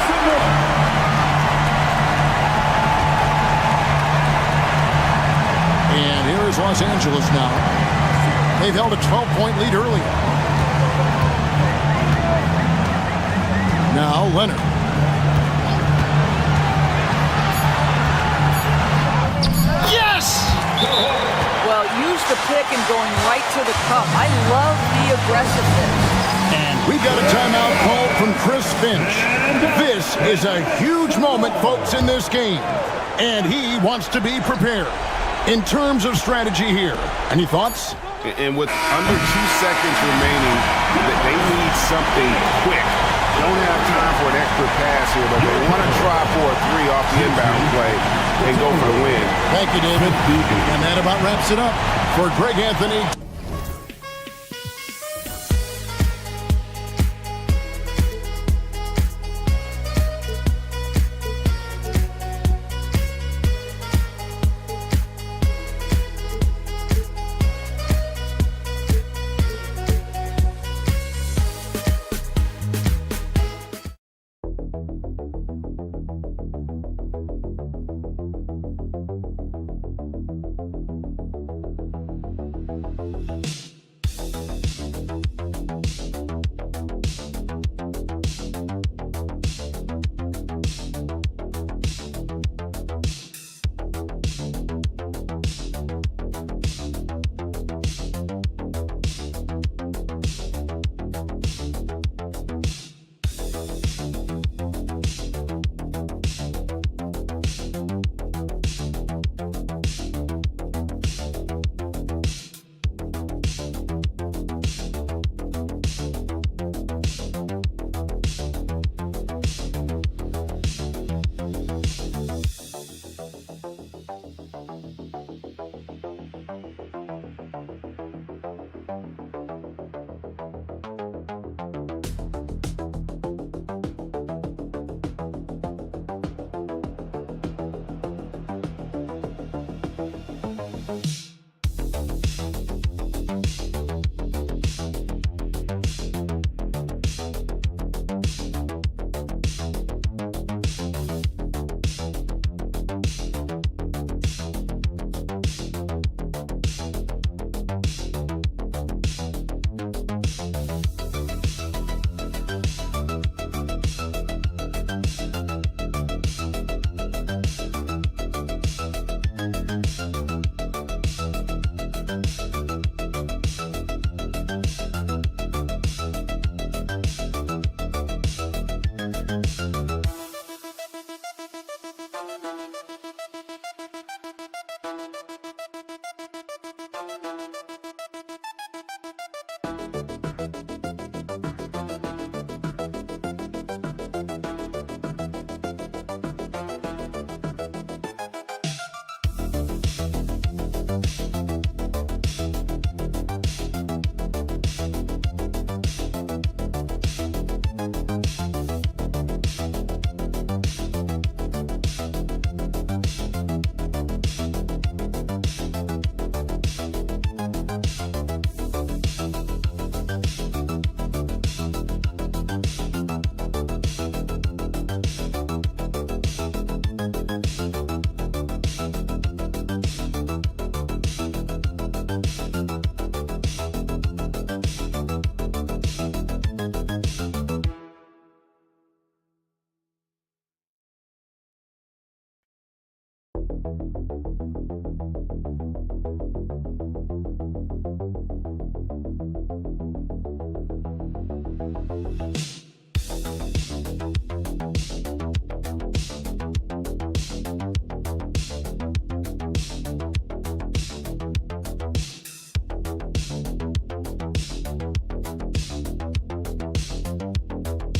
S2: And here is Los Angeles now. They've held a 12-point lead earlier. Now Leonard.
S14: Yes! Well, use the pick and going right to the cup. I love the aggressiveness.
S2: And we've got a timeout call from Chris Finch. This is a huge moment, folks, in this game. And he wants to be prepared. In terms of strategy here, any thoughts?
S5: And with under 2 seconds remaining, they need something quick. Don't have time for an extra pass here, but they want to try for a 3 off the inbound play and go for the win.
S2: Thank you, David. And that about wraps it up. For Greg Anthony.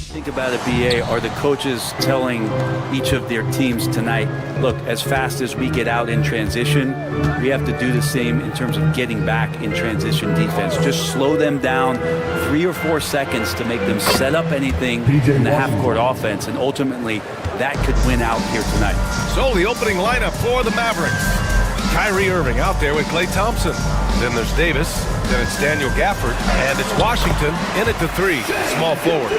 S9: Think about it, BA. Are the coaches telling each of their teams tonight, look, as fast as we get out in transition, we have to do the same in terms of getting back in transition defense. Just slow them down 3 or 4 seconds to make them set up anything in the half-court offense, and ultimately that could win out here tonight.
S8: So the opening lineup for the Mavericks. Kyrie Irving out there with Klay Thompson. Then there's Davis. Then it's Daniel Gafford. And it's Washington in at the 3, small forward.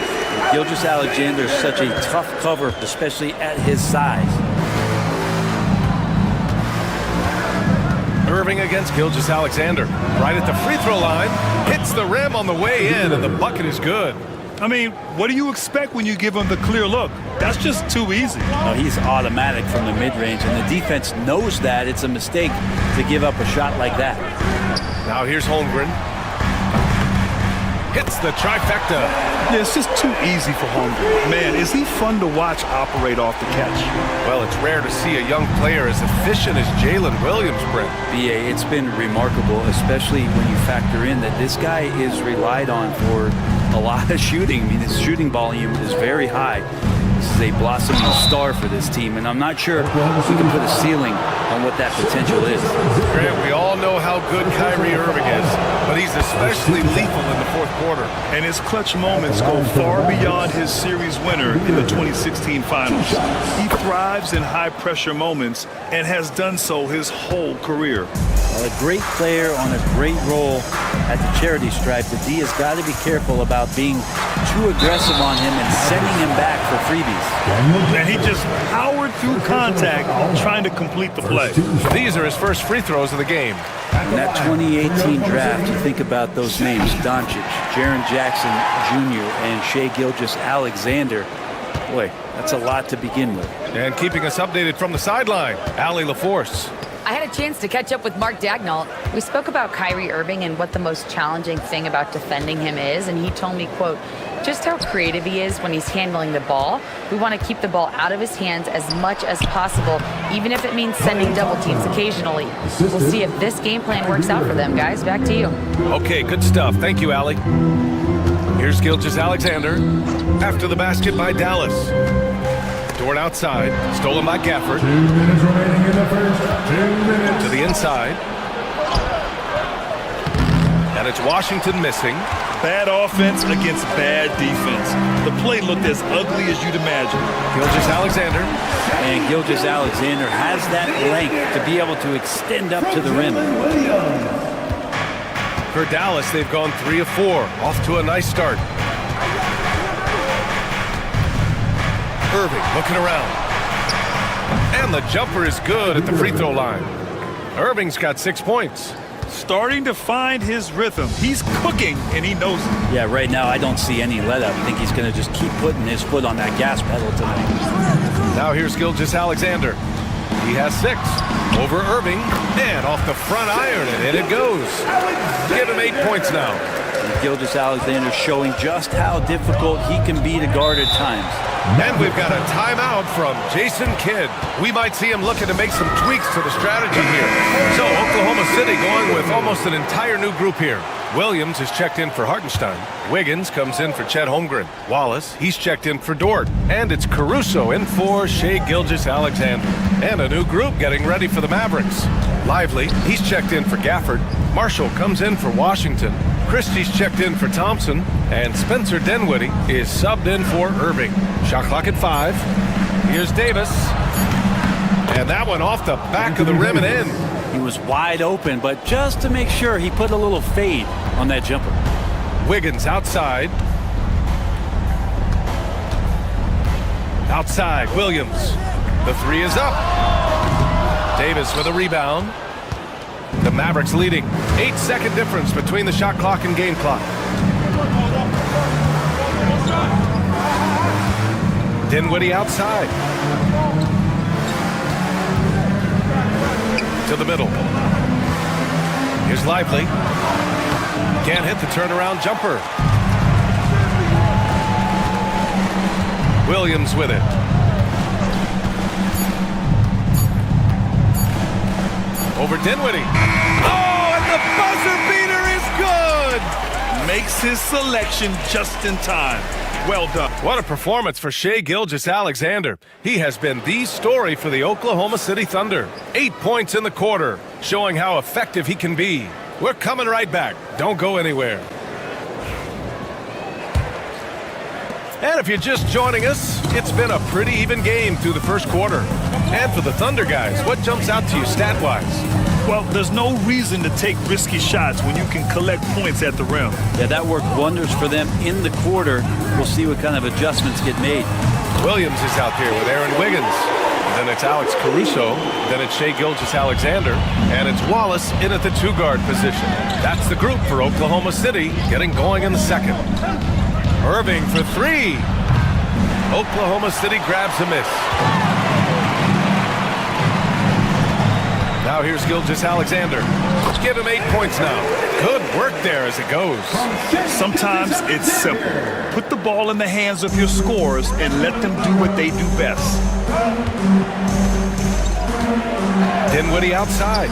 S9: Gilgeous-Alexander is such a tough cover, especially at his size.
S8: Irving against Gilgeous-Alexander. Right at the free throw line. Hits the rim on the way in, and the bucket is good.
S7: I mean, what do you expect when you give him the clear look? That's just too easy.
S9: No, he's automatic from the mid-range, and the defense knows that. It's a mistake to give up a shot like that.
S8: Now here's Holmgren. Hits the trifecta.
S7: Yeah, it's just too easy for Holmgren. Man, is he fun to watch operate off the catch?
S8: Well, it's rare to see a young player as efficient as Jalen Williams, Brent.
S9: BA, it's been remarkable, especially when you factor in that this guy is relied on for a lot of shooting. I mean, his shooting volume is very high. This is a blossoming star for this team, and I'm not sure we can put a ceiling on what that potential is.
S8: Grant, we all know how good Kyrie Irving is, but he's especially lethal in the fourth quarter.
S7: And his clutch moments go far beyond his series winner in the 2016 finals. He thrives in high-pressure moments and has done so his whole career.
S9: A great player on a great role at the charity stripe. The D has got to be careful about being too aggressive on him and sending him back for freebies.
S7: And he just powered through contact trying to complete the play.
S8: These are his first free throws of the game.
S9: In that 2018 draft, you think about those names, Doncic, Jaren Jackson Jr., and Shai Gilgeous-Alexander. Boy, that's a lot to begin with.
S8: And keeping us updated from the sideline, Allie LaForce.
S11: I had a chance to catch up with Mark Daigneault. We spoke about Kyrie Irving and what the most challenging thing about defending him is, and he told me, quote, just how creative he is when he's handling the ball. We want to keep the ball out of his hands as much as possible, even if it means sending double teams occasionally. We'll see if this game plan works out for them, guys. Back to you.
S8: Okay, good stuff. Thank you, Allie. Here's Gilgeous-Alexander after the basket by Dallas. Dort outside, stolen by Gafford.
S10: 2 minutes remaining in the first. 2 minutes.
S8: To the inside. And it's Washington missing.
S7: Bad offense against bad defense. The play looked as ugly as you'd imagine.
S8: Gilgeous-Alexander.
S9: And Gilgeous-Alexander has that length to be able to extend up to the rim.
S8: For Dallas, they've gone 3 of 4. Off to a nice start. Irving looking around. And the jumper is good at the free throw line. Irving's got 6 points.
S7: Starting to find his rhythm. He's cooking, and he knows it.
S9: Yeah, right now I don't see any let up. I think he's going to just keep putting his foot on that gas pedal tonight.
S8: Now here's Gilgeous-Alexander. He has 6. Over Irving, and off the front iron, and in it goes. Give him 8 points now.
S9: Gilgeous-Alexander showing just how difficult he can be to guard at times.
S8: And we've got a timeout from Jason Kidd. We might see him looking to make some tweaks to the strategy here. So Oklahoma City going with almost an entire new group here. Williams is checked in for Hartenstein. Wiggins comes in for Chet Holmgren. Wallace, he's checked in for Dort. And it's Caruso in for Shai Gilgeous-Alexander. And a new group getting ready for the Mavericks. Lively, he's checked in for Gafford. Marshall comes in for Washington. Christie's checked in for Thompson. And Spencer Dinwiddie is subbed in for Irving. Shot clock at 5. Here's Davis. And that one off the back of the rim and in.
S9: He was wide open, but just to make sure, he put a little fade on that jumper.
S8: Wiggins outside. Outside, Williams. The 3 is up. Davis with a rebound. The Mavericks leading. 8-second difference between the shot clock and game clock. Dinwiddie outside. To the middle. Here's Lively. Can't hit the turnaround jumper. Williams with it. Over Dinwiddie. Oh, and the buzzer beater is good!
S7: Makes his selection just in time. Well done.
S8: What a performance for Shai Gilgeous-Alexander. He has been the story for the Oklahoma City Thunder. 8 points in the quarter, showing how effective he can be. We're coming right back. Don't go anywhere. And if you're just joining us, it's been a pretty even game through the first quarter. And for the Thunder guys, what jumps out to you stat-wise?
S7: Well, there's no reason to take risky shots when you can collect points at the rim.
S9: Yeah, that worked wonders for them in the quarter. We'll see what kind of adjustments get made.
S8: Williams is out there with Aaron Wiggins. Then it's Alex Caruso. Then it's Shai Gilgeous-Alexander. And it's Wallace in at the 2-guard position. That's the group for Oklahoma City getting going in the second. Irving for three. Oklahoma City grabs a miss. Now here's Gilgeous-Alexander. Give him 8 points now. Good work there as it goes.
S7: Sometimes it's simple. Put the ball in the hands of your scorers and let them do what they do best.
S8: Dinwiddie outside.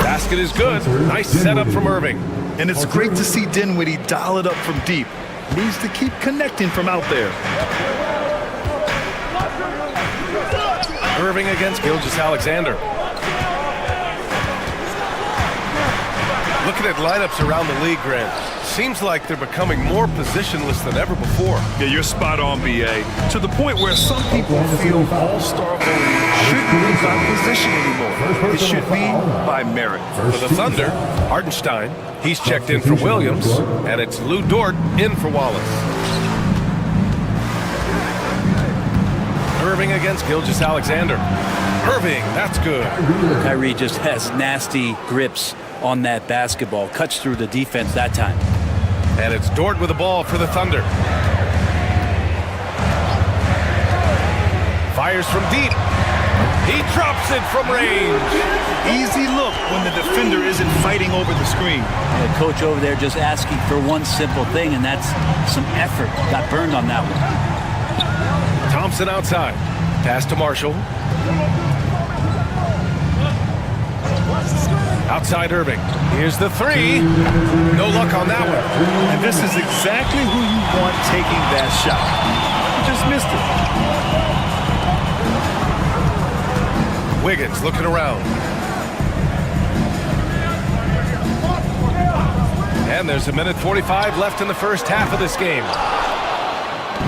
S8: Basket is good. Nice setup from Irving.
S7: And it's great to see Dinwiddie dial it up from deep. Needs to keep connecting from out there.
S8: Irving against Gilgeous-Alexander. Looking at lineups around the league, Grant, seems like they're becoming more positionless than ever before.
S7: Yeah, you're spot on, B.A. To the point where some people feel all-star voting shouldn't be by position anymore. It should be by merit.
S8: For the Thunder, Hartenstein, he's checked in for Williams, and it's Lou Dort in for Wallace. Irving against Gilgeous-Alexander. Irving, that's good.
S9: Kyrie just has nasty grips on that basketball. Cuts through the defense that time.
S8: And it's Dort with the ball for the Thunder. Fires from deep. He drops it from range.
S7: Easy look when the defender isn't fighting over the screen.
S9: The coach over there just asking for one simple thing, and that's some effort. Got burned on that one.
S8: Thompson outside. Pass to Marshall. Outside Irving. Here's the three. No luck on that one.
S7: And this is exactly who you want taking that shot. You just missed it.
S8: Wiggins looking around. And there's a minute 45 left in the first half of this game.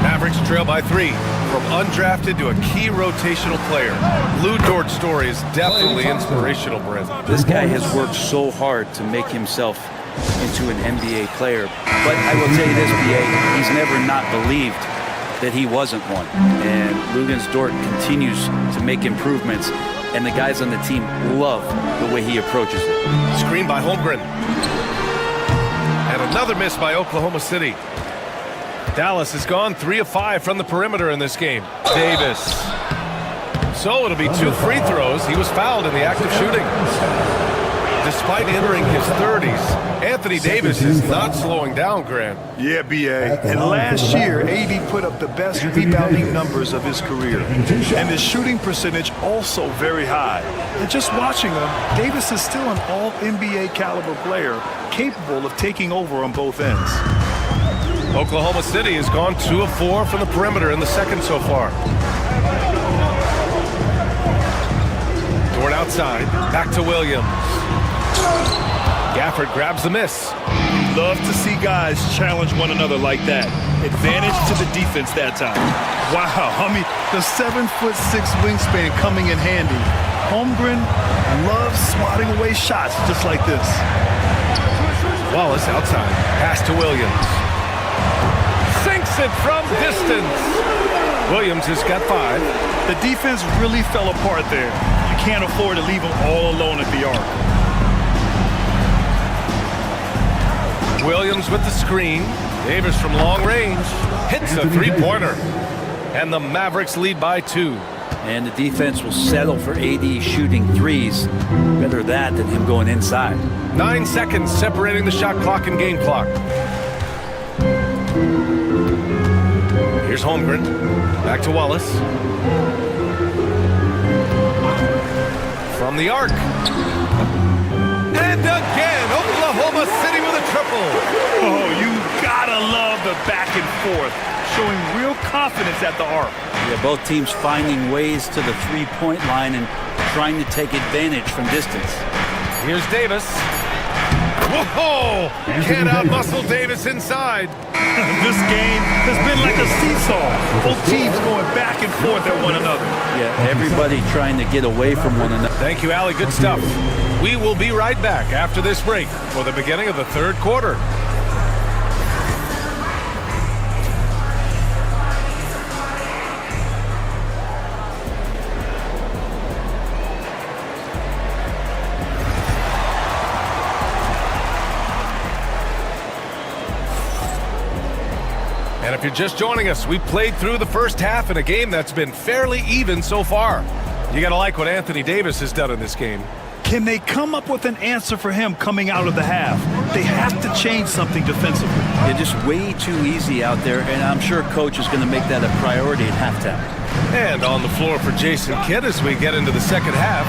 S8: Mavericks trail by 3. From undrafted to a key rotational player. Lou Dort's story is definitely inspirational, Brent.
S9: This guy has worked so hard to make himself into an NBA player. But I will tell you this, BA, he's never not believed that he wasn't one. And Luguentz Dort continues to make improvements, and the guys on the team love the way he approaches it.
S8: Screen by Holmgren. And another miss by Oklahoma City. Dallas has gone 3 of 5 from the perimeter in this game. Davis. So it'll be 2 free throws. He was fouled in the act of shooting. Despite entering his 30s, Anthony Davis is not slowing down, Grant.
S7: Yeah, B.A. And last year, AD put up the best rebounding numbers of his career. And his shooting percentage also very high. And just watching him, Davis is still an all-NBA caliber player, capable of taking over on both ends.
S8: Oklahoma City has gone 2 of 4 from the perimeter in the second so far. Dort outside, back to Williams. Gafford grabs the miss.
S7: Love to see guys challenge one another like that. Advantage to the defense that time. Wow, I mean, the 7'6" wingspan coming in handy. Holmgren loves swatting away shots just like this.
S8: Wallace outside, pass to Williams. Sinks it from distance. Williams has got 5.
S7: The defense really fell apart there. You can't afford to leave them all alone at the arc.
S8: Williams with the screen. Davis from long range hits a 3-pointer. And the Mavericks lead by 2.
S9: And the defense will settle for AD shooting threes. Better that than him going inside.
S8: 9 seconds separating the shot clock and game clock. Here's Holmgren. Back to Wallace. From the arc. And again, Oklahoma City with a triple.
S7: Oh, you gotta love the back and forth. Showing real confidence at the arc.
S9: Yeah, both teams finding ways to the three-point line and trying to take advantage from distance.
S8: Here's Davis. Whoa! Can't out-muscle Davis inside.
S7: This game has been like a seesaw. Both teams going back and forth at one another.
S9: Yeah, everybody trying to get away from one another.
S8: Thank you, Allie. Good stuff. We will be right back after this break for the beginning of the third quarter. And if you're just joining us, we've played through the first half in a game that's been fairly even so far. You got to like what Anthony Davis has done in this game.
S7: Can they come up with an answer for him coming out of the half? They have to change something defensively.
S9: They're just way too easy out there, and I'm sure coach is going to make that a priority at halftime.
S8: And on the floor for Jason Kidd as we get into the second half.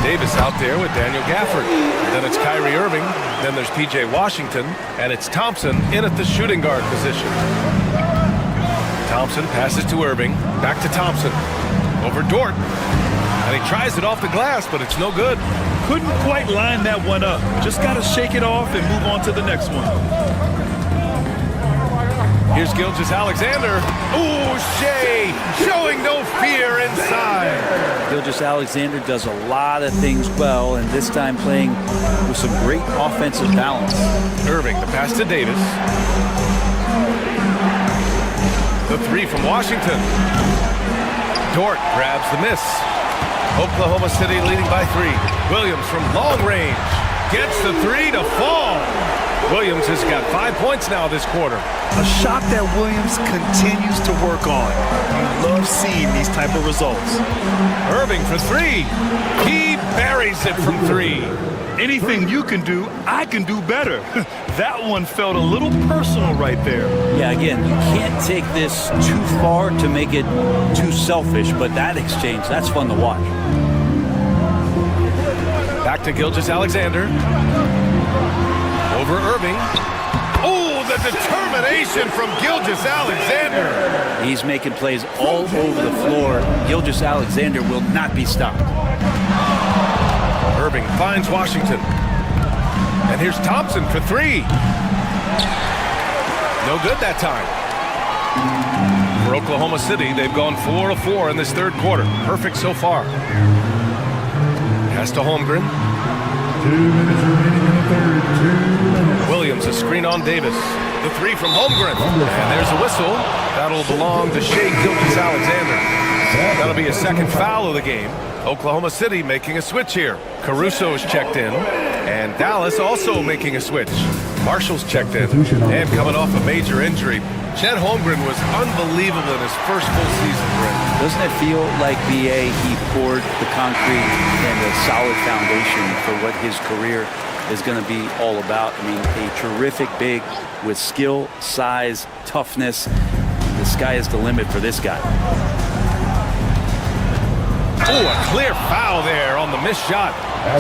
S8: Davis out there with Daniel Gafford. Then it's Kyrie Irving. Then there's P.J. Washington. And it's Thompson in at the shooting guard position. Thompson passes to Irving. Back to Thompson. Over Dort. And he tries it off the glass, but it's no good.
S7: Couldn't quite line that one up. Just got to shake it off and move on to the next one.
S8: Here's Gilgeous-Alexander. Ooh, Shea showing no fear inside.
S9: Gilgeous-Alexander does a lot of things well, and this time playing with some great offensive balance.
S8: Irving, the pass to Davis. The three from Washington. Dort grabs the miss. Oklahoma City leading by 3. Williams from long range gets the three to fall. Williams has got 5 points now this quarter.
S7: A shot that Williams continues to work on. You love seeing these type of results.
S8: Irving for 3. He buries it from 3.
S7: Anything you can do, I can do better. That one felt a little personal right there.
S9: Yeah, again, you can't take this too far to make it too selfish, but that exchange, that's fun to watch.
S8: Back to Gilgeous-Alexander. Over Irving. Oh, the determination from Gilgeous-Alexander.
S9: He's making plays all over the floor. Gilgeous-Alexander will not be stopped.
S8: Irving finds Washington. And here's Thompson for 3. No good that time. For Oklahoma City, they've gone 4 of 4 in this third quarter. Perfect so far. Pass to Holmgren.
S10: 2 minutes remaining in the third.
S8: Williams, a screen on Davis. The 3 from Holmgren. And there's a whistle. That'll belong to Shea Gilgeous-Alexander. That'll be a second foul of the game. Oklahoma City making a switch here. Caruso's checked in. And Dallas also making a switch. Marshall's checked in. And coming off a major injury. Chet Holmgren was unbelievable in his first full season, Rick.
S9: Doesn't it feel like, B.A., he poured the concrete and a solid foundation for what his career is going to be all about? I mean, a terrific big with skill, size, toughness. The sky is the limit for this guy.
S8: Oh, a clear foul there on the missed shot.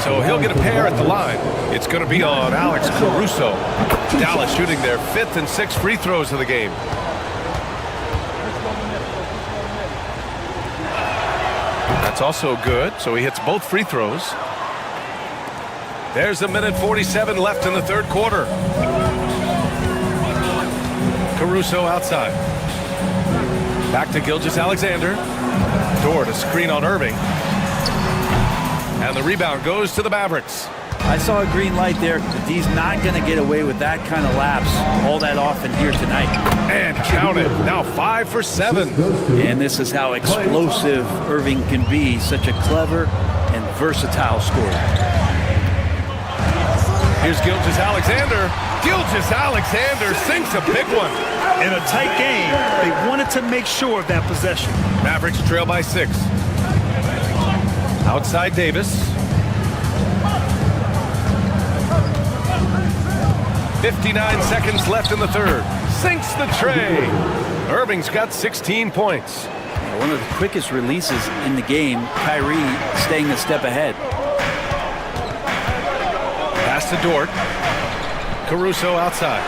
S8: So he'll get a pair at the line. It's going to be on Alex Caruso. Dallas shooting their 5th and 6th free throws of the game. That's also good. So he hits both free throws. There's a minute 47 left in the third quarter. Caruso outside. Back to Gilgeous-Alexander. Dort, a screen on Irving. And the rebound goes to the Mavericks.
S9: I saw a green light there. He's not going to get away with that kind of lapse all that often here tonight.
S8: And count it. Now 5 for 7.
S9: And this is how explosive Irving can be. Such a clever and versatile scorer.
S8: Here's Gilgeous-Alexander. Gilgeous-Alexander sinks a big one.
S7: In a tight game, they wanted to make sure of that possession.
S8: Mavericks trail by 6. Outside Davis. 59 seconds left in the third. Sinks the tray. Irving's got 16 points.
S9: One of the quickest releases in the game. Kyrie staying a step ahead.
S8: Pass to Dort. Caruso outside.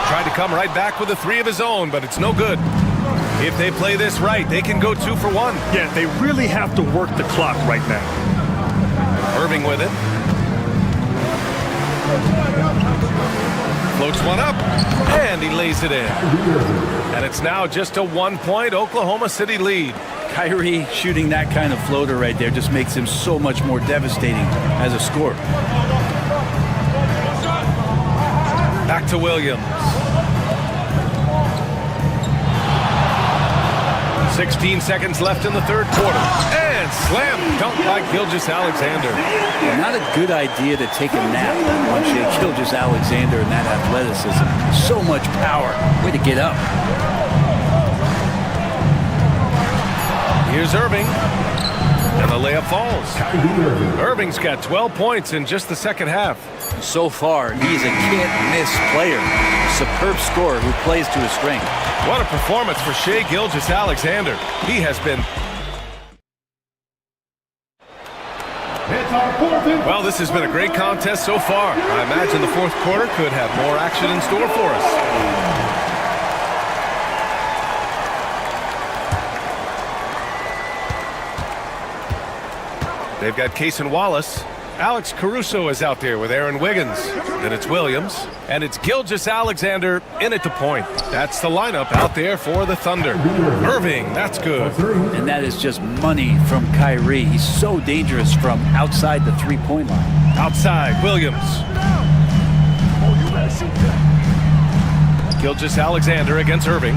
S8: Tried to come right back with a 3 of his own, but it's no good. If they play this right, they can go 2 for 1.
S7: Yeah, they really have to work the clock right now.
S8: Irving with it. Floats one up, and he lays it in. And it's now just a 1-point Oklahoma City lead.
S9: Kyrie shooting that kind of floater right there just makes him so much more devastating as a scorer.
S8: Back to Williams. 16 seconds left in the third quarter. And slam dunk by Gilgeous-Alexander.
S9: Not a good idea to take a nap on Shai Gilgeous-Alexander and that athleticism. So much power. Way to get up.
S8: Here's Irving. And the layup falls. Irving's got 12 points in just the second half.
S9: So far, he's a can't-miss player. Superb scorer who plays to his strength.
S8: What a performance for Shai Gilgeous-Alexander. He has been... Well, this has been a great contest so far. I imagine the fourth quarter could have more action in store for us. They've got Cason Wallace. Alex Caruso is out there with Aaron Wiggins. Then it's Williams. And it's Gilgeous-Alexander in at the point. That's the lineup out there for the Thunder. Irving, that's good.
S9: And that is just money from Kyrie. He's so dangerous from outside the three-point line.
S8: Outside, Williams. Gilgeous-Alexander against Irving.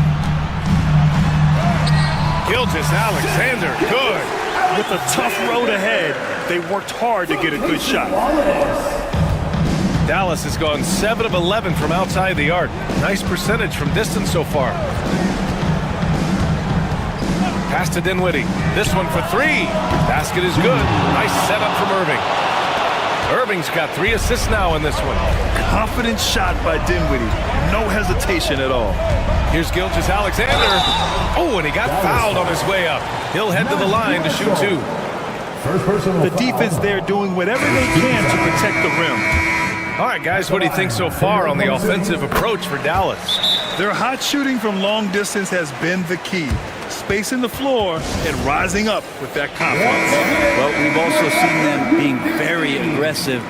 S8: Gilgeous-Alexander, good.
S7: With a tough road ahead, they worked hard to get a good shot.
S8: Dallas has gone 7 of 11 from outside the arc. Nice percentage from distance so far. Pass to Dinwiddie. This one for three. Basket is good. Nice setup from Irving. Irving's got 3 assists now in this one.
S7: Confident shot by Dinwiddie. No hesitation at all.
S8: Here's Gilgeous-Alexander. Oh, and he got fouled on his way up. He'll head to the line to shoot 2.
S7: The defense there doing whatever they can to protect the rim.
S8: All right, guys, what do you think so far on the offensive approach for Dallas?
S7: Their hot shooting from long distance has been the key. Spacing the floor and rising up with that confidence.
S9: Well, we've also seen them being very aggressive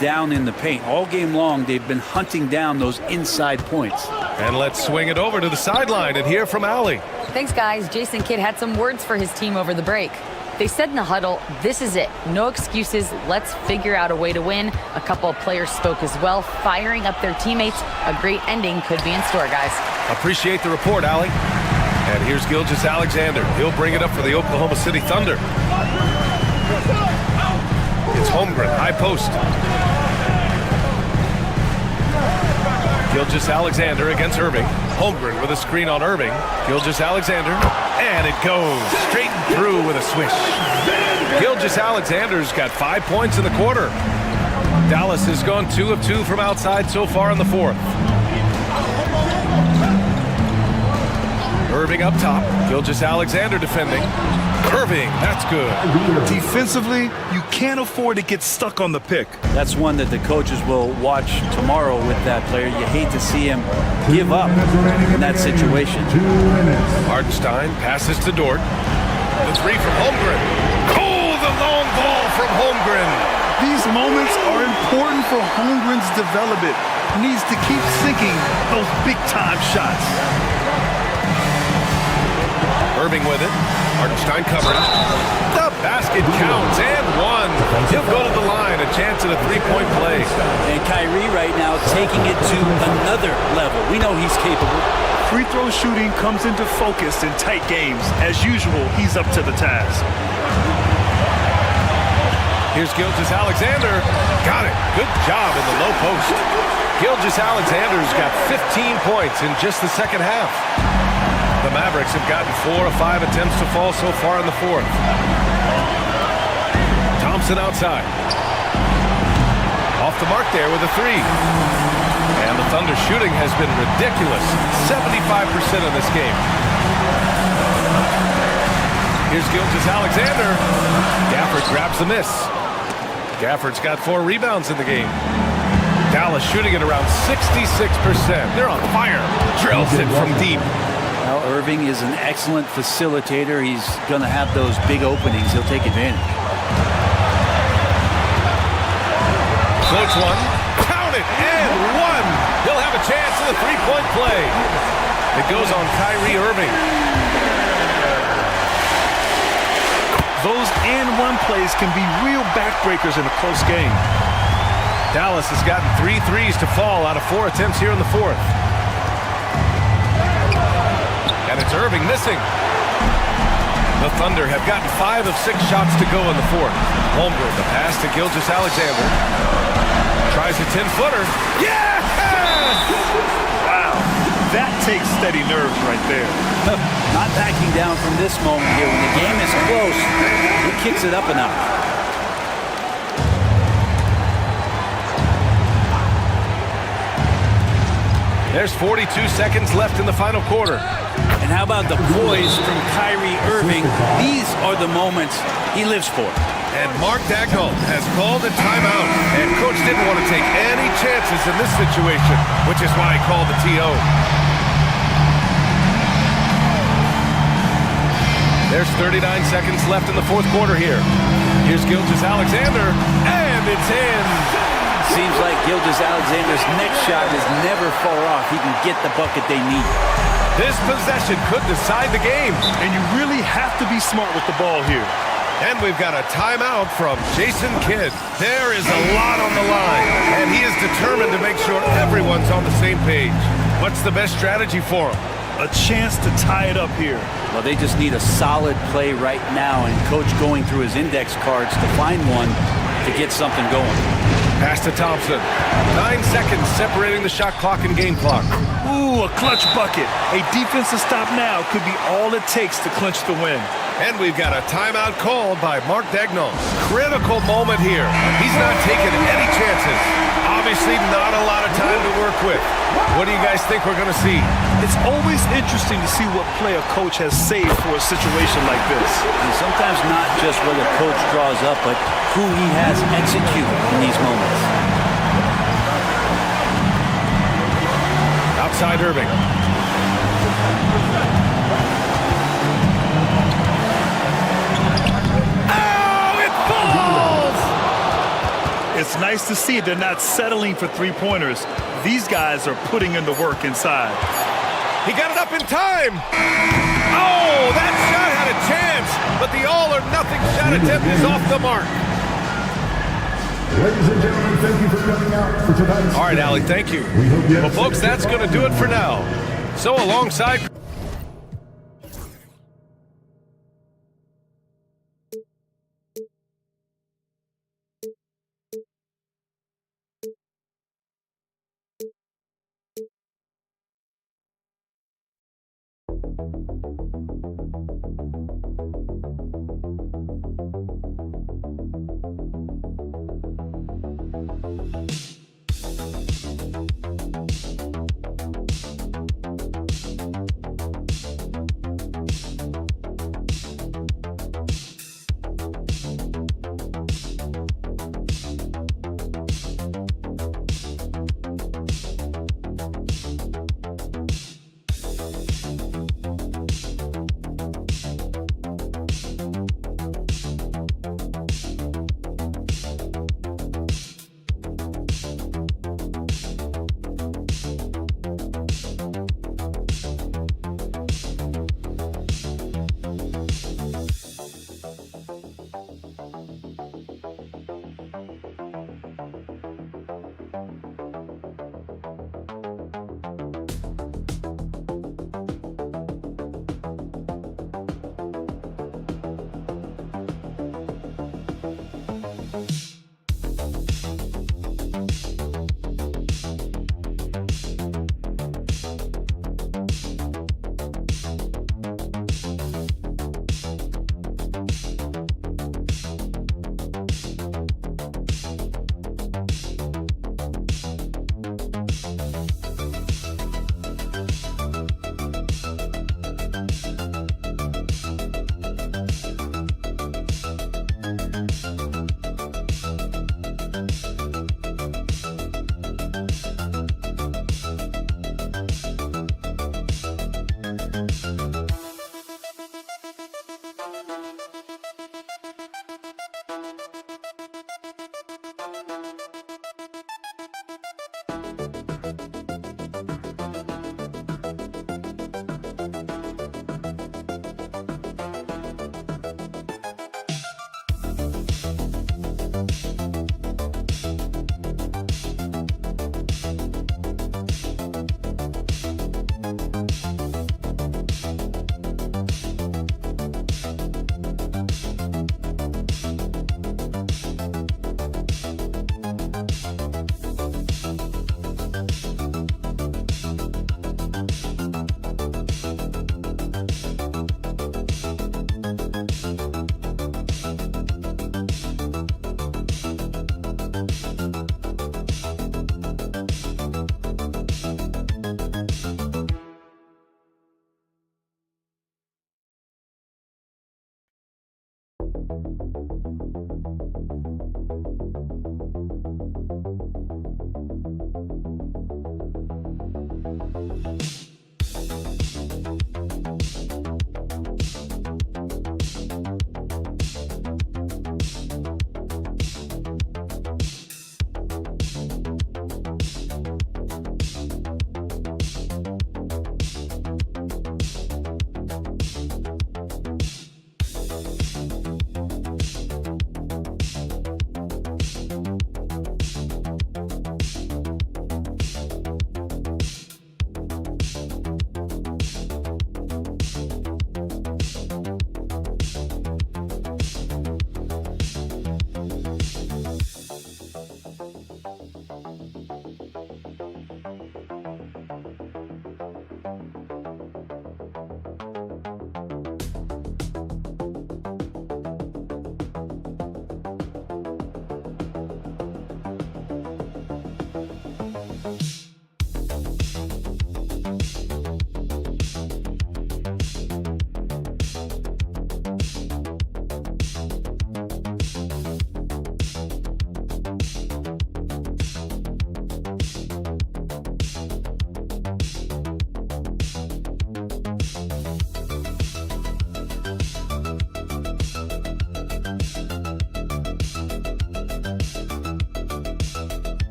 S9: down in the paint. All game long, they've been hunting down those inside points.
S8: And let's swing it over to the sideline and hear from Allie.
S11: Thanks, guys. Jason Kidd had some words for his team over the break. They said in the huddle, this is it. No excuses. Let's figure out a way to win. A couple of players spoke as well, firing up their teammates. A great ending could be in store, guys.
S8: Appreciate the report, Allie. And here's Gilgeous-Alexander. He'll bring it up for the Oklahoma City Thunder. It's Holmgren, high post. Gilgeous-Alexander against Irving. Holmgren with a screen on Irving. Gilgeous-Alexander. And it goes straight through with a swish. Gilgeous-Alexander's got 5 points in the quarter. Dallas has gone 2 of 2 from outside so far in the fourth. Irving up top. Gilgeous-Alexander defending. Irving, that's good.
S7: Defensively, you can't afford to get stuck on the pick.
S9: That's one that the coaches will watch tomorrow with that player. You hate to see him give up in that situation.
S8: Hartenstein passes to Dort. The three from Holmgren. Oh, the long ball from Holmgren.
S7: These moments are important for Holmgren's development. He needs to keep sinking those big-time shots.
S8: Irving with it. Hartenstein coverage. The basket counts and one. He'll go to the line. A chance at a three-point play.
S9: And Kyrie right now taking it to another level. We know he's capable.
S7: Free throw shooting comes into focus in tight games. As usual, he's up to the task.
S8: Here's Gilgeous-Alexander. Got it. Good job in the low post. Gilgeous-Alexander's got 15 points in just the second half. The Mavericks have gotten 4 of 5 attempts to fall so far in the fourth. Thompson outside. Off the mark there with a three. And the Thunder shooting has been ridiculous. 75% in this game. Here's Gilgeous-Alexander. Gafford grabs the miss. Gafford's got 4 rebounds in the game. Dallas shooting at around 66%. They're on fire. Drills it from deep.
S9: Well, Irving is an excellent facilitator. He's going to have those big openings. He'll take advantage.
S8: Floats one. Count it. And one. He'll have a chance in the three-point play. It goes on Kyrie Irving.
S7: Those and-one plays can be real backbreakers in a close game.
S8: Dallas has gotten 3 threes to fall out of 4 attempts here in the fourth. And it's Irving missing. The Thunder have gotten 5 of 6 shots to go in the fourth. Holmgren, the pass to Gilgeous-Alexander. Tries a 10-footer. Yeah!
S7: Wow, that takes steady nerves right there.
S9: Not backing down from this moment here. When the game is close, he kicks it up a notch.
S8: There's 42 seconds left in the final quarter.
S9: And how about the poise from Kyrie Irving? These are the moments he lives for.
S8: And Mark Daigneault has called a timeout. And coach didn't want to take any chances in this situation, which is why he called the TO. There's 39 seconds left in the fourth quarter here. Here's Gilgeous-Alexander, and it's in.
S9: Seems like Gilgeous-Alexander's next shot is never far off. He can get the bucket they need.
S8: This possession could decide the game.
S7: And you really have to be smart with the ball here.
S8: And we've got a timeout from Jason Kidd. There is a lot on the line, and he is determined to make sure everyone's on the same page. What's the best strategy for him?
S7: A chance to tie it up here.
S9: Well, they just need a solid play right now, and coach going through his index cards to find one to get something going.
S8: Pass to Thompson. 9 seconds separating the shot clock and game clock.
S7: Ooh, a clutch bucket. A defensive stop now could be all it takes to clinch the win.
S8: And we've got a timeout called by Mark Daigneault. Critical moment here. He's not taking any chances. Obviously not a lot of time to work with. What do you guys think we're going to see?
S7: It's always interesting to see what play a coach has saved for a situation like this.
S9: And sometimes not just what a coach draws up, but who he has execute in these moments.
S8: Outside Irving.
S7: It's nice to see they're not settling for three-pointers. These guys are putting in the work inside.
S8: He got it up in time. Oh, that shot had a chance, but the all-or-nothing shot attempt is off the mark.
S10: Ladies and gentlemen, thank you for coming out for tonight's.
S8: All right, Allie, thank you. Well, folks, that's going to do it for now. So alongside...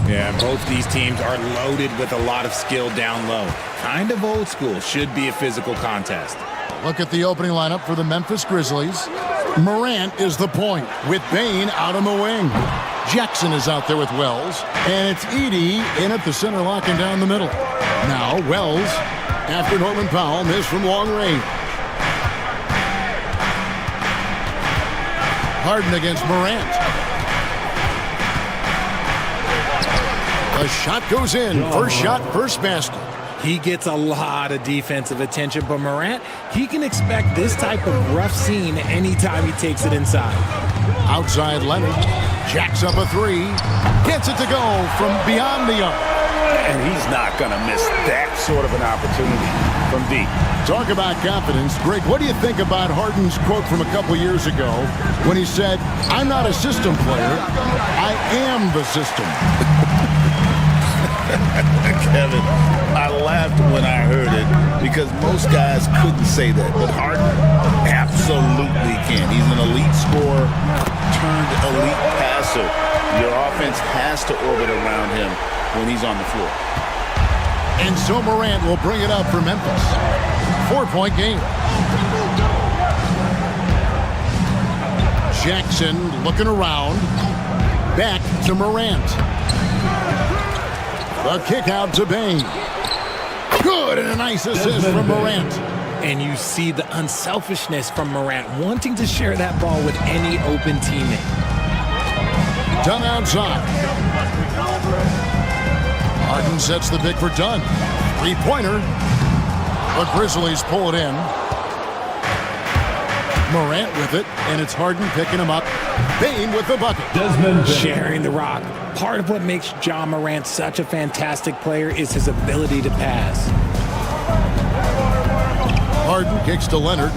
S3: Yeah, both these teams are loaded with a lot of skill down low. Kind of old school. Should be a physical contest.
S2: Look at the opening lineup for the Memphis Grizzlies. Morant is the point with Bane out on the wing. Jackson is out there with Wells. And it's Edey in at the center, locking down the middle. Now Wells, after Norman Powell, missed from long range. Harden against Morant. The shot goes in. First shot, first basket.
S3: He gets a lot of defensive attention, but Morant, he can expect this type of rough scene anytime he takes it inside.
S2: Outside Leonard. Jacks up a three. Gets it to go from beyond the arc.
S5: And he's not going to miss that sort of an opportunity from deep.
S2: Talk about confidence. Greg, what do you think about Harden's quote from a couple years ago when he said, "I'm not a system player. I am the system."
S1: Kevin, I laughed when I heard it because most guys couldn't say that, but Harden absolutely can. He's an elite scorer turned elite passer. Your offense has to orbit around him when he's on the floor.
S2: And so Morant will bring it up for Memphis. 4-point game. Jackson looking around. Back to Morant. The kick out to Bane. Good, and a nice assist from Morant.
S3: And you see the unselfishness from Morant, wanting to share that ball with any open teammate.
S2: Dunn outside. Harden sets the pick for Dunn. Three-pointer. The Grizzlies pull it in. Morant with it, and it's Harden picking him up. Bane with the bucket.
S3: Sharing the rock. Part of what makes Ja Morant such a fantastic player is his ability to pass.
S2: Harden kicks to Leonard.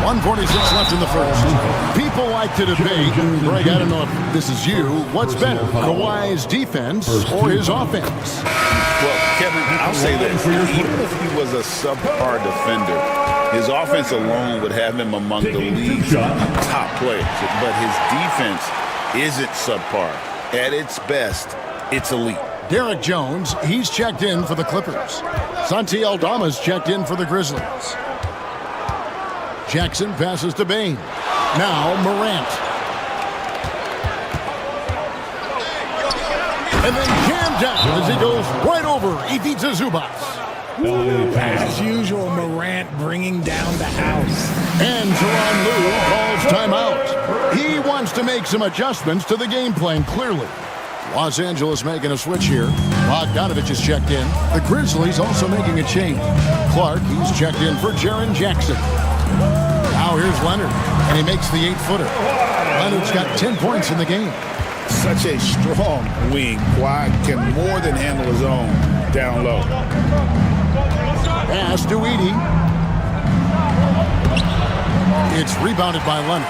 S2: 1:46 left in the first. People like to debate, Greg, I don't know if this is you, what's better, Kawhi's defense or his offense?
S1: Well, Kevin, I'll say this. Even if he was a subpar defender, his offense alone would have him among the league's top players. But his defense isn't subpar. At its best, it's elite.
S2: Derek Jones, he's checked in for the Clippers. Santi Aldama's checked in for the Grizzlies. Jackson passes to Bain. Now Morant. And then jammed down as he goes right over Ivica Zubac.
S3: As usual, Morant bringing down the house.
S2: And Tyronn Lue calls timeout. He wants to make some adjustments to the game plan, clearly. Los Angeles making a switch here. Bogdanovich is checked in. The Grizzlies also making a change. Clark, he's checked in for Jaren Jackson. Now here's Leonard, and he makes the 8-footer. Leonard's got 10 points in the game.
S1: Such a strong wing. Kawhi can more than handle his own down low.
S2: Pass to Edey. It's rebounded by Leonard.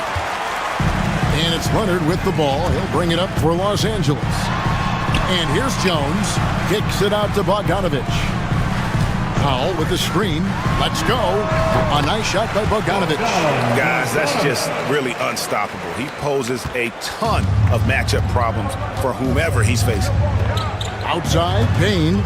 S2: And it's Leonard with the ball. He'll bring it up for Los Angeles. And here's Jones. Kicks it out to Bogdanovich. Powell with the screen. Let's go. A nice shot by Bogdanovich.
S1: Guys, that's just really unstoppable. He poses a ton of matchup problems for whomever he's facing.
S2: Outside, Payne.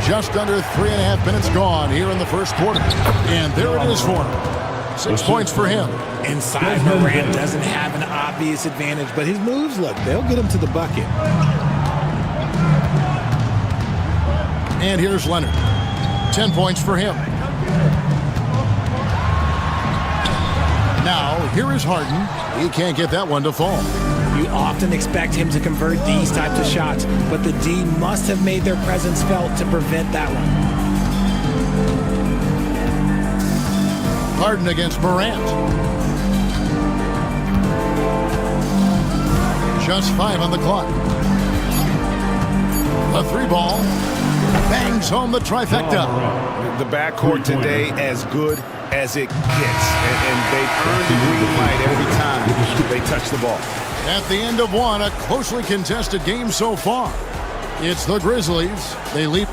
S2: Just under 3.5 minutes gone here in the first quarter. And there it is for him. 6 points for him.
S3: Inside, Morant doesn't have an obvious advantage, but his moves, look, they'll get him to the bucket.
S2: And here's Leonard. 10 points for him. Now, here is Harden. He can't get that one to fall.
S3: You often expect him to convert these types of shots, but the D must have made their presence felt to prevent that one.
S2: Harden against Morant. Just 5 on the clock. A 3-ball. Bangs home the trifecta.
S5: The backcourt today as good as it gets. And they've earned the green light every time they touch the ball.
S2: At the end of one, a closely contested game so far. It's the Grizzlies. They lead.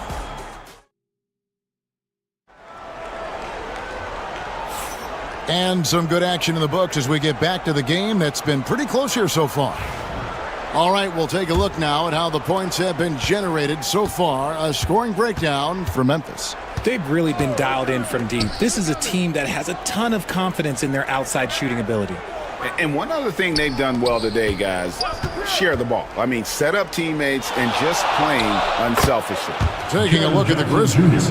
S2: And some good action in the books as we get back to the game that's been pretty close here so far. All right, we'll take a look now at how the points have been generated so far. A scoring breakdown for Memphis.
S3: They've really been dialed in from deep. This is a team that has a ton of confidence in their outside shooting ability.
S5: And one other thing they've done well today, guys, share the ball. I mean, set up teammates and just playing unselfishly.
S2: Taking a look at the Grizzlies.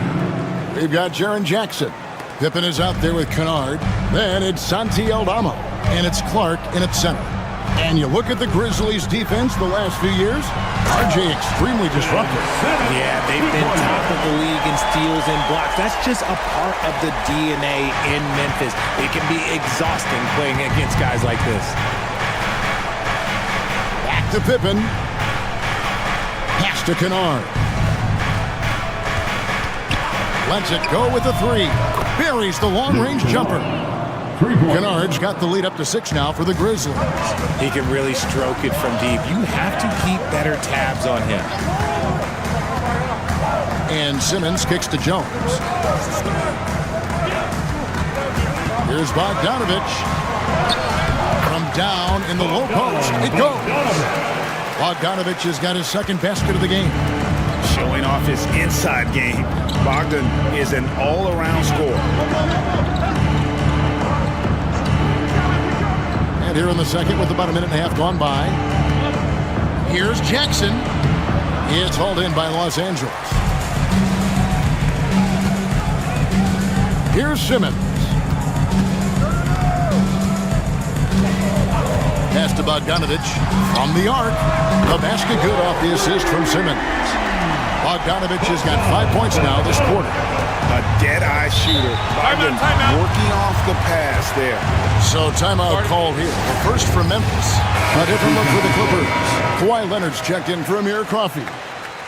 S2: We've got Jaren Jackson. Pippen is out there with Kennard. Then it's Santi Aldama. And it's Clark in its center. And you look at the Grizzlies' defense the last few years, RJ extremely disruptive.
S3: Yeah, they've been top of the league in steals and blocks. That's just a part of the DNA in Memphis. It can be exhausting playing against guys like this.
S2: Back to Pippen. Pass to Kennard. Lets it go with the 3. Buries the long-range jumper. Kennard's got the lead up to 6 now for the Grizzlies.
S3: He can really stroke it from deep. You have to keep better tabs on him.
S2: And Simmons kicks to Jones. Here's Bogdanovich. From down in the low post. It goes. Bogdanovich has got his second basket of the game.
S1: Showing off his inside game. Bogdan is an all-around scorer.
S2: And here in the second with about a minute and a half gone by. Here's Jackson. It's hauled in by Los Angeles. Here's Simmons. Pass to Bogdanovich from the arc. The basket good off the assist from Simmons. Bogdanovich has got 5 points now this quarter.
S5: A dead-eye shooter. Bogdan working off the pass there.
S2: So timeout call here. The first for Memphis. A different look for the Clippers. Kawhi Leonard's checked in for Amir Coffey.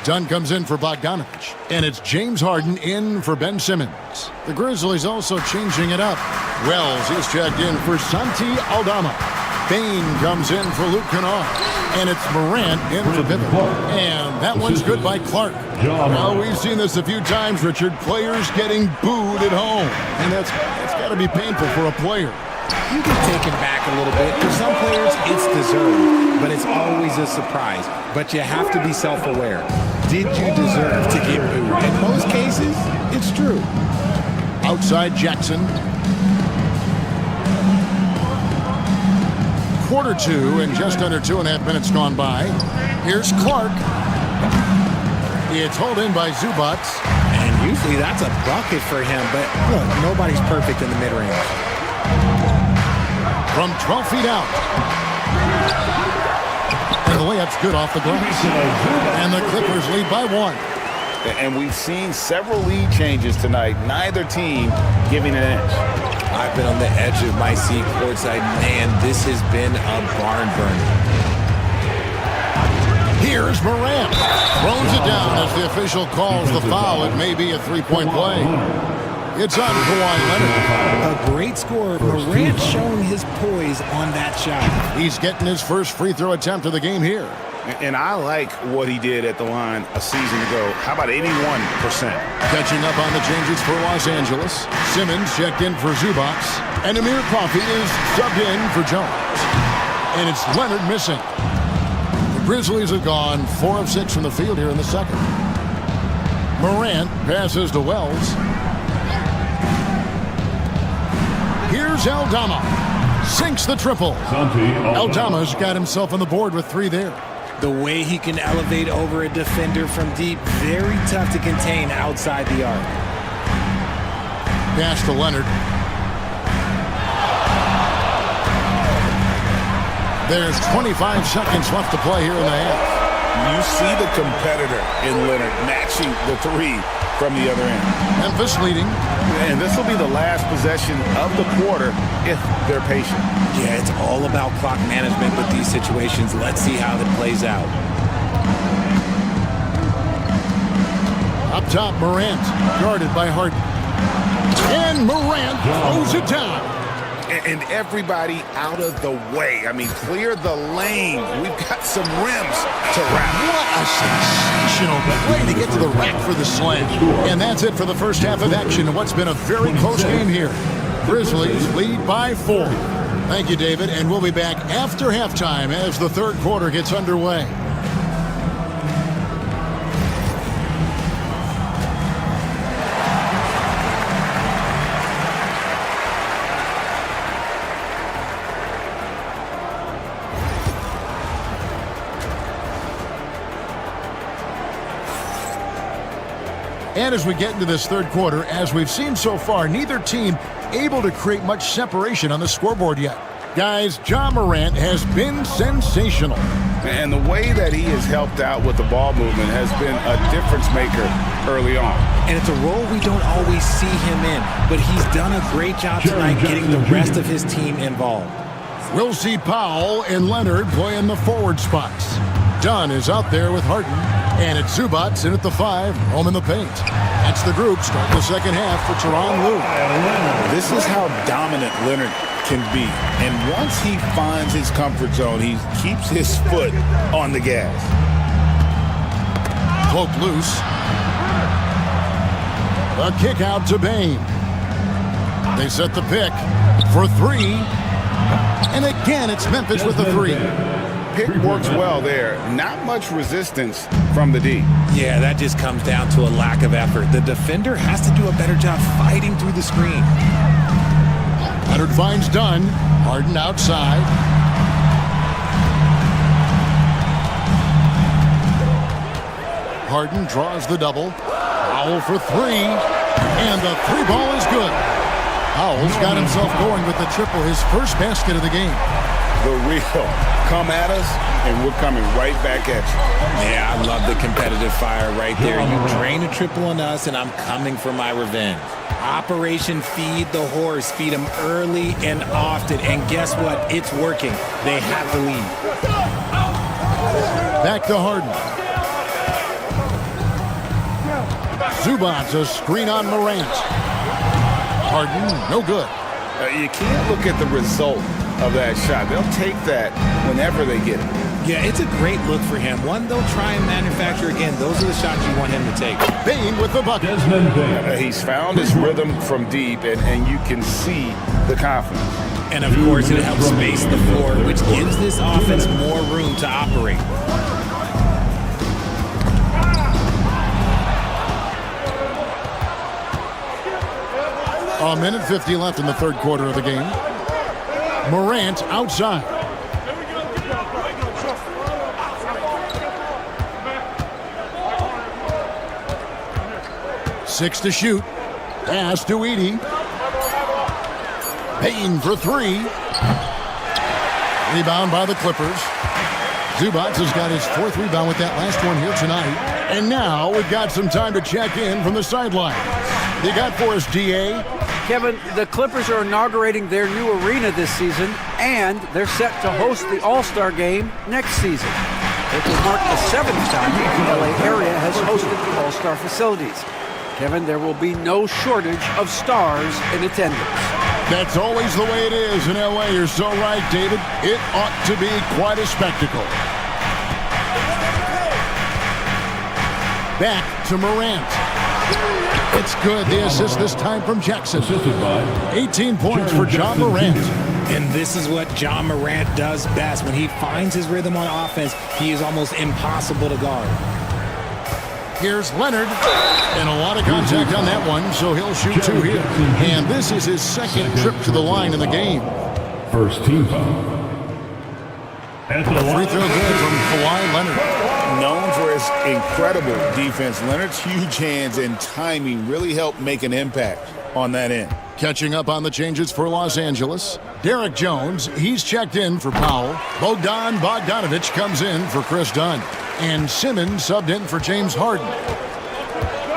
S2: Dunn comes in for Bogdanovich. And it's James Harden in for Ben Simmons. The Grizzlies also changing it up. Wells is checked in for Santi Aldama. Bain comes in for Luke Kennard. And it's Morant in for Pippen. And that one's good by Clark. Well, we've seen this a few times, Richard. Players getting booed at home. And that's got to be painful for a player.
S3: You can take him back a little bit. For some players, it's deserved, but it's always a surprise. But you have to be self-aware. Did you deserve to get booed? In most cases, it's true.
S2: Outside Jackson. Quarter two and just under 2.5 minutes gone by. Here's Clark. It's hauled in by Zubats.
S3: And usually that's a bucket for him, but look, nobody's perfect in the mid-range.
S2: From 12 feet out. And the layup's good off the glass. And the Clippers lead by 1.
S5: And we've seen several lead changes tonight. Neither team giving an inch.
S3: I've been on the edge of my seat courtside. Man, this has been a barn burner.
S2: Here's Morant. Throws it down as the official calls the foul. It may be a three-point play. It's on Kawhi Leonard.
S3: A great scorer. Morant showing his poise on that shot.
S2: He's getting his first free throw attempt of the game here.
S5: And I like what he did at the line a season ago. How about 81%?
S2: Catching up on the changes for Los Angeles. Simmons checked in for Zubats. And Amir Coffey is subbed in for Jones. And it's Leonard missing. The Grizzlies have gone 4 of 6 from the field here in the second. Morant passes to Wells. Here's Aldama. Sinks the triple. Aldama's got himself on the board with 3 there.
S3: The way he can elevate over a defender from deep, very tough to contain outside the arc.
S2: Pass to Leonard. There's 25 seconds left to play here in the half.
S5: You see the competitor in Leonard matching the 3 from the other end.
S2: Memphis leading.
S5: And this will be the last possession of the quarter if they're patient.
S3: Yeah, it's all about clock management with these situations. Let's see how that plays out.
S2: Up top, Morant, guarded by Harden. And Morant throws it down.
S5: And everybody out of the way. I mean, clear the lane. We've got some rims to wrap.
S2: What a sensational play to get to the rack for the slam. And that's it for the first half of action in what's been a very close game here. Grizzlies lead by 4. Thank you, David, and we'll be back after halftime as the third quarter gets underway. And as we get into this third quarter, as we've seen so far, neither team able to create much separation on the scoreboard yet. Guys, Ja Morant has been sensational.
S5: And the way that he has helped out with the ball movement has been a difference maker early on.
S3: And it's a role we don't always see him in, but he's done a great job tonight getting the rest of his team involved.
S2: We'll see Powell and Leonard playing the forward spots. Dunn is out there with Harden. And it's Zubats in at the 5, home in the paint. That's the group starting the second half for Tyronn Lue.
S5: This is how dominant Leonard can be. And once he finds his comfort zone, he keeps his foot on the gas.
S2: Cloak loose. A kick out to Bane. They set the pick for 3. And again, it's Memphis with the 3.
S5: Pick works well there. Not much resistance from the D.
S3: Yeah, that just comes down to a lack of effort. The defender has to do a better job fighting through the screen.
S2: Leonard finds Dunn. Harden outside. Harden draws the double. Powell for 3. And the 3 ball is good. Powell's got himself going with the triple, his first basket of the game.
S5: The real come at us, and we're coming right back at you.
S3: Yeah, I love the competitive fire right there. You drain a triple on us, and I'm coming for my revenge. Operation Feed the Horse. Feed them early and often. And guess what? It's working. They have the lead.
S2: Back to Harden. Zubats a screen on Morant. Harden, no good.
S5: You can't look at the result of that shot. They'll take that whenever they get it.
S3: Yeah, it's a great look for him. One they'll try and manufacture again. Those are the shots you want him to take.
S2: Bane with the bucket.
S5: He's found his rhythm from deep, and you can see the confidence.
S3: And, of course, it helps space the floor, which gives this offense more room to operate.
S2: A minute 50 left in the third quarter of the game. Morant outside. Six to shoot. Pass to Edey. Payne for three. Rebound by the Clippers. Zubac has got his fourth rebound with that last one here tonight. And now we've got some time to check in from the sideline. They got for us, DA.
S6: Kevin, the Clippers are inaugurating their new arena this season, and they're set to host the All-Star Game next season. It will mark the 7th time the LA area has hosted the All-Star facilities. Kevin, there will be no shortage of stars in attendance.
S2: That's always the way it is in LA. You're so right, David. It ought to be quite a spectacle. Back to Morant. It's good. The assist this time from Jackson. 18 points for John Morant.
S3: And this is what John Morant does best. When he finds his rhythm on offense, he is almost impossible to guard.
S2: Here's Leonard. And a lot of contact on that one, so he'll shoot two here. And this is his second trip to the line in the game.
S10: First team foul.
S2: Free throw good from Kawhi Leonard.
S1: Known for his incredible defense, Leonard's huge hands and timing really helped make an impact on that end.
S2: Catching up on the changes for Los Angeles. Derek Jones, he's checked in for Powell. Bogdan Bogdanovic comes in for Chris Dunn. And Simmons subbed in for James Harden.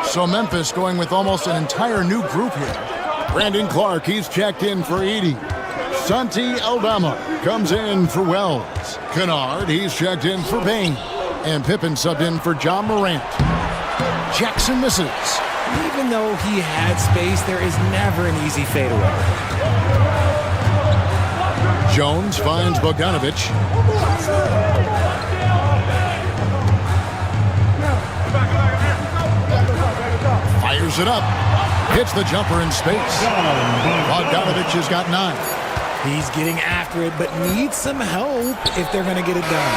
S2: So Memphis going with almost an entire new group here. Brandon Clark, he's checked in for Edey. Santi Aldama comes in for Wells. Kennard, he's checked in for Payne. And Pippen subbed in for John Morant. Jackson misses.
S3: Even though he had space, there is never an easy fadeaway.
S2: Jones finds Bogdanovic. Fires it up. Hits the jumper in space. Bogdanovic has got 9.
S3: He's getting after it, but needs some help if they're going to get it done.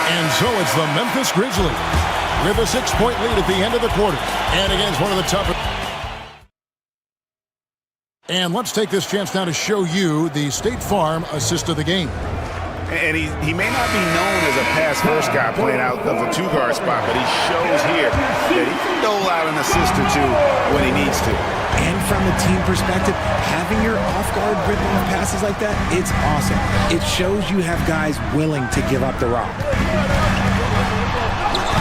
S2: And so it's the Memphis Grizzlies with a 6-point lead at the end of the quarter. And against one of the toughest. And let's take this chance now to show you the State Farm assist of the game.
S5: And he may not be known as a pass-first guy playing out of the two-guard spot, but he shows here that he can dole out an assist or two when he needs to.
S3: And from a team perspective, having your off-guard rip-off passes like that, it's awesome. It shows you have guys willing to give up the rock.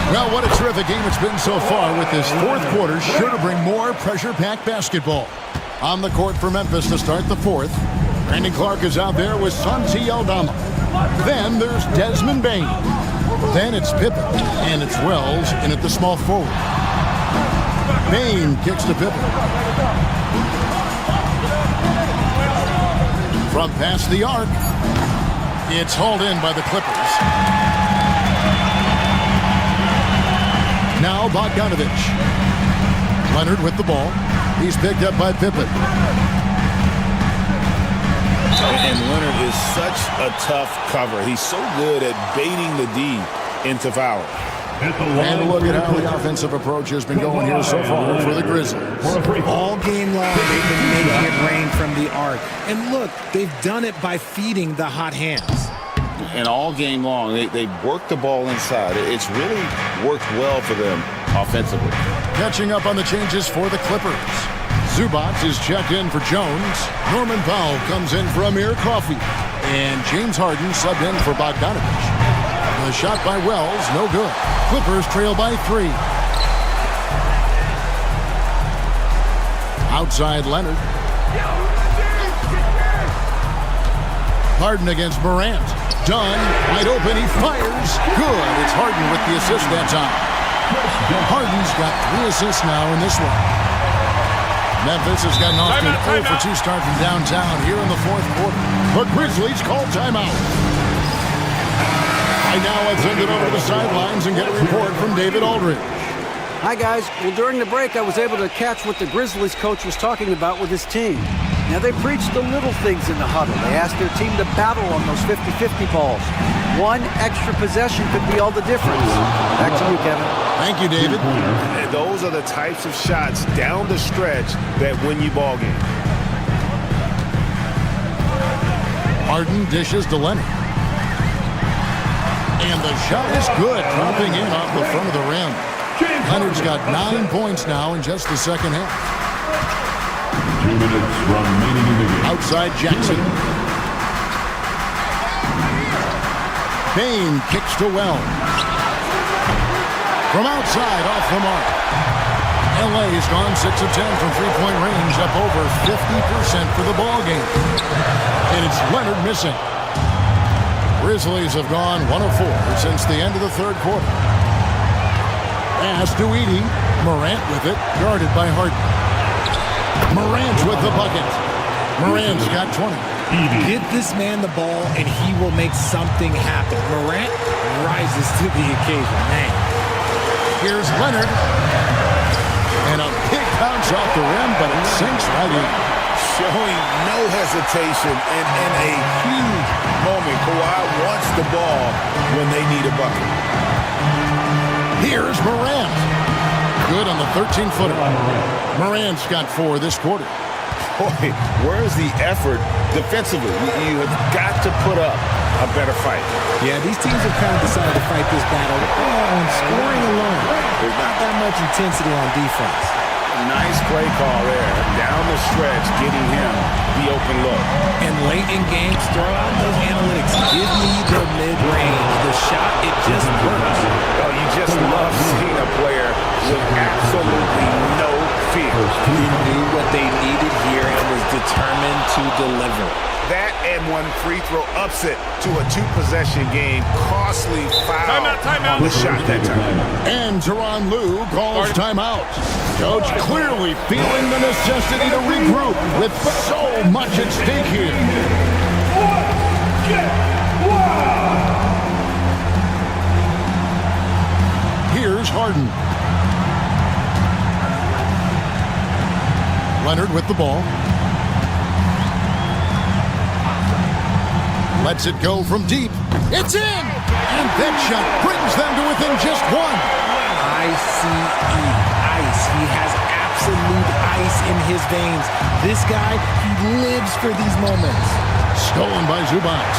S2: Well, what a terrific game it's been so far with this fourth quarter. Sure to bring more pressure-packed basketball. On the court for Memphis to start the fourth. Brandon Clark is out there with Santi Aldama. Then there's Desmond Bane. Then it's Pippen. And it's Wells in at the small forward. Bane kicks to Pippen. From past the arc. It's hauled in by the Clippers. Now Bogdanovic. Leonard with the ball. He's picked up by Pippen.
S1: And Leonard is such a tough cover. He's so good at baiting the D into foul.
S2: And look at how the offensive approach has been going here so far for the Grizzlies.
S3: All game long, they've been making it rain from the arc. And look, they've done it by feeding the hot hands.
S1: And all game long, they've worked the ball inside. It's really worked well for them offensively.
S2: Catching up on the changes for the Clippers. Zubac is checked in for Jones. Norman Powell comes in for Amir Coffey. And James Harden subbed in for Bogdanovic. The shot by Wells, no good. Clippers trail by 3. Outside Leonard. Harden against Morant. Dunn, wide open, he fires. Good, it's Harden with the assist that time. Harden's got 3 assists now in this one. Memphis has gotten off to an 0-for-2 start from downtown here in the fourth quarter. The Grizzlies call timeout. Right now, let's send it over to the sidelines and get a report from David Aldridge.
S6: Hi, guys. Well, during the break, I was able to catch what the Grizzlies coach was talking about with his team. Now, they preached the little things in the huddle. They asked their team to battle on those 50-50 balls. One extra possession could be all the difference. Back to you, Kevin.
S2: Thank you, David.
S5: And those are the types of shots down the stretch that win you ball games.
S2: Harden dishes to Leonard. And the shot is good, dropping in off the front of the rim. Leonard's got 9 points now in just the second half.
S10: 2 minutes remaining in the game.
S2: Outside Jackson. Bain kicks to Wells. From outside, off the mark. LA's gone 6 of 10 from three-point range, up over 50% for the ball game. And it's Leonard missing. Grizzlies have gone 1 of 4 since the end of the third quarter. Pass to Edey. Morant with it, guarded by Harden. Morant with the bucket. Morant's got 20.
S3: Get this man the ball, and he will make something happen. Morant rises to the occasion. Man.
S2: Here's Leonard. And a big bounce off the rim, but it sinks right in.
S1: Showing no hesitation and in a huge moment. Kawhi wants the ball when they need a bucket.
S2: Here's Morant. Good on the 13-footer. Morant's got 4 this quarter.
S1: Boy, where's the effort defensively? You have got to put up a better fight.
S3: Yeah, these teams have kind of decided to fight this battle on scoring alone. There's not that much intensity on defense.
S5: Nice play call there. Down the stretch, getting him the open look.
S3: And late in games, throw out those analytics. Give me the mid-range. The shot, it just works.
S5: Oh, you just love seeing a player with absolutely no fear.
S3: He knew what they needed here and was determined to deliver.
S5: That and one free throw upset to a 2-possession game. Costly foul on the shot that time.
S2: And Tyronn Lue calls timeout. Coach clearly feeling the necessity to regroup with so much at stake here. Here's Harden. Leonard with the ball. Lets it go from deep. It's in! And that shot brings them to within just 1.
S3: ICE. Ice. He has absolute ice in his veins. This guy, he lives for these moments.
S2: Stolen by Zubac.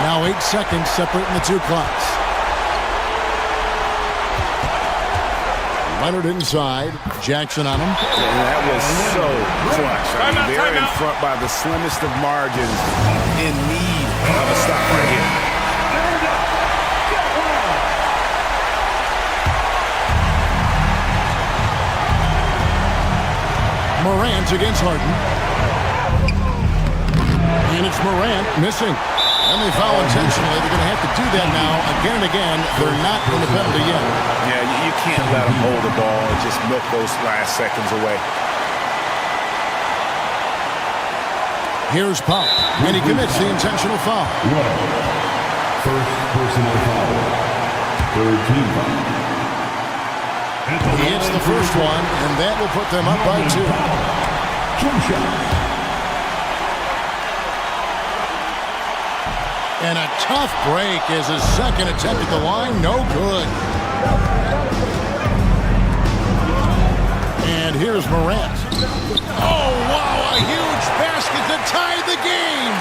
S2: Now 8 seconds separating the 2 clocks. Leonard inside. Jackson on him.
S5: And that was so clutch. I mean, they're in front by the slimmest of margins, in need of a stop right here.
S2: Morant against Harden. And it's Morant missing. And they foul intentionally. They're going to have to do that now again and again. They're not in the penalty yet.
S5: Yeah, you can't let them hold the ball and just milk those last seconds away.
S2: Here's Pop, and he commits the intentional foul.
S10: First personal foul. Third team foul.
S2: He hits the first one, and that will put them up by 2.
S10: Jump shot.
S2: And a tough break is his second attempt at the line. No good. And here's Morant. Oh, wow, a huge basket to tie the game.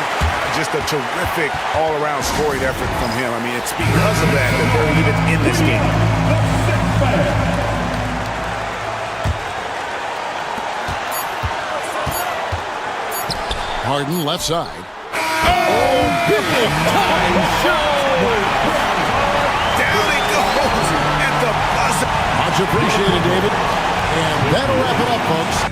S5: Just a terrific all-around scoring effort from him. I mean, it's because of that they're even in this game.
S2: Harden left side. Oh, big time shot!
S5: Down he goes at the buzzer.
S2: Much appreciated, David. And that'll wrap it up, folks.